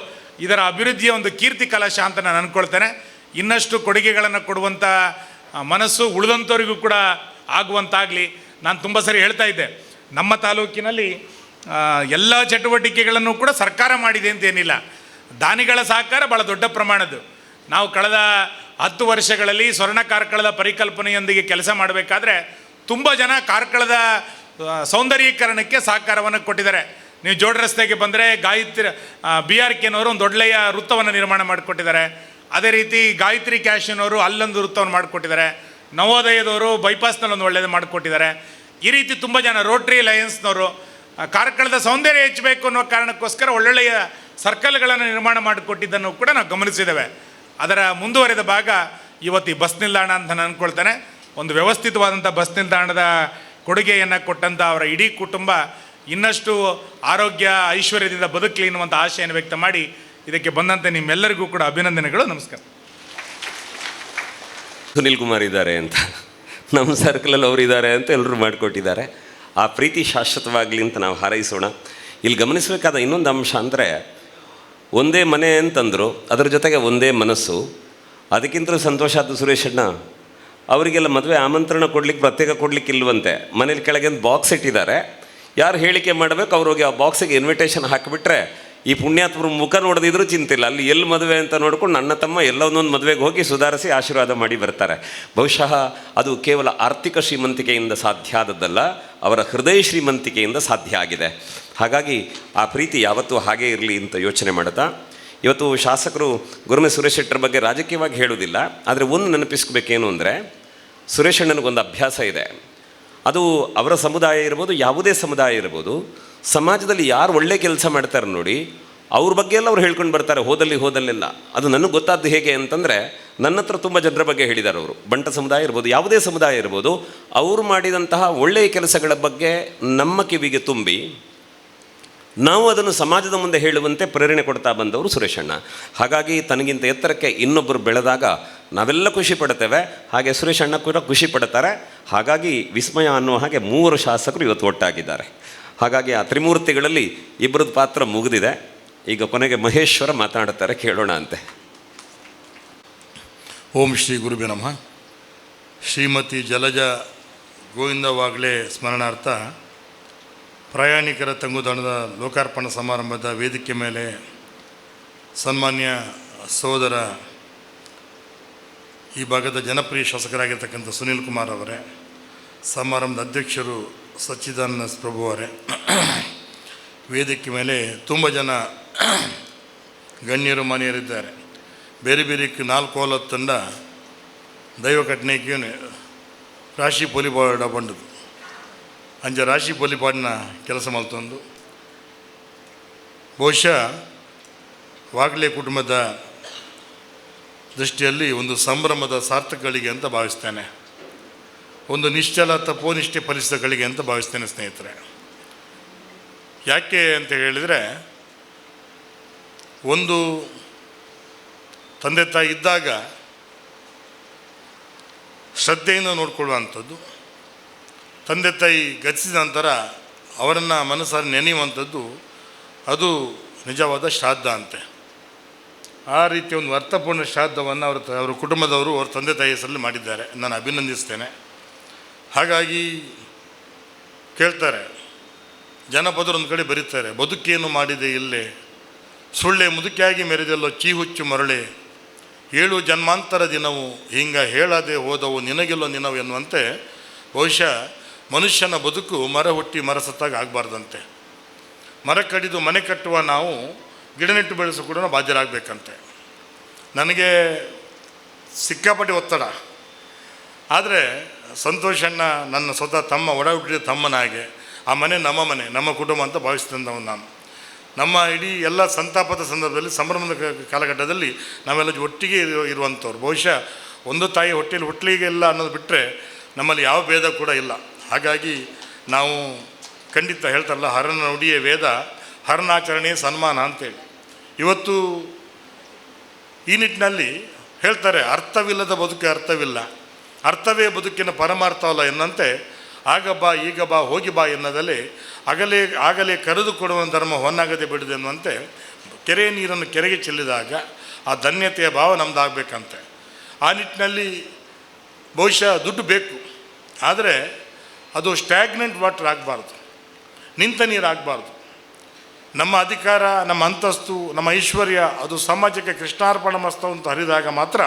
ಇದರ ಅಭಿವೃದ್ಧಿಯ ಒಂದು ಕೀರ್ತಿ ಕಲಶ ಅಂತ ನಾನು ಅಂದ್ಕೊಳ್ತೇನೆ. ಇನ್ನಷ್ಟು ಕೊಡುಗೆಗಳನ್ನು ಕೊಡುವಂಥ ಮನಸ್ಸು ಉಳಿದಂಥವರಿಗೂ ಕೂಡ ಆಗುವಂತಾಗಲಿ. ನಾನು ತುಂಬ ಸರಿ ಹೇಳ್ತಾ ಇದ್ದೆ, ನಮ್ಮ ತಾಲೂಕಿನಲ್ಲಿ ಎಲ್ಲ ಚಟುವಟಿಕೆಗಳನ್ನು ಕೂಡ ಸರ್ಕಾರ ಮಾಡಿದೆ ಅಂತೇನಿಲ್ಲ, ದಾನಿಗಳ ಸಹಕಾರ ಭಾಳ ದೊಡ್ಡ ಪ್ರಮಾಣದ್ದು. ನಾವು ಕಳೆದ 10 ವರ್ಷಗಳಲ್ಲಿ ಸ್ವರ್ಣ ಕಾರ್ಕಳದ ಪರಿಕಲ್ಪನೆಯೊಂದಿಗೆ ಕೆಲಸ ಮಾಡಬೇಕಾದ್ರೆ ತುಂಬ ಜನ ಕಾರ್ಕಳದ ಸೌಂದರ್ಯೀಕರಣಕ್ಕೆ ಸಹಕಾರವನ್ನು ಕೊಟ್ಟಿದ್ದಾರೆ. ನೀವು ಜೋಡ ರಸ್ತೆಗೆ ಬಂದರೆ ಗಾಯತ್ರಿ BRKನವರು ಒಂದು ಒಳ್ಳೆಯ ವೃತ್ತವನ್ನು ನಿರ್ಮಾಣ ಮಾಡಿಕೊಟ್ಟಿದ್ದಾರೆ. ಅದೇ ರೀತಿ ಗಾಯತ್ರಿ ಕ್ಯಾಶಿನವರು ಅಲ್ಲೊಂದು ವೃತ್ತವನ್ನು ಮಾಡಿಕೊಟ್ಟಿದ್ದಾರೆ. ನವೋದಯದವರು ಬೈಪಾಸ್ನಲ್ಲಿ ಒಂದು ಒಳ್ಳೆಯದು ಮಾಡಿಕೊಟ್ಟಿದ್ದಾರೆ. ಈ ರೀತಿ ತುಂಬ ಜನ, ರೋಟ್ರಿ ಲಯನ್ಸ್ನವರು ಕಾರ್ಕಳದ ಸೌಂದರ್ಯ ಹೆಚ್ಚಬೇಕು ಅನ್ನೋ ಕಾರಣಕ್ಕೋಸ್ಕರ ಒಳ್ಳೊಳ್ಳೆಯ ಸರ್ಕಲ್ಗಳನ್ನು ನಿರ್ಮಾಣ ಮಾಡಿಕೊಟ್ಟಿದ್ದನ್ನು ಕೂಡ ನಾವು ಗಮನಿಸಿದ್ದೇವೆ. ಅದರ ಮುಂದುವರೆದ ಭಾಗ ಇವತ್ತು ಈ ಬಸ್ ನಿಲ್ದಾಣ ಅಂತ ನಾನು ಅಂದ್ಕೊಳ್ತೇನೆ. ಒಂದು ವ್ಯವಸ್ಥಿತವಾದಂಥ ಬಸ್ ನಿಲ್ದಾಣದ ಕೊಡುಗೆಯನ್ನು ಕೊಟ್ಟಂಥ ಅವರ ಇಡೀ ಕುಟುಂಬ ಇನ್ನಷ್ಟು ಆರೋಗ್ಯ ಐಶ್ವರ್ಯದಿಂದ ಬದುಕಲಿ ಎನ್ನುವಂಥ ಆಶೆಯನ್ನು ವ್ಯಕ್ತ ಮಾಡಿ ಇದಕ್ಕೆ ಬಂದಂತೆ ನಿಮ್ಮೆಲ್ಲರಿಗೂ ಕೂಡ ಅಭಿನಂದನೆಗಳು. ನಮಸ್ಕಾರ. ಸುನಿಲ್ ಕುಮಾರ್ ಇದ್ದಾರೆ ಅಂತ, ನಮ್ಮ ಸರ್ಕಲಲ್ಲಿ ಅವರು ಇದ್ದಾರೆ ಅಂತ ಎಲ್ಲರೂ ಮಾಡಿಕೊಟ್ಟಿದ್ದಾರೆ. ಆ ಪ್ರೀತಿ ಶಾಶ್ವತವಾಗಲಿ ಅಂತ ನಾವು ಹಾರೈಸೋಣ. ಇಲ್ಲಿ ಗಮನಿಸಬೇಕಾದ ಇನ್ನೊಂದು ಅಂಶ ಅಂದರೆ, ಒಂದೇ ಮನೆ ಅಂತಂದರು, ಅದರ ಜೊತೆಗೆ ಒಂದೇ ಮನಸ್ಸು. ಅದಕ್ಕಿಂತಲೂ ಸಂತೋಷ ಆದ ಸುರೇಶಣ್ಣ ಅವರಿಗೆಲ್ಲ ಮದುವೆ ಆಮಂತ್ರಣ ಕೊಡ್ಲಿಕ್ಕೆ ಪ್ರತ್ಯೇಕ ಕೊಡ್ಲಿಕ್ಕೆ ಇಲ್ವಂತೆ. ಮನೇಲಿ ಕೆಳಗೆ ಒಂದು ಬಾಕ್ಸ್ ಇಟ್ಟಿದ್ದಾರೆ, ಯಾರು ಹೇಳಿಕೆ ಮಾಡಬೇಕು ಅವ್ರಿಗೆ ಆ ಬಾಕ್ಸಿಗೆ ಇನ್ವಿಟೇಷನ್ ಹಾಕಿಬಿಟ್ರೆ ಈ ಪುಣ್ಯಾತ್ಮರು ಮುಖ ನೋಡದಿದ್ರೂ ಚಿಂತಿಲ್ಲ. ಅಲ್ಲಿ ಎಲ್ಲಿ ಮದುವೆ ಅಂತ ನೋಡ್ಕೊಂಡು ನನ್ನ ತಮ್ಮ ಎಲ್ಲ ಒಂದೊಂದು ಮದುವೆಗೆ ಹೋಗಿ ಸುಧಾರಿಸಿ ಆಶೀರ್ವಾದ ಮಾಡಿ ಬರ್ತಾರೆ. ಬಹುಶಃ ಅದು ಕೇವಲ ಆರ್ಥಿಕ ಶ್ರೀಮಂತಿಕೆಯಿಂದ ಸಾಧ್ಯ ಆದದ್ದಲ್ಲ, ಅವರ ಹೃದಯ ಶ್ರೀಮಂತಿಕೆಯಿಂದ ಸಾಧ್ಯ ಆಗಿದೆ. ಹಾಗಾಗಿ ಆ ಪ್ರೀತಿ ಯಾವತ್ತೂ ಹಾಗೇ ಇರಲಿ ಅಂತ ಯೋಚನೆ ಮಾಡ್ತಾ, ಇವತ್ತು ಶಾಸಕರು ಗುರುಮೆ ಸುರೇಶ್ ಶೆಟ್ಟರ ಬಗ್ಗೆ ರಾಜಕೀಯವಾಗಿ ಹೇಳೋದಿಲ್ಲ, ಆದರೆ ಒಂದು ನೆನಪಿಸ್ಬೇಕೇನು ಅಂದರೆ, ಸುರೇಶ್ ಅಣ್ಣನಿಗೊಂದು ಅಭ್ಯಾಸ ಇದೆ. ಅದು ಅವರ ಸಮುದಾಯ ಇರ್ಬೋದು, ಯಾವುದೇ ಸಮುದಾಯ ಇರ್ಬೋದು, ಸಮಾಜದಲ್ಲಿ ಯಾರು ಒಳ್ಳೆ ಕೆಲಸ ಮಾಡ್ತಾರೆ ನೋಡಿ, ಅವ್ರ ಬಗ್ಗೆ ಎಲ್ಲ ಅವ್ರು ಹೇಳ್ಕೊಂಡು ಬರ್ತಾರೆ ಹೋದಲ್ಲೆಲ್ಲ. ಅದು ನನಗೆ ಗೊತ್ತಾದ್ದು ಹೇಗೆ ಅಂತಂದರೆ, ನನ್ನ ಹತ್ರ ತುಂಬ ಜನರ ಬಗ್ಗೆ ಹೇಳಿದ್ದಾರೆ ಅವರು. ಬಂಟ ಸಮುದಾಯ ಇರ್ಬೋದು, ಯಾವುದೇ ಸಮುದಾಯ ಇರ್ಬೋದು, ಅವರು ಮಾಡಿದಂತಹ ಒಳ್ಳೆಯ ಕೆಲಸಗಳ ಬಗ್ಗೆ ನಮ್ಮ ಕಿವಿಗೆ ತುಂಬಿ ನಾವು ಅದನ್ನು ಸಮಾಜದ ಮುಂದೆ ಹೇಳುವಂತೆ ಪ್ರೇರಣೆ ಕೊಡ್ತಾ ಬಂದವರು ಸುರೇಶಣ್ಣ. ಹಾಗಾಗಿ ತನಗಿಂತ ಎತ್ತರಕ್ಕೆ ಇನ್ನೊಬ್ಬರು ಬೆಳೆದಾಗ ನಾವೆಲ್ಲ ಖುಷಿ ಪಡ್ತೇವೆ, ಹಾಗೆ ಸುರೇಶಣ್ಣ ಕೂಡ ಖುಷಿ ಪಡ್ತಾರೆ. ಹಾಗಾಗಿ ವಿಸ್ಮಯ ಅನ್ನುವ ಹಾಗೆ 3 ಶಾಸಕರು ಇವತ್ತು ಒಟ್ಟಾಗಿದ್ದಾರೆ. ಹಾಗಾಗಿ ಆ ತ್ರಿಮೂರ್ತಿಗಳಲ್ಲಿ ಇಬ್ಬರದ್ದು ಪಾತ್ರ ಮುಗಿದಿದೆ. ಈಗ ಕೊನೆಗೆ ಮಹೇಶ್ವರ ಮಾತನಾಡುತ್ತಾರೆ, ಕೇಳೋಣ ಅಂತೆ. ಓಂ ಶ್ರೀ ಗುರುಬೆ ನಮಃ. ಶ್ರೀಮತಿ ಜಲಜ ಗೋವಿಂದ ವಾಗ್ಲೆ ಸ್ಮರಣಾರ್ಥ ಪ್ರಯಾಣಿಕರ ತಂಗುದಾಣದ ಲೋಕಾರ್ಪಣಾ ಸಮಾರಂಭದ ವೇದಿಕೆ ಮೇಲೆ ಸನ್ಮಾನ್ಯ ಸಹೋದರ ಈ ಭಾಗದ ಜನಪ್ರಿಯ ಶಾಸಕರಾಗಿರ್ತಕ್ಕಂಥ ಸುನೀಲ್ ಕುಮಾರ್ ಅವರೇ, ಸಮಾರಂಭದ ಅಧ್ಯಕ್ಷರು ಸಚ್ಚಿದಾನಂದ ಪ್ರಭು ಅವರೇ, ವೇದಿಕೆ ಮೇಲೆ ತುಂಬ ಜನ ಗಣ್ಯರು ಮಾನ್ಯರಿದ್ದಾರೆ. ಬೇರೆ ಬೇರೆ 4 ಕೋಲ ತಂಡ ದೈವ ಕಟ್ನೆಗೆ ರಾಶಿ ಪೊಲಿಪಾಡ ಬಂಡದು ಅಂಜ ರಾಶಿ ಪೊಲಿಪಾಡಿನ ಕೆಲಸ ಮಲ್ತೊಂದು ಬಹುಶಃ ವಾಗ್ಲೆ ಕುಟುಂಬದ ದೃಷ್ಟಿಯಲ್ಲಿ ಒಂದು ಸಂಭ್ರಮದ ಸಾರ್ಥಕಗಳಿಗೆ ಅಂತ ಭಾವಿಸ್ತೇನೆ, ಒಂದು ನಿಶ್ಚಲ ತಪೋನಿಷ್ಠೆ ಫಲಿಸಿದಗಳಿಗೆ ಅಂತ ಭಾವಿಸ್ತೇನೆ ಸ್ನೇಹಿತರೆ. ಯಾಕೆ ಅಂತ ಹೇಳಿದರೆ, ಒಂದು ತಂದೆ ತಾಯಿ ಇದ್ದಾಗ ಶ್ರದ್ಧೆಯಿಂದ ನೋಡಿಕೊಳ್ಳುವಂಥದ್ದು, ತಂದೆ ತಾಯಿ ಗತಿಸಿದ ನಂತರ ಅವರನ್ನು ಮನಸ್ಸಲ್ಲಿ ನೆನೆಯುವಂಥದ್ದು, ಅದು ನಿಜವಾದ ಶ್ರಾದ್ದ ಅಂತೆ. ಆ ರೀತಿಯ ಒಂದು ಅರ್ಥಪೂರ್ಣ ಶ್ರಾದ್ದವನ್ನು ಅವರ ಕುಟುಂಬದವರು ಅವರ ತಂದೆ ತಾಯಿ ಹೆಸರಲ್ಲಿ ಮಾಡಿದ್ದಾರೆ, ನಾನು ಅಭಿನಂದಿಸ್ತೇನೆ. ಹಾಗಾಗಿ ಕೇಳ್ತಾರೆ, ಜನಪದರು ಒಂದು ಕಡೆ ಬರೀತಾರೆ, ಬದುಕೇನು ಮಾಡಿದೆ ಇಲ್ಲೇ ಸುಳ್ಳೆ ಮುದುಕಿಯಾಗಿ ಮೆರೆದೆಲ್ಲೋ ಚೀಹುಚ್ಚು ಮರಳೆ 7 ಜನ್ಮಾಂತರ ದಿನವು ಹಿಂಗ ಹೇಳದೆ ಹೋದವು ನಿನಗೆಲ್ಲೋ ನಿನವು ಎನ್ನುವಂತೆ, ಬಹುಶಃ ಮನುಷ್ಯನ ಬದುಕು ಮರ ಹುಟ್ಟಿ ಮರ ಸತ್ತಾಗ ಆಗಬಾರ್ದಂತೆ. ಮರ ಕಡಿದು ಮನೆ ಕಟ್ಟುವ ನಾವು ಗಿಡ ನೆಟ್ಟು ಬೆಳೆಸೋ ಕೂಡ ಬಾಧ್ಯರಾಗಬೇಕಂತೆ. ನನಗೆ ಸಿಕ್ಕಾಪಟ್ಟೆ ಒತ್ತಡ, ಆದರೆ ಸಂತೋಷಣ್ಣ ನನ್ನ ಸ್ವತಃ ತಮ್ಮ ಒಡ ಹುಟ್ಟಿದ ತಮ್ಮನಾಗೆ ಆ ಮನೆ ನಮ್ಮ ಕುಟುಂಬ ಅಂತ ಭಾವಿಸಿದಂಥವನು ನಾನು. ನಮ್ಮ ಇಡೀ ಎಲ್ಲ ಸಂತಾಪದ ಸಂದರ್ಭದಲ್ಲಿ, ಸಂಭ್ರಮದ ಕಾಲಘಟ್ಟದಲ್ಲಿ ನಾವೆಲ್ಲ ಒಟ್ಟಿಗೆ ಇರುವಂಥವ್ರು. ಬಹುಶಃ ಒಂದು ತಾಯಿ ಹೊಟ್ಟೆಯಲ್ಲಿ ಹುಟ್ಟಲಿಗೆಲ್ಲ ಅನ್ನೋದು ಬಿಟ್ಟರೆ ನಮ್ಮಲ್ಲಿ ಯಾವ ಭೇದ ಕೂಡ ಇಲ್ಲ. ಹಾಗಾಗಿ ನಾವು ಖಂಡಿತ ಹೇಳ್ತಾರಲ್ಲ, ಹರನ ನುಡಿಯೇ ವೇದ, ಹರನಾಚರಣೆ ಸನ್ಮಾನ ಅಂತೇಳಿ. ಇವತ್ತು ಈ ನಿಟ್ಟಿನಲ್ಲಿ ಹೇಳ್ತಾರೆ, ಅರ್ಥವಿಲ್ಲದ ಬದುಕೆ ಅರ್ಥವಿಲ್ಲ, ಅರ್ಥವೇ ಬದುಕಿನ ಪರಮಾರ್ಥವಲ್ಲ ಎನ್ನುವಂತೆ, ಆಗ ಬಾ ಈಗ ಬಾ ಹೋಗಿ ಬಾ ಎನ್ನದಲ್ಲಿ ಆಗಲೇ ಕರೆದು ಕೊಡುವ ಧರ್ಮ ಹೊನ್ನಾಗದೆ ಬಿಡುದು ಎನ್ನುವಂತೆ, ಕೆರೆಯ ನೀರನ್ನು ಕೆರೆಗೆ ಚೆಲ್ಲಿದಾಗ ಆ ಧನ್ಯತೆಯ ಭಾವ ನಮ್ದು ಆಗಬೇಕಂತೆ. ಆ ನಿಟ್ಟಿನಲ್ಲಿ ಬಹುಶಃ ದುಡ್ಡು ಬೇಕು, ಆದರೆ ಅದು ಸ್ಟ್ಯಾಗ್ನೆಂಟ್ ವಾಟರ್ ಆಗಬಾರ್ದು, ನಿಂತ ನೀರು ಆಗಬಾರ್ದು. ನಮ್ಮ ಅಧಿಕಾರ, ನಮ್ಮ ಅಂತಸ್ತು, ನಮ್ಮ ಐಶ್ವರ್ಯ ಅದು ಸಮಾಜಕ್ಕೆ ಕೃಷ್ಣಾರ್ಪಣ ಮಸ್ತ ಅಂತ ಹರಿದಾಗ ಮಾತ್ರ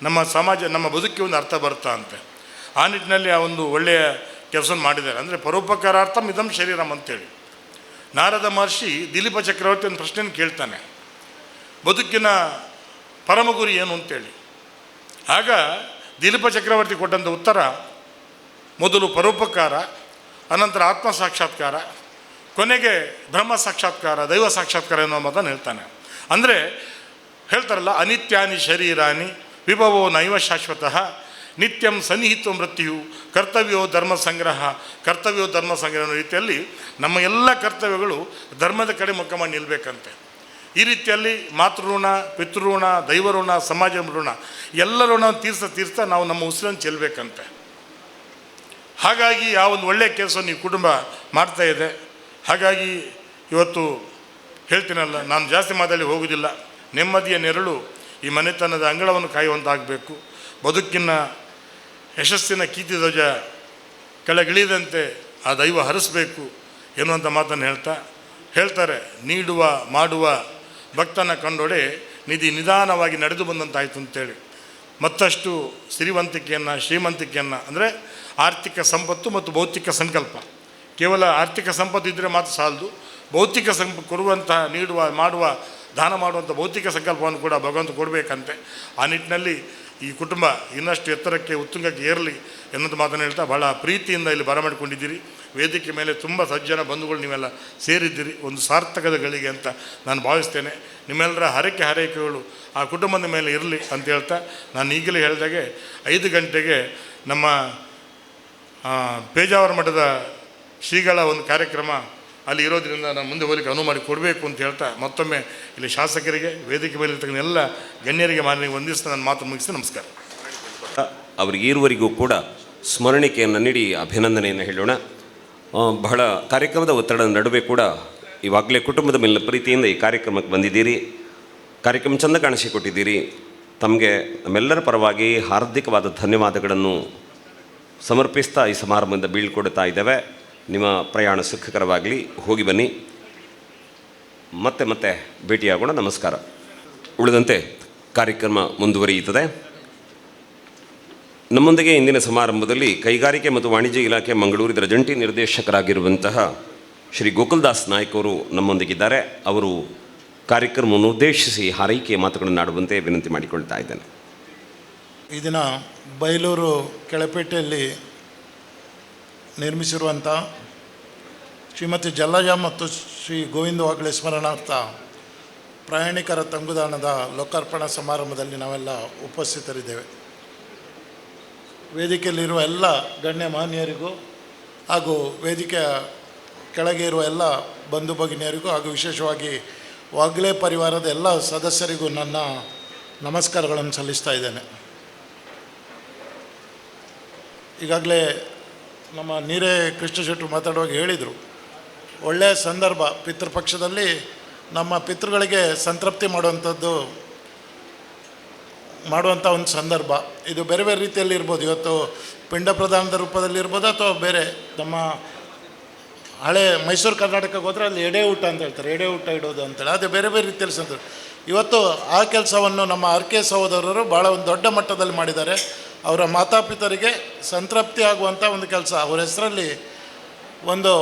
ನಮ್ಮ ಸಮಾಜ, ನಮ್ಮ ಬದುಕಿಗೆ ಒಂದು ಅರ್ಥ ಬರ್ತಾ ಅಂತೆ. ಆ ನಿಟ್ಟಿನಲ್ಲಿ ಆ ಒಂದು ಒಳ್ಳೆಯ ಕೆಲಸ ಮಾಡಿದ್ದಾರೆ. ಅಂದರೆ ಪರೋಪಕಾರಾರ್ಥಂ ಇದಂ ಶರೀರಂ ಅಂತೇಳಿ ನಾರದ ಮಹರ್ಷಿ ದಿಲೀಪ ಚಕ್ರವರ್ತಿ ಒಂದು ಪ್ರಶ್ನೆಯನ್ನು ಕೇಳ್ತಾನೆ, ಬದುಕಿನ ಪರಮ ಗುರಿ ಏನು ಅಂತೇಳಿ. ಆಗ ದಿಲೀಪ ಚಕ್ರವರ್ತಿ ಕೊಟ್ಟಂಥ ಉತ್ತರ, ಮೊದಲು ಪರೋಪಕಾರ, ಅನಂತರ ಆತ್ಮ ಸಾಕ್ಷಾತ್ಕಾರ, ಕೊನೆಗೆ ಬ್ರಹ್ಮ ಸಾಕ್ಷಾತ್ಕಾರ, ದೈವ ಸಾಕ್ಷಾತ್ಕಾರ ಎನ್ನುವ ಮಾತನ್ನು ಹೇಳ್ತಾನೆ. ಅಂದರೆ ಹೇಳ್ತಾರಲ್ಲ, ಅನಿತ್ಯಾನಿ ಶರೀರಾನಿ ವಿಭವೋ ನೈವ ಶಾಶ್ವತಃ ನಿತ್ಯಂ ಸನ್ನಿಹಿತ ಮೃತ್ಯು ಕರ್ತವ್ಯೋ ಧರ್ಮ ಸಂಗ್ರಹ ಅನ್ನೋ ರೀತಿಯಲ್ಲಿ ನಮ್ಮ ಎಲ್ಲ ಕರ್ತವ್ಯಗಳು ಧರ್ಮದ ಕಡೆ ಮುಖ ಮಾಡಿ ನಿಲ್ಲಬೇಕಂತೆ. ಈ ರೀತಿಯಲ್ಲಿ ಮಾತೃಋಣ, ಪಿತೃಋಣ, ದೈವಋಣ, ಸಮಾಜ ಋಣ ಎಲ್ಲ ಋಣ ತೀರ್ಸ್ತಾ ನಾವು ನಮ್ಮ ಉಸಿರನ್ನು ಚೆಲ್ಲಬೇಕಂತೆ. ಹಾಗಾಗಿ ಆ ಒಂದು ಒಳ್ಳೆಯ ಕೆಲಸವನ್ನು ಈ ಕುಟುಂಬ ಮಾಡ್ತಾ ಇದೆ. ಹಾಗಾಗಿ ಇವತ್ತು ಹೇಳ್ತೀನಲ್ಲ, ನಾನು ಜಾಸ್ತಿ ಮಾತಾಡಿ ಹೋಗೋದಿಲ್ಲ. ನೆಮ್ಮದಿಯ ನೆರಳು ಈ ಮನೆತನದ ಅಂಗಳವನ್ನು ಕಾಯುವಂತಾಗಬೇಕು. ಬದುಕಿನ ಯಶಸ್ಸಿನ ಕೀರ್ತಿ ಧ್ವಜ ಕೆಳಗಿಳಿದಂತೆ ಆ ದೈವ ಹರಿಸಬೇಕು ಎನ್ನುವಂಥ ಮಾತನ್ನು ಹೇಳ್ತಾರೆ. ನೀಡುವ ಮಾಡುವ ಭಕ್ತನ ಕಂಡೊಡೆ ನಿಧಿ ನಿಧಾನವಾಗಿ ನಡೆದು ಬಂದಂತಾಯಿತು ಅಂತೇಳಿ ಮತ್ತಷ್ಟು ಸಿರಿವಂತಿಕೆಯನ್ನು, ಶ್ರೀಮಂತಿಕೆಯನ್ನು, ಅಂದರೆ ಆರ್ಥಿಕ ಸಂಪತ್ತು ಮತ್ತು ಭೌತಿಕ ಸಂಕಲ್ಪ. ಕೇವಲ ಆರ್ಥಿಕ ಸಂಪತ್ತು ಇದ್ದರೆ ಮಾತ್ರ ಸಾಲದು, ಭೌತಿಕ ಕೊಡುವಂತಹ, ನೀಡುವ, ಮಾಡುವ, ದಾನ ಮಾಡುವಂಥ ಭೌತಿಕ ಸಂಕಲ್ಪವನ್ನು ಕೂಡ ಭಗವಂತ ಕೊಡಬೇಕಂತೆ. ಆ ನಿಟ್ಟಿನಲ್ಲಿ ಈ ಕುಟುಂಬ ಇನ್ನಷ್ಟು ಎತ್ತರಕ್ಕೆ, ಉತ್ತುಂಗಕ್ಕೆ ಏರಲಿ ಎನ್ನುವಂಥ ಮಾತನ್ನು ಹೇಳ್ತಾ ಭಾಳ ಪ್ರೀತಿಯಿಂದ ಇಲ್ಲಿ ಬರಮಾಡಿಕೊಂಡಿದ್ದೀರಿ. ವೇದಿಕೆ ಮೇಲೆ ತುಂಬ ಸಜ್ಜನ ಬಂಧುಗಳು ನೀವೆಲ್ಲ ಸೇರಿದ್ದೀರಿ. ಒಂದು ಸಾರ್ಥಕದ ಗಳಿಗೆ ಅಂತ ನಾನು ಭಾವಿಸ್ತೇನೆ. ನಿಮ್ಮೆಲ್ಲರ ಹರಕೆಗಳು ಆ ಕುಟುಂಬದ ಮೇಲೆ ಇರಲಿ ಅಂತ ಹೇಳ್ತಾ, ನಾನು ಈಗಲೇ ಹೇಳಿದಾಗೆ 5 ಗಂಟೆಗೆ ನಮ್ಮ ಪೇಜಾವರ ಮಠದ ಶ್ರೀಗಳ ಒಂದು ಕಾರ್ಯಕ್ರಮ ಅಲ್ಲಿ ಇರೋದ್ರಿಂದ ನಾನು ಮುಂದೆ ಹೋಗಲಿಕ್ಕೆ ಅನುವು ಮಾಡಿ ಕೊಡಬೇಕು ಅಂತ ಹೇಳ್ತಾ, ಮತ್ತೊಮ್ಮೆ ಇಲ್ಲಿ ಶಾಸಕರಿಗೆ, ವೇದಿಕೆ ಮೇಲೆ ಇರ್ತಕ್ಕಂಥ ಎಲ್ಲ ಗಣ್ಯರಿಗೆ ಮಾನ್ಯರಿಗೆ ವಂದಿಸ್ತಾ ನನ್ನ ಮಾತು ಮುಗಿಸಿ ನಮಸ್ಕಾರ. ಅವರಿಗೆ ಈರುವರೆಗೂ ಕೂಡ ಸ್ಮರಣಿಕೆಯನ್ನು ನೀಡಿ ಅಭಿನಂದನೆಯನ್ನು ಹೇಳೋಣ. ಬಹಳ ಕಾರ್ಯಕ್ರಮದ ಒತ್ತಡದ ನಡುವೆ ಕೂಡ ಇವಾಗಲೇ ಕುಟುಂಬದ ಮೇಲಿನ ಪ್ರೀತಿಯಿಂದ ಈ ಕಾರ್ಯಕ್ರಮಕ್ಕೆ ಬಂದಿದ್ದೀರಿ. ಕಾರ್ಯಕ್ರಮ ಚೆಂದ ಕಾಣಿಸಿಕೊಟ್ಟಿದ್ದೀರಿ. ತಮಗೆ ನಮ್ಮೆಲ್ಲರ ಪರವಾಗಿ ಹಾರ್ದಿಕವಾದ ಧನ್ಯವಾದಗಳನ್ನು ಸಮರ್ಪಿಸ್ತಾ ಈ ಸಮಾರಂಭದಿಂದ ಬೀಳ್ಕೊಡ್ತಾ ಇದ್ದೇವೆ. ನಿಮ್ಮ ಪ್ರಯಾಣ ಸುಖಕರವಾಗಲಿ. ಹೋಗಿ ಬನ್ನಿ. ಮತ್ತೆ ಭೇಟಿಯಾಗೋಣ. ನಮಸ್ಕಾರ. ಉಳಿದಂತೆ ಕಾರ್ಯಕ್ರಮ ಮುಂದುವರಿಯುತ್ತದೆ. ನಮ್ಮೊಂದಿಗೆ ಇಂದಿನ ಸಮಾರಂಭದಲ್ಲಿ ಕೈಗಾರಿಕೆ ಮತ್ತು ವಾಣಿಜ್ಯ ಇಲಾಖೆ ಮಂಗಳೂರು ಇದರ ಜಂಟಿ ನಿರ್ದೇಶಕರಾಗಿರುವಂತಹ ಶ್ರೀ ಗೋಕುಲ್ದಾಸ್ ನಾಯ್ಕ್ ಅವರು ನಮ್ಮೊಂದಿಗಿದ್ದಾರೆ. ಅವರು ಕಾರ್ಯಕ್ರಮವನ್ನು ಉದ್ದೇಶಿಸಿ ಹಾರೈಕೆಯ ಮಾತುಗಳನ್ನು ಆಡುವಂತೆ ವಿನಂತಿ ಮಾಡಿಕೊಳ್ತಾ ಇದ್ದೇನೆ. ಈ ದಿನ ಬೈಲೂರು ಕೆಳಪೇಟೆಯಲ್ಲಿ ನಿರ್ಮಿಸಿರುವಂಥ ಶ್ರೀಮತಿ ಜಲಜಾ ಮತ್ತು ಶ್ರೀ ಗೋವಿಂದ ವಾಗ್ಲೆ ಸ್ಮರಣಾರ್ಥ ಪ್ರಯಾಣಿಕರ ತಂಗುದಾಣದ ಲೋಕಾರ್ಪಣಾ ಸಮಾರಂಭದಲ್ಲಿ ನಾವೆಲ್ಲ ಉಪಸ್ಥಿತರಿದ್ದೇವೆ. ವೇದಿಕೆಯಲ್ಲಿರುವ ಎಲ್ಲ ಗಣ್ಯ ಮಾನ್ಯರಿಗೂ ಹಾಗೂ ವೇದಿಕೆಯ ಕೆಳಗೆ ಇರುವ ಎಲ್ಲ ಬಂಧು ಭಗಿನಿಯರಿಗೂ ಹಾಗೂ ವಿಶೇಷವಾಗಿ ವಾಗ್ಲೆ ಪರಿವಾರದ ಎಲ್ಲ ಸದಸ್ಯರಿಗೂ ನನ್ನ ನಮಸ್ಕಾರಗಳನ್ನು ಸಲ್ಲಿಸ್ತಾ ಇದ್ದೇನೆ. ಈಗಾಗಲೇ ನಮ್ಮ ನೀರೇ ಕೃಷ್ಣ ಶೆಟ್ಟರು ಮಾತಾಡುವಾಗ ಹೇಳಿದರು, ಒಳ್ಳೆಯ ಸಂದರ್ಭ. ಪಿತೃಪಕ್ಷದಲ್ಲಿ ನಮ್ಮ ಪಿತೃಗಳಿಗೆ ಸಂತೃಪ್ತಿ ಮಾಡುವಂಥ ಒಂದು ಸಂದರ್ಭ ಇದು. ಬೇರೆ ಬೇರೆ ರೀತಿಯಲ್ಲಿ ಇರ್ಬೋದು. ಇವತ್ತು ಪಿಂಡ ಪ್ರದಾನದ ರೂಪದಲ್ಲಿ ಇರ್ಬೋದು, ಅಥವಾ ಬೇರೆ ನಮ್ಮ ಹಳೆ ಮೈಸೂರು ಕರ್ನಾಟಕಕ್ಕೆ ಹೋದರೆ ಅಲ್ಲಿ ಎಡೆ ಊಟ ಅಂತ ಹೇಳ್ತಾರೆ, ಎಡೆ ಊಟ ಇಡೋದು ಅಂತೇಳಿ. ಅದು ಬೇರೆ ಬೇರೆ ರೀತಿಯಲ್ಲಿ ಸಂದರ್ಭ. ಇವತ್ತು ಆ ಕೆಲಸವನ್ನು ನಮ್ಮ ಆರ್ಕೆ ಸಹೋದರರು ಭಾಳ ಒಂದು ದೊಡ್ಡ ಮಟ್ಟದಲ್ಲಿ ಮಾಡಿದ್ದಾರೆ. ಅವರ ಮಾತಾಪಿತರಿಗೆ ಸಂತೃಪ್ತಿ ಆಗುವಂಥ ಒಂದು ಕೆಲಸ. ಅವರ ಹೆಸರಲ್ಲಿ ಒಂದು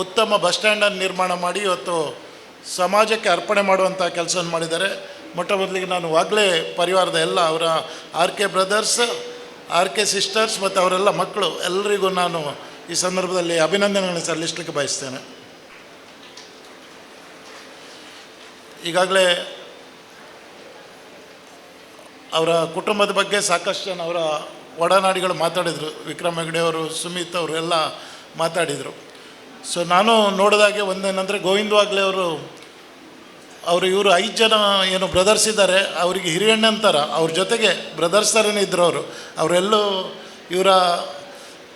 ಉತ್ತಮ ಬಸ್ ಸ್ಟ್ಯಾಂಡನ್ನು ನಿರ್ಮಾಣ ಮಾಡಿ ಇವತ್ತು ಸಮಾಜಕ್ಕೆ ಅರ್ಪಣೆ ಮಾಡುವಂಥ ಕೆಲಸವನ್ನು ಮಾಡಿದ್ದಾರೆ. ಮೊಟ್ಟ ಮೊದಲಿಗೆ ನಾನು ವಾಗ್ಲೆ ಪರಿವಾರದ ಎಲ್ಲ ಅವರ ಆರ್ಕೆ ಬ್ರದರ್ಸ್, ಆರ್ಕೆ ಸಿಸ್ಟರ್ಸ್ ಮತ್ತು ಅವರೆಲ್ಲ ಮಕ್ಕಳು ಎಲ್ಲರಿಗೂ ನಾನು ಈ ಸಂದರ್ಭದಲ್ಲಿ ಅಭಿನಂದನೆಗಳನ್ನು ಸಲ್ಲಿಸಲಿಕ್ಕೆ ಬಯಸ್ತೇನೆ. ಈಗಾಗಲೇ ಅವರ ಕುಟುಂಬದ ಬಗ್ಗೆ ಸಾಕಷ್ಟು ಜನ ಅವರ ಒಡನಾಡಿಗಳು ಮಾತಾಡಿದರು. ವಿಕ್ರಮ್ ಹೆಗ್ಡೆ ಅವರು, ಸುಮಿತ್ ಅವರು ಎಲ್ಲ ಮಾತಾಡಿದರು. ಸೊ ನಾನು ನೋಡಿದಾಗೆ ಒಂದೇನೆಂದರೆ, ಗೋವಿಂದ ವಾಗ್ಲೆ ಇವರು 5 ಜನ ಏನು ಬ್ರದರ್ಸ್ ಇದ್ದಾರೆ, ಅವರಿಗೆ ಹಿರಿಯಣ್ಣಂತರ ಅವ್ರ ಜೊತೆಗೆ ಬ್ರದರ್ಸ್ ಥರನೇ ಇದ್ದರು. ಅವರೆಲ್ಲೂ ಇವರ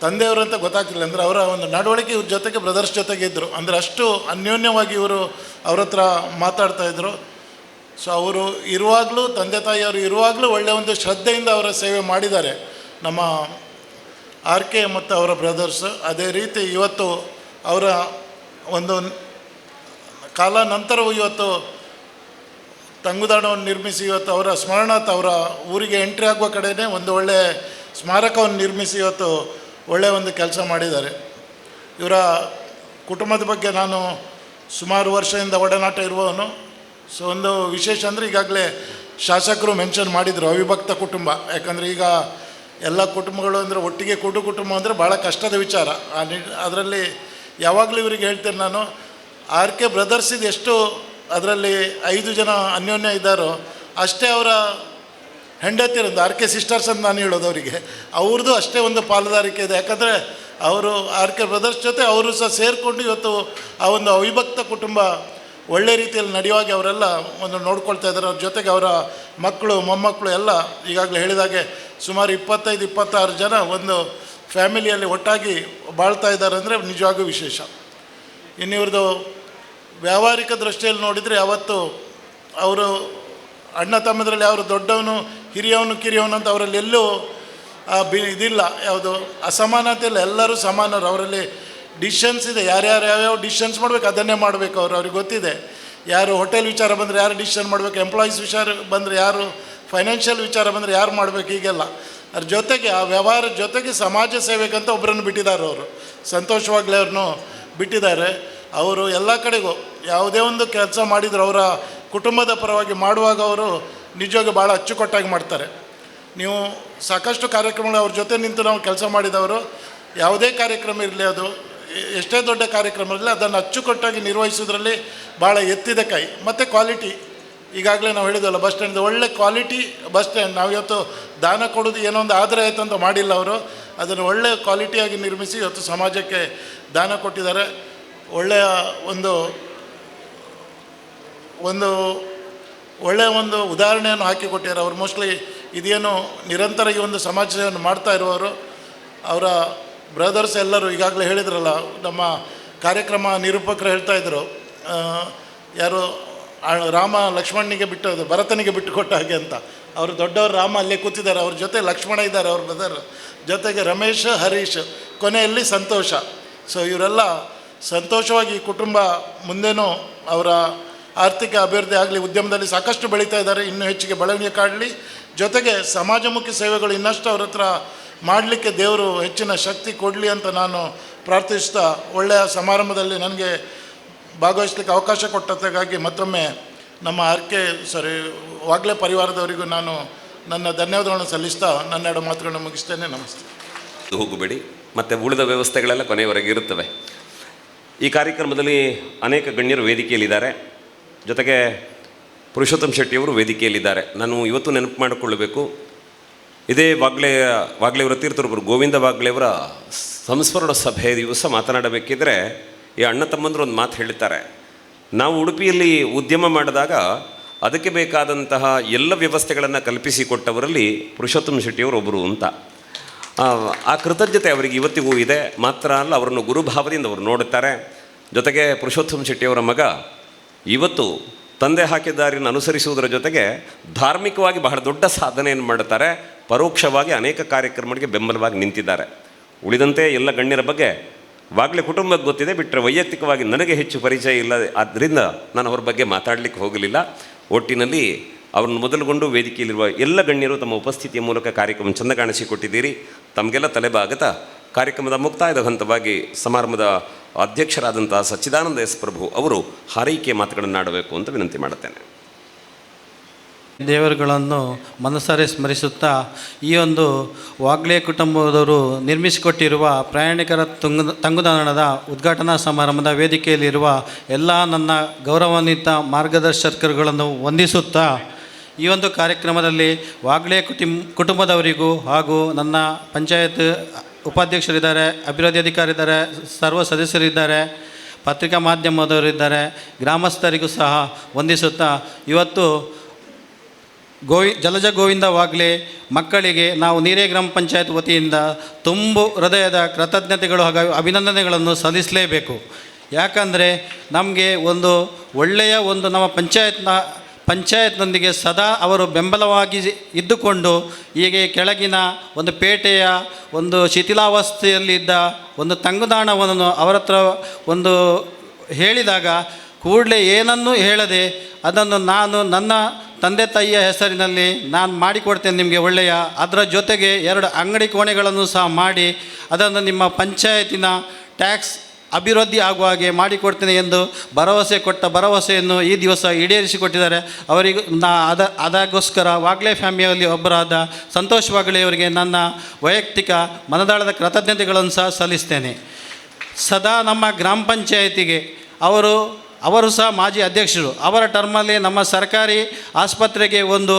ತಂದೆಯವರು ಅಂತ ಗೊತ್ತಾಗ್ತಿಲ್ಲ. ಅಂದರೆ ಅವರ ಒಂದು ನಡವಳಿಕೆ ಇವ್ರ ಜೊತೆಗೆ ಬ್ರದರ್ಸ್ ಜೊತೆಗೆ ಇದ್ದರು. ಅಂದರೆ ಅಷ್ಟು ಅನ್ಯೋನ್ಯವಾಗಿ ಇವರು ಅವ್ರ ಹತ್ರ ಮಾತಾಡ್ತಾಯಿದ್ರು. ಸೊ ಅವರು ಇರುವಾಗಲೂ, ತಂದೆ ತಾಯಿಯವರು ಇರುವಾಗಲೂ ಒಳ್ಳೆಯ ಒಂದು ಶ್ರದ್ಧೆಯಿಂದ ಅವರ ಸೇವೆ ಮಾಡಿದ್ದಾರೆ ನಮ್ಮ ಆರ್ಕೆ ಮತ್ತು ಅವರ ಬ್ರದರ್ಸ್. ಅದೇ ರೀತಿ ಇವತ್ತು ಅವರ ಒಂದು ಕಾಲ ನಂತರವೂ ಇವತ್ತು ತಂಗುದಾಣವನ್ನು ನಿರ್ಮಿಸಿ ಇವತ್ತು ಅವರ ಸ್ಮರಣಾರ್ಥ ಅವರ ಊರಿಗೆ ಎಂಟ್ರಿ ಆಗುವ ಕಡೆಯೇ ಒಂದು ಒಳ್ಳೆಯ ಸ್ಮಾರಕವನ್ನು ನಿರ್ಮಿಸಿ ಇವತ್ತು ಒಳ್ಳೆಯ ಒಂದು ಕೆಲಸ ಮಾಡಿದ್ದಾರೆ. ಇವರ ಕುಟುಂಬದ ಬಗ್ಗೆ ನಾನು ಸುಮಾರು ವರ್ಷದಿಂದ ಒಡನಾಟ ಇರುವವನು. ಸೊ ಒಂದು ವಿಶೇಷ ಅಂದರೆ, ಈಗಾಗಲೇ ಶಾಸಕರು ಮೆನ್ಷನ್ ಮಾಡಿದರು ಅವಿಭಕ್ತ ಕುಟುಂಬ. ಯಾಕಂದರೆ ಈಗ ಎಲ್ಲ ಕುಟುಂಬಗಳು ಅಂದರೆ ಒಟ್ಟಿಗೆ ಕುಟುಂಬ ಅಂದರೆ ಭಾಳ ಕಷ್ಟದ ವಿಚಾರ. ಅದರಲ್ಲಿ ಯಾವಾಗಲೂ ಇವರಿಗೆ ಹೇಳ್ತೇನೆ ನಾನು, ಆರ್ಕೆ ಬ್ರದರ್ಸಿದು ಎಷ್ಟು ಅದರಲ್ಲಿ 5 ಜನ ಅನ್ಯೋನ್ಯ ಇದ್ದಾರೋ ಅಷ್ಟೇ ಅವರ ಹೆಂಡತಿಯರೊಂದು ಆರ್ ಕೆ ಸಿಸ್ಟರ್ಸ್ ಅಂತ ನಾನು ಹೇಳೋದು ಅವರಿಗೆ, ಅವ್ರದ್ದು ಅಷ್ಟೇ ಒಂದು ಪಾಲುದಾರಿಕೆ ಇದೆ. ಯಾಕಂದರೆ ಅವರು ಆರ್ ಕೆ ಬ್ರದರ್ಸ್ ಜೊತೆ ಅವರು ಸಹ ಸೇರಿಕೊಂಡು ಇವತ್ತು ಆ ಒಂದು ಅವಿಭಕ್ತ ಕುಟುಂಬ ಒಳ್ಳೆ ರೀತಿಯಲ್ಲಿ ನಡೆಯುವಾಗೆ ಅವರೆಲ್ಲ ಒಂದು ನೋಡ್ಕೊಳ್ತಾ ಇದ್ದಾರೆ. ಅವ್ರ ಜೊತೆಗೆ ಅವರ ಮಕ್ಕಳು ಮೊಮ್ಮಕ್ಕಳು ಎಲ್ಲ ಈಗಾಗಲೇ ಹೇಳಿದಾಗೆ ಸುಮಾರು 25-26 ಜನ ಒಂದು ಫ್ಯಾಮಿಲಿಯಲ್ಲಿ ಒಟ್ಟಾಗಿ ಬಾಳ್ತಾ ಇದ್ದಾರೆ ಅಂದರೆ ನಿಜವಾಗೂ ವಿಶೇಷ. ಇನ್ನು ಇವ್ರದ್ದು ವ್ಯಾವಹಾರಿಕ ದೃಷ್ಟಿಯಲ್ಲಿ ನೋಡಿದರೆ ಯಾವತ್ತು ಅವರು ಅಣ್ಣ ತಮ್ಮದ್ರಲ್ಲಿ ಅವರು ದೊಡ್ಡವನು ಹಿರಿಯವನು ಕಿರಿಯವನು ಅಂತ ಅವರಲ್ಲಿ ಎಲ್ಲೂ ಇದಿಲ್ಲ, ಯಾವುದು ಅಸಮಾನತೆ ಇಲ್ಲ, ಎಲ್ಲರೂ ಸಮಾನರು. ಅವರಲ್ಲಿ ಡಿಸಿಷನ್ಸ್ ಇದೆ, ಯಾರ್ಯಾರು ಯಾವ್ಯಾವ ಡಿಸಿಷನ್ಸ್ ಮಾಡಬೇಕು ಅದನ್ನೇ ಮಾಡಬೇಕು. ಅವ್ರಿಗೆ ಗೊತ್ತಿದೆ, ಯಾರು ಹೋಟೆಲ್ ವಿಚಾರ ಬಂದರೆ ಯಾರು ಡಿಸಿಷನ್ ಮಾಡಬೇಕು, ಎಂಪ್ಲಾಯೀಸ್ ವಿಚಾರ ಬಂದರೆ ಯಾರು, ಫೈನಾನ್ಷಿಯಲ್ ವಿಚಾರ ಬಂದರೆ ಯಾರು ಮಾಡಬೇಕು, ಹೀಗೆಲ್ಲ. ಅದ್ರ ಜೊತೆಗೆ ಆ ವ್ಯವಹಾರದ ಜೊತೆಗೆ ಸಮಾಜ ಸೇವೆಗಂತ ಒಬ್ಬರನ್ನು ಬಿಟ್ಟಿದ್ದಾರೆ. ಅವರು ಸಂತೋಷವಾಗ್ಲೇ ಅವ್ರನ್ನೂ ಬಿಟ್ಟಿದ್ದಾರೆ. ಅವರು ಎಲ್ಲ ಕಡೆಗೂ ಯಾವುದೇ ಒಂದು ಕೆಲಸ ಮಾಡಿದ್ರು ಅವರ ಕುಟುಂಬದ ಪರವಾಗಿ ಮಾಡುವಾಗ ಅವರು ನಿಜವಾಗಿ ಭಾಳ ಅಚ್ಚುಕಟ್ಟಾಗಿ ಮಾಡ್ತಾರೆ. ನೀವು ಸಾಕಷ್ಟು ಕಾರ್ಯಕ್ರಮಗಳು ಅವ್ರ ಜೊತೆ ನಿಂತು ನಾವು ಕೆಲಸ ಮಾಡಿದವರು, ಯಾವುದೇ ಕಾರ್ಯಕ್ರಮ ಇರಲಿ, ಅದು ಎಷ್ಟೇ ದೊಡ್ಡ ಕಾರ್ಯಕ್ರಮ ಇರಲಿ, ಅದನ್ನು ಅಚ್ಚುಕಟ್ಟಾಗಿ ನಿರ್ವಹಿಸೋದ್ರಲ್ಲಿ ಭಾಳ ಎತ್ತಿದ ಕೈ. ಮತ್ತು ಕ್ವಾಲಿಟಿ, ಈಗಾಗಲೇ ನಾವು ಹೇಳಿದ್ವಲ್ಲ, ಬಸ್ ಸ್ಟ್ಯಾಂಡ್ ಒಳ್ಳೆ ಕ್ವಾಲಿಟಿ ಬಸ್ ಸ್ಟ್ಯಾಂಡ್. ನಾವು ಇವತ್ತು ದಾನ ಕೊಡೋದು ಏನೋ ಒಂದು ಆದರೆ ಆಯಿತು ಅಂತ ಮಾಡಿಲ್ಲ, ಅವರು ಅದನ್ನು ಒಳ್ಳೆ ಕ್ವಾಲಿಟಿಯಾಗಿ ನಿರ್ಮಿಸಿ ಇವತ್ತು ಸಮಾಜಕ್ಕೆ ದಾನ ಕೊಟ್ಟಿದ್ದಾರೆ. ಒಳ್ಳೆಯ ಒಂದು ಒಳ್ಳೆಯ ಒಂದು ಉದಾಹರಣೆಯನ್ನು ಹಾಕಿಕೊಟ್ಟಿದ್ದಾರೆ. ಅವರು ಮೋಸ್ಟ್ಲಿ ಇದೇನು ನಿರಂತರ ಈ ಒಂದು ಸಮಾಜ ಸೇವೆಯನ್ನು ಮಾಡ್ತಾ ಇರುವವರು. ಅವರ ಬ್ರದರ್ಸ್ ಎಲ್ಲರೂ ಈಗಾಗಲೇ ಹೇಳಿದ್ರಲ್ಲ, ನಮ್ಮ ಕಾರ್ಯಕ್ರಮ ನಿರೂಪಕರು ಹೇಳ್ತಾಯಿದ್ರು, ಯಾರು ರಾಮ ಲಕ್ಷ್ಮಣನಿಗೆ ಬಿಟ್ಟು ಭರತನಿಗೆ ಬಿಟ್ಟು ಕೊಟ್ಟ ಹಾಗೆ ಅಂತ. ಅವರು ದೊಡ್ಡವರು ರಾಮ ಅಲ್ಲೇ ಕೂತಿದ್ದಾರೆ, ಅವ್ರ ಜೊತೆ ಲಕ್ಷ್ಮಣ ಇದ್ದಾರೆ, ಅವ್ರ ಬ್ರದರ್ ಜೊತೆಗೆ ರಮೇಶ್, ಹರೀಶ್, ಕೊನೆಯಲ್ಲಿ ಸಂತೋಷ. ಸೊ ಇವರೆಲ್ಲ ಸಂತೋಷವಾಗಿ ಈ ಕುಟುಂಬ ಮುಂದೇನೂ ಅವರ ಆರ್ಥಿಕ ಅಭಿವೃದ್ಧಿ ಆಗಲಿ, ಉದ್ಯಮದಲ್ಲಿ ಸಾಕಷ್ಟು ಬೆಳೀತಾ ಇದ್ದಾರೆ, ಇನ್ನೂ ಹೆಚ್ಚಿಗೆ ಬೆಳವಣಿಗೆ ಕಾಡಲಿ. ಜೊತೆಗೆ ಸಮಾಜಮುಖಿ ಸೇವೆಗಳು ಇನ್ನಷ್ಟು ಅವ್ರ ಹತ್ರ ಮಾಡಲಿಕ್ಕೆ ದೇವರು ಹೆಚ್ಚಿನ ಶಕ್ತಿ ಕೊಡಲಿ ಅಂತ ನಾನು ಪ್ರಾರ್ಥಿಸ್ತಾ, ಒಳ್ಳೆಯ ಸಮಾರಂಭದಲ್ಲಿ ನನಗೆ ಭಾಗವಹಿಸಲಿಕ್ಕೆ ಅವಕಾಶ ಕೊಟ್ಟದ್ದಕ್ಕಾಗಿ ಮತ್ತೊಮ್ಮೆ ನಮ್ಮ ವಾಗ್ಲೆ ಪರಿವಾರದವರಿಗೂ ನಾನು ನನ್ನ ಧನ್ಯವಾದಗಳನ್ನು ಸಲ್ಲಿಸ್ತಾ ನನ್ನೆರಡು ಮಾತುಗಳನ್ನು ಮುಗಿಸ್ತೇನೆ. ನಮಸ್ತೆ. ಹೋಗಬೇಡಿ, ಮತ್ತು ಉಳಿದ ವ್ಯವಸ್ಥೆಗಳೆಲ್ಲ ಕೊನೆಯವರೆಗೆ ಇರುತ್ತವೆ. ಈ ಕಾರ್ಯಕ್ರಮದಲ್ಲಿ ಅನೇಕ ಗಣ್ಯರು ವೇದಿಕೆಯಲ್ಲಿದ್ದಾರೆ. ಜೊತೆಗೆ ಪುರುಷೋತ್ತಮ್ ಶೆಟ್ಟಿಯವರು ವೇದಿಕೆಯಲ್ಲಿದ್ದಾರೆ. ನಾನು ಇವತ್ತು ನೆನಪು ಮಾಡಿಕೊಳ್ಳಬೇಕು, ಇದೇ ವಾಗ್ಲೆಯವರ ತೀರ್ಥರೊಬ್ಬರು ಗೋವಿಂದ ವಾಗ್ಲೆಯವರ ಸಂಸ್ಮರಣ ಸಭೆ ದಿವಸ ಮಾತನಾಡಬೇಕಿದ್ರೆ ಈ ಅಣ್ಣ ತಮ್ಮಂದರು ಒಂದು ಮಾತು ಹೇಳ್ತಾರೆ, ನಾವು ಉಡುಪಿಯಲ್ಲಿ ಉದ್ಯಮ ಮಾಡಿದಾಗ ಅದಕ್ಕೆ ಬೇಕಾದಂತಹ ಎಲ್ಲ ವ್ಯವಸ್ಥೆಗಳನ್ನು ಕಲ್ಪಿಸಿಕೊಟ್ಟವರಲ್ಲಿ ಪುರುಷೋತ್ತಮ್ ಶೆಟ್ಟಿಯವರು ಒಬ್ಬರು ಅಂತ. ಆ ಕೃತಜ್ಞತೆ ಅವರಿಗೆ ಇವತ್ತಿಗೂ ಇದೆ. ಮಾತ್ರ ಅಲ್ಲ, ಅವರನ್ನು ಗುರುಭಾವದಿಂದ ಅವರು ನೋಡುತ್ತಾರೆ. ಜೊತೆಗೆ ಪುರುಷೋತ್ತಮ್ ಶೆಟ್ಟಿಯವರ ಮಗ ಇವತ್ತು ತಂದೆ ಹಾಕಿದ ದಾರಿಯನ್ನು ಅನುಸರಿಸುವುದರ ಜೊತೆಗೆ ಧಾರ್ಮಿಕವಾಗಿ ಬಹಳ ದೊಡ್ಡ ಸಾಧನೆಯನ್ನು ಮಾಡುತ್ತಾರೆ. ಪರೋಕ್ಷವಾಗಿ ಅನೇಕ ಕಾರ್ಯಕ್ರಮಗಳಿಗೆ ಬೆಂಬಲವಾಗಿ ನಿಂತಿದ್ದಾರೆ. ಉಳಿದಂತೆ ಎಲ್ಲ ಗಣ್ಯರ ಬಗ್ಗೆ ವಾಗ್ಲೆ ಕುಟುಂಬಕ್ಕೆ ಗೊತ್ತಿದೆ, ಬಿಟ್ಟರೆ ವೈಯಕ್ತಿಕವಾಗಿ ನನಗೆ ಹೆಚ್ಚು ಪರಿಚಯ ಇಲ್ಲ. ಆದ್ದರಿಂದ ನಾನು ಅವ್ರ ಬಗ್ಗೆ ಮಾತಾಡಲಿಕ್ಕೆ ಹೋಗಲಿಲ್ಲ. ಒಟ್ಟಿನಲ್ಲಿ ಅವ್ರನ್ನ ಮೊದಲುಗೊಂಡು ವೇದಿಕೆಯಲ್ಲಿರುವ ಎಲ್ಲ ಗಣ್ಯರು ತಮ್ಮ ಉಪಸ್ಥಿತಿಯ ಮೂಲಕ ಕಾರ್ಯಕ್ರಮ ಚೆಂದ ಕಾಣಿಸಿಕೊಟ್ಟಿದ್ದೀರಿ. ತಮಗೆಲ್ಲ ತಲೆಬಾಗತ ಕಾರ್ಯಕ್ರಮದ ಮುಕ್ತಾಯದ ಹಂತವಾಗಿ ಸಮಾರಂಭದ ಅಧ್ಯಕ್ಷರಾದಂಥ ಸಚ್ಚಿದಾನಂದ ಎಸ್ ಪ್ರಭು ಅವರು ಹಾರೈಕೆ ಮಾತುಗಳನ್ನು ಆಡಬೇಕು ಅಂತ ವಿನಂತಿ ಮಾಡುತ್ತೇನೆ. ದೇವರುಗಳನ್ನು ಮನಸಾರೆ ಸ್ಮರಿಸುತ್ತಾ, ಈ ಒಂದು ವಾಗ್ಲೆ ಕುಟುಂಬದವರು ನಿರ್ಮಿಸಿಕೊಟ್ಟಿರುವ ಪ್ರಯಾಣಿಕರ ತಂಗುದಾಣದ ಉದ್ಘಾಟನಾ ಸಮಾರಂಭದ ವೇದಿಕೆಯಲ್ಲಿರುವ ಎಲ್ಲ ನನ್ನ ಗೌರವಾನ್ವಿತ ಮಾರ್ಗದರ್ಶಕರುಗಳನ್ನು ವಂದಿಸುತ್ತಾ, ಈ ಒಂದು ಕಾರ್ಯಕ್ರಮದಲ್ಲಿ ವಾಗ್ಲೆ ಕುಟುಂಬದವರಿಗೂ ಹಾಗೂ ನನ್ನ ಪಂಚಾಯತ್ ಉಪಾಧ್ಯಕ್ಷರಿದ್ದಾರೆ, ಅಭಿವೃದ್ಧಿ ಅಧಿಕಾರಿ ಇದ್ದಾರೆ, ಸರ್ವ ಸದಸ್ಯರಿದ್ದಾರೆ, ಪತ್ರಿಕಾ ಮಾಧ್ಯಮದವರಿದ್ದಾರೆ, ಗ್ರಾಮಸ್ಥರಿಗೂ ಸಹ ವಂದಿಸುತ್ತಾ, ಇವತ್ತು ಜಲಜ ಗೋವಿಂದ ವಾಗ್ಲೆ ಮಕ್ಕಳಿಗೆ ನಾವು ನೀರೇ ಗ್ರಾಮ ಪಂಚಾಯತ್ ವತಿಯಿಂದ ತುಂಬು ಹೃದಯದ ಕೃತಜ್ಞತೆಗಳು ಹಾಗೂ ಅಭಿನಂದನೆಗಳನ್ನು ಸಲ್ಲಿಸಲೇಬೇಕು. ಯಾಕಂದರೆ ನಮಗೆ ಒಂದು ಒಳ್ಳೆಯ ಒಂದು ನಮ್ಮ ಪಂಚಾಯತ್ನೊಂದಿಗೆ ಸದಾ ಅವರು ಬೆಂಬಲವಾಗಿ ಇದ್ದುಕೊಂಡು ಹೀಗೆ ಕೆಳಗಿನ ಒಂದು ಪೇಟೆಯ ಒಂದು ಶಿಥಿಲಾವಸ್ಥೆಯಲ್ಲಿದ್ದ ಒಂದು ತಂಗುದಾಣವನ್ನು ಅವರ ಹತ್ರ ಒಂದು ಹೇಳಿದಾಗ ಕೂಡಲೇ ಏನನ್ನೂ ಹೇಳದೆ ಅದನ್ನು ನಾನು ನನ್ನ ತಂದೆ ತಾಯಿಯ ಹೆಸರಿನಲ್ಲಿ ನಾನು ಮಾಡಿಕೊಡ್ತೇನೆ ನಿಮಗೆ ಒಳ್ಳೆಯ, ಅದರ ಜೊತೆಗೆ 2 ಅಂಗಡಿ ಕೋಣೆಗಳನ್ನು ಸಹ ಮಾಡಿ ಅದನ್ನು ನಿಮ್ಮ ಪಂಚಾಯತಿನ ಟ್ಯಾಕ್ಸ್ ಅಭಿವೃದ್ಧಿ ಆಗುವ ಹಾಗೆ ಮಾಡಿಕೊಡ್ತೇನೆ ಎಂದು ಭರವಸೆಯನ್ನು ಈ ದಿವಸ ಈಡೇರಿಸಿಕೊಟ್ಟಿದ್ದಾರೆ. ಅವರಿಗೂ ಅದಕ್ಕೋಸ್ಕರ ವಾಗ್ಲೆ ಫ್ಯಾಮಿಲಿಯಲ್ಲಿ ಒಬ್ಬರಾದ ಸಂತೋಷ್ ವಾಗ್ಲೆ ಅವರಿಗೆ ನನ್ನ ವೈಯಕ್ತಿಕ ಮನದಾಳದ ಕೃತಜ್ಞತೆಗಳನ್ನು ಸಹ ಸಲ್ಲಿಸ್ತೇನೆ. ಸದಾ ನಮ್ಮ ಗ್ರಾಮ ಪಂಚಾಯತಿಗೆ ಅವರು ಸಹ ಮಾಜಿ ಅಧ್ಯಕ್ಷರು. ಅವರ ಟರ್ಮಲ್ಲಿ ನಮ್ಮ ಸರ್ಕಾರಿ ಆಸ್ಪತ್ರೆಗೆ ಒಂದು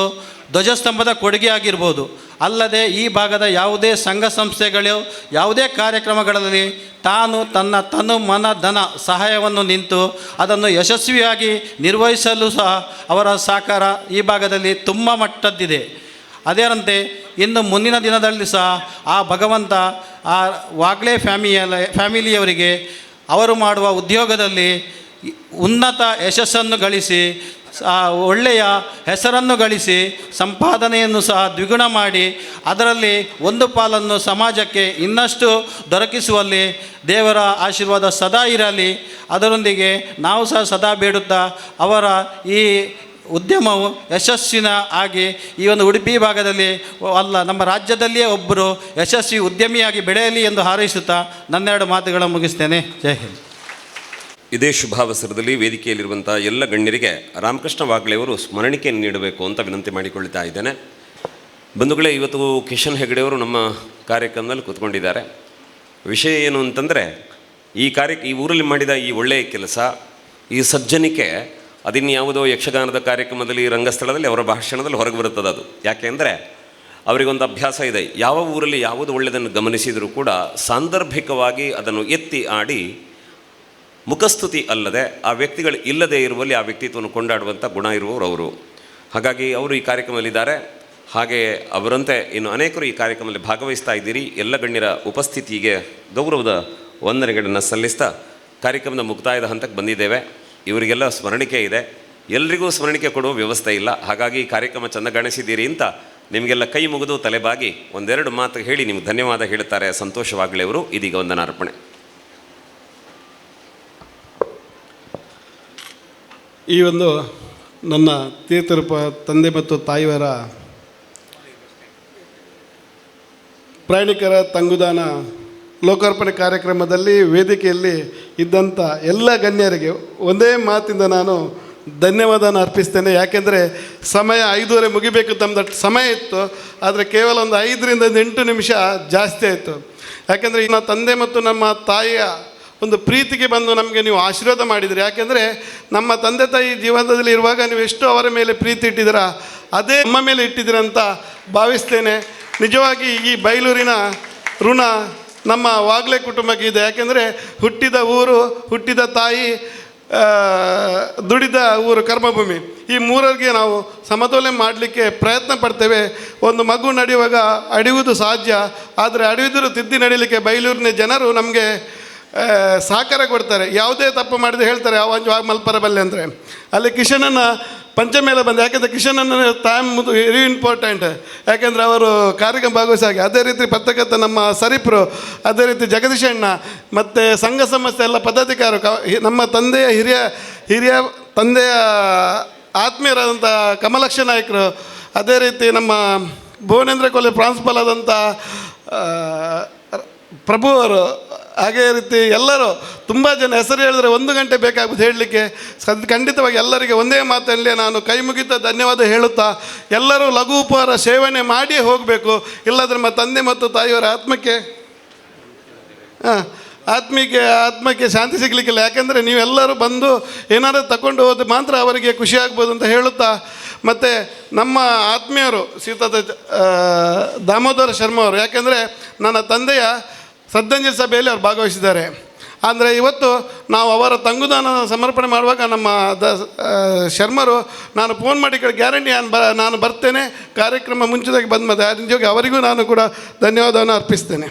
ಧ್ವಜಸ್ತಂಭದ ಕೊಡುಗೆ ಆಗಿರ್ಬೋದು. ಅಲ್ಲದೆ ಈ ಭಾಗದ ಯಾವುದೇ ಸಂಘ ಸಂಸ್ಥೆಗಳು ಯಾವುದೇ ಕಾರ್ಯಕ್ರಮಗಳಲ್ಲಿ ತಾನು ತನ್ನ ತನು ಮನ ಧನ ಸಹಾಯವನ್ನು ನಿಂತು ಅದನ್ನು ಯಶಸ್ವಿಯಾಗಿ ನಿರ್ವಹಿಸಲು ಸಹ ಅವರ ಸಹಕಾರ ಈ ಭಾಗದಲ್ಲಿ ತುಂಬ ಮಟ್ಟದ್ದಿದೆ. ಅದೇರಂತೆ ಇನ್ನು ಮುಂದಿನ ದಿನದಲ್ಲಿ ಸಹ ಆ ಭಗವಂತ ಆ ವಾಗ್ಲೆ ಫ್ಯಾಮಿಲಿಯವರಿಗೆ ಅವರು ಮಾಡುವ ಉದ್ಯೋಗದಲ್ಲಿ ಉನ್ನತ ಯಶಸ್ಸನ್ನು ಗಳಿಸಿ ಒಳ್ಳೆಯ ಹೆಸರನ್ನು ಗಳಿಸಿ ಸಂಪಾದನೆಯನ್ನು ಸಹ ದ್ವಿಗುಣ ಮಾಡಿ ಅದರಲ್ಲಿ ಒಂದು ಪಾಲನ್ನು ಸಮಾಜಕ್ಕೆ ಇನ್ನಷ್ಟು ದೊರಕಿಸುವಲ್ಲಿ ದೇವರ ಆಶೀರ್ವಾದ ಸದಾ ಇರಲಿ. ಅದರೊಂದಿಗೆ ನಾವು ಸಹ ಸದಾ ಬೇಡುತ್ತಾ ಅವರ ಈ ಉದ್ಯಮವು ಯಶಸ್ಸಿನ ಆಗಿ ಈ ಒಂದು ಉಡುಪಿ ಭಾಗದಲ್ಲಿ ಅಲ್ಲ ನಮ್ಮ ರಾಜ್ಯದಲ್ಲಿಯೇ ಒಬ್ಬರು ಯಶಸ್ವಿ ಉದ್ಯಮಿಯಾಗಿ ಬೆಳೆಯಲಿ ಎಂದು ಹಾರೈಸುತ್ತಾ ನನ್ನೆರಡು ಮಾತುಗಳನ್ನು ಮುಗಿಸ್ತೇನೆ. ಜೈ ಹಿಂದ್. ಇದೇ ಶುಭಾವಸರದಲ್ಲಿ ವೇದಿಕೆಯಲ್ಲಿರುವಂಥ ಎಲ್ಲ ಗಣ್ಯರಿಗೆ ರಾಮಕೃಷ್ಣ ವಾಗ್ಲೆಯವರು ಸ್ಮರಣಿಕೆಯನ್ನು ನೀಡಬೇಕು ಅಂತ ವಿನಂತಿ ಮಾಡಿಕೊಳ್ತಾ ಇದ್ದೇನೆ. ಬಂಧುಗಳೇ, ಇವತ್ತು ಕಿಶನ್ ಹೆಗಡೆಯವರು ನಮ್ಮ ಕಾರ್ಯಕ್ರಮದಲ್ಲಿ ಕೂತ್ಕೊಂಡಿದ್ದಾರೆ. ವಿಷಯ ಏನು ಅಂತಂದರೆ ಈ ಊರಲ್ಲಿ ಮಾಡಿದ ಈ ಒಳ್ಳೆಯ ಕೆಲಸ, ಈ ಸಜ್ಜನಿಕೆ ಅದಿನ್ಯಾವುದೋ ಯಕ್ಷಗಾನದ ಕಾರ್ಯಕ್ರಮದಲ್ಲಿ ರಂಗಸ್ಥಳದಲ್ಲಿ ಅವರ ಭಾಷಣದಲ್ಲಿ ಹೊರಗೆ ಬರುತ್ತದೆ. ಅದು ಯಾಕೆ ಅಂದರೆ ಅವರಿಗೊಂದು ಅಭ್ಯಾಸ ಇದೆ. ಯಾವ ಊರಲ್ಲಿ ಯಾವುದು ಒಳ್ಳೆಯದನ್ನು ಗಮನಿಸಿದರೂ ಕೂಡ ಸಾಂದರ್ಭಿಕವಾಗಿ ಅದನ್ನು ಎತ್ತಿ ಆಡಿ ಮುಖಸ್ತುತಿ ಅಲ್ಲದೆ ಆ ವ್ಯಕ್ತಿಗಳು ಇಲ್ಲದೇ ಇರುವಲ್ಲಿ ಆ ವ್ಯಕ್ತಿತ್ವವನ್ನು ಕೊಂಡಾಡುವಂಥ ಗುಣ ಇರುವವರು ಅವರು. ಹಾಗಾಗಿ ಅವರು ಈ ಕಾರ್ಯಕ್ರಮದಲ್ಲಿದ್ದಾರೆ. ಹಾಗೆ ಅವರಂತೆ ಇನ್ನು ಅನೇಕರು ಈ ಕಾರ್ಯಕ್ರಮದಲ್ಲಿ ಭಾಗವಹಿಸ್ತಾ ಇದ್ದೀರಿ. ಎಲ್ಲ ಗಣ್ಯರ ಉಪಸ್ಥಿತಿಗೆ ಗೌರವದ ವಂದನೆಗಳನ್ನು ಸಲ್ಲಿಸ್ತಾ ಕಾರ್ಯಕ್ರಮದ ಮುಕ್ತಾಯದ ಹಂತಕ್ಕೆ ಬಂದಿದ್ದೇವೆ. ಇವರಿಗೆಲ್ಲ ಸ್ಮರಣಿಕೆ ಇದೆ, ಎಲ್ರಿಗೂ ಸ್ಮರಣಿಕೆ ಕೊಡುವ ವ್ಯವಸ್ಥೆ ಇಲ್ಲ. ಹಾಗಾಗಿ ಕಾರ್ಯಕ್ರಮ ಚೆಂದಗಾಣಿಸಿದ್ದೀರಿ ಅಂತ ನಿಮಗೆಲ್ಲ ಕೈ ಮುಗಿದು ತಲೆಬಾಗಿ ಒಂದೆರಡು ಮಾತು ಹೇಳಿ ನಿಮ್ಗೆ ಧನ್ಯವಾದ ಹೇಳುತ್ತಾರೆ ಸಂತೋಷ ವಾಗ್ಲೆ ಅವರು. ಇದೀಗ ವಂದನಾರ್ಪಣೆ. ಈ ಒಂದು ನನ್ನ ತೀರ್ಥರೂಪ ತಂದೆ ಮತ್ತು ತಾಯಿಯವರ ಪ್ರಯಾಣಿಕರ ತಂಗುದಾಣ ಲೋಕಾರ್ಪಣೆ ಕಾರ್ಯಕ್ರಮದಲ್ಲಿ ವೇದಿಕೆಯಲ್ಲಿ ಇದ್ದಂಥ ಎಲ್ಲ ಗಣ್ಯರಿಗೆ ಒಂದೇ ಮಾತಿಂದ ನಾನು ಧನ್ಯವಾದನ ಅರ್ಪಿಸ್ತೇನೆ. ಯಾಕೆಂದರೆ ಸಮಯ 5:30 ಮುಗಿಬೇಕು ತಮ್ಮದು ಸಮಯ ಇತ್ತು, ಆದರೆ ಕೇವಲ ಒಂದು 5ರಿಂದ 8 ನಿಮಿಷ ಜಾಸ್ತಿ ಆಯಿತು. ಯಾಕೆಂದರೆ ನನ್ನ ತಂದೆ ಮತ್ತು ನಮ್ಮ ತಾಯಿಯ ಒಂದು ಪ್ರೀತಿಗೆ ಬಂದು ನಮಗೆ ನೀವು ಆಶೀರ್ವಾದ ಮಾಡಿದಿರಿ. ಯಾಕೆಂದರೆ ನಮ್ಮ ತಂದೆ ತಾಯಿ ಜೀವನದಲ್ಲಿ ಇರುವಾಗ ನೀವು ಎಷ್ಟು ಅವರ ಮೇಲೆ ಪ್ರೀತಿ ಇಟ್ಟಿದ್ದೀರಾ ಅದೇ ನಮ್ಮ ಮೇಲೆ ಇಟ್ಟಿದ್ದೀರಂತ ಭಾವಿಸ್ತೇನೆ. ನಿಜವಾಗಿ ಈ ಬೈಲೂರಿನ ಋಣ ನಮ್ಮ ವಾಗ್ಲೆ ಕುಟುಂಬಕ್ಕೆ ಇದೆ. ಯಾಕೆಂದರೆ ಹುಟ್ಟಿದ ಊರು, ಹುಟ್ಟಿದ ತಾಯಿ, ದುಡಿದ ಊರು ಕರ್ಮಭೂಮಿ, ಈ ಮೂರರಿಗೆ ನಾವು ಸಮತೋಲನೆ ಮಾಡಲಿಕ್ಕೆ ಪ್ರಯತ್ನ ಪಡ್ತೇವೆ. ಒಂದು ಮಗು ನಡೆಯುವಾಗ ಅಡಿಯುವುದು ಸಾಧ್ಯ, ಆದರೆ ಅಡಿಯುವುದರೂ ತಿದ್ದಿ ನಡೀಲಿಕ್ಕೆ ಬೈಲೂರಿನ ಜನರು ನಮಗೆ ಸಹಕಾರ ಕೊಡ್ತಾರೆ. ಯಾವುದೇ ತಪ್ಪು ಮಾಡಿದ್ರೆ ಹೇಳ್ತಾರೆ ಅವಂಜು ಮಲ್ಪರ ಬಲ್ಲೆ ಅಂದರೆ. ಅಲ್ಲಿ ಕಿಶನನ್ನು ಪಂಚಮೇಲೆ ಬಂದ, ಯಾಕೆಂದರೆ ಕಿಶನನ್ನು ಟೈಮ್ ವೆರಿ ಇಂಪಾರ್ಟೆಂಟ್. ಯಾಕೆಂದರೆ ಅವರು ಕಾರ್ಯಕ್ರಮ ಭಾಗವಹಿಸಾಗಿ, ಅದೇ ರೀತಿ ಪತ್ರಕರ್ತ ನಮ್ಮ ಸರಿಪ್ರು, ಅದೇ ರೀತಿ ಜಗದೀಶಣ್ಣ ಮತ್ತು ಸಂಘ ಸಂಸ್ಥೆ ಎಲ್ಲ ಪದಾಧಿಕಾರರು, ನಮ್ಮ ತಂದೆಯ ಹಿರಿಯ ತಂದೆಯ ಆತ್ಮೀಯರಾದಂಥ ಕಮಲಕ್ಷ ನಾಯಕರು, ಅದೇ ರೀತಿ ನಮ್ಮ ಭುವನೇಂದ್ರ ಕಾಲೇಜ್ ಪ್ರಾನ್ಸಿಪಲ್ ಆದಂಥ ಪ್ರಭು ಅವರು, ಹಾಗೇ ರೀತಿ ಎಲ್ಲರೂ ತುಂಬ ಜನ ಹೆಸರು ಹೇಳಿದ್ರೆ 1 ಗಂಟೆ ಬೇಕಾಗ್ಬೋದು ಹೇಳಲಿಕ್ಕೆ. ಖಂಡಿತವಾಗಿ ಎಲ್ಲರಿಗೆ ಒಂದೇ ಮಾತಲ್ಲಿ ನಾನು ಕೈ ಮುಗಿತಾ ಧನ್ಯವಾದ ಹೇಳುತ್ತಾ, ಎಲ್ಲರೂ ಲಘು ಉಪಹಾರ ಸೇವನೆ ಮಾಡಿಯೇ ಹೋಗಬೇಕು. ಇಲ್ಲಾಂದರೆ ನಮ್ಮ ತಂದೆ ಮತ್ತು ತಾಯಿಯವರ ಆತ್ಮಕ್ಕೆ ಶಾಂತಿ ಸಿಗಲಿಕ್ಕಿಲ್ಲ. ಯಾಕೆಂದರೆ ನೀವೆಲ್ಲರೂ ಬಂದು ಏನಾದರೂ ತಗೊಂಡು ಹೋದ ಮಾತ್ರ ಅವರಿಗೆ ಖುಷಿ ಆಗ್ಬೋದು ಅಂತ ಹೇಳುತ್ತಾ, ಮತ್ತು ನಮ್ಮ ಆತ್ಮೀಯರು ಸೀತಾದ ದಾಮೋದರ ಶರ್ಮ ಅವರು, ಯಾಕೆಂದರೆ ನನ್ನ ತಂದೆಯ ಶ್ರದ್ಧಾಂಜಲಿ ಸಭೆಯಲ್ಲಿ ಅವ್ರು ಭಾಗವಹಿಸಿದ್ದಾರೆ. ಅಂದರೆ ಇವತ್ತು ನಾವು ಅವರ ತಂಗುದಾನ ಸಮರ್ಪಣೆ ಮಾಡುವಾಗ ನಮ್ಮ ಶರ್ಮರು ನಾನು ಫೋನ್ ಮಾಡಿ ಗ್ಯಾರಂಟಿ ನಾನು ಬರ್ತೇನೆ, ಕಾರ್ಯಕ್ರಮ ಮುಂಚಿತವಾಗಿ ಬಂದು ಮತ್ತೆ ನಿಜವಾಗಿ ಅವರಿಗೂ ನಾನು ಕೂಡ ಧನ್ಯವಾದವನ್ನು ಅರ್ಪಿಸ್ತೇನೆ.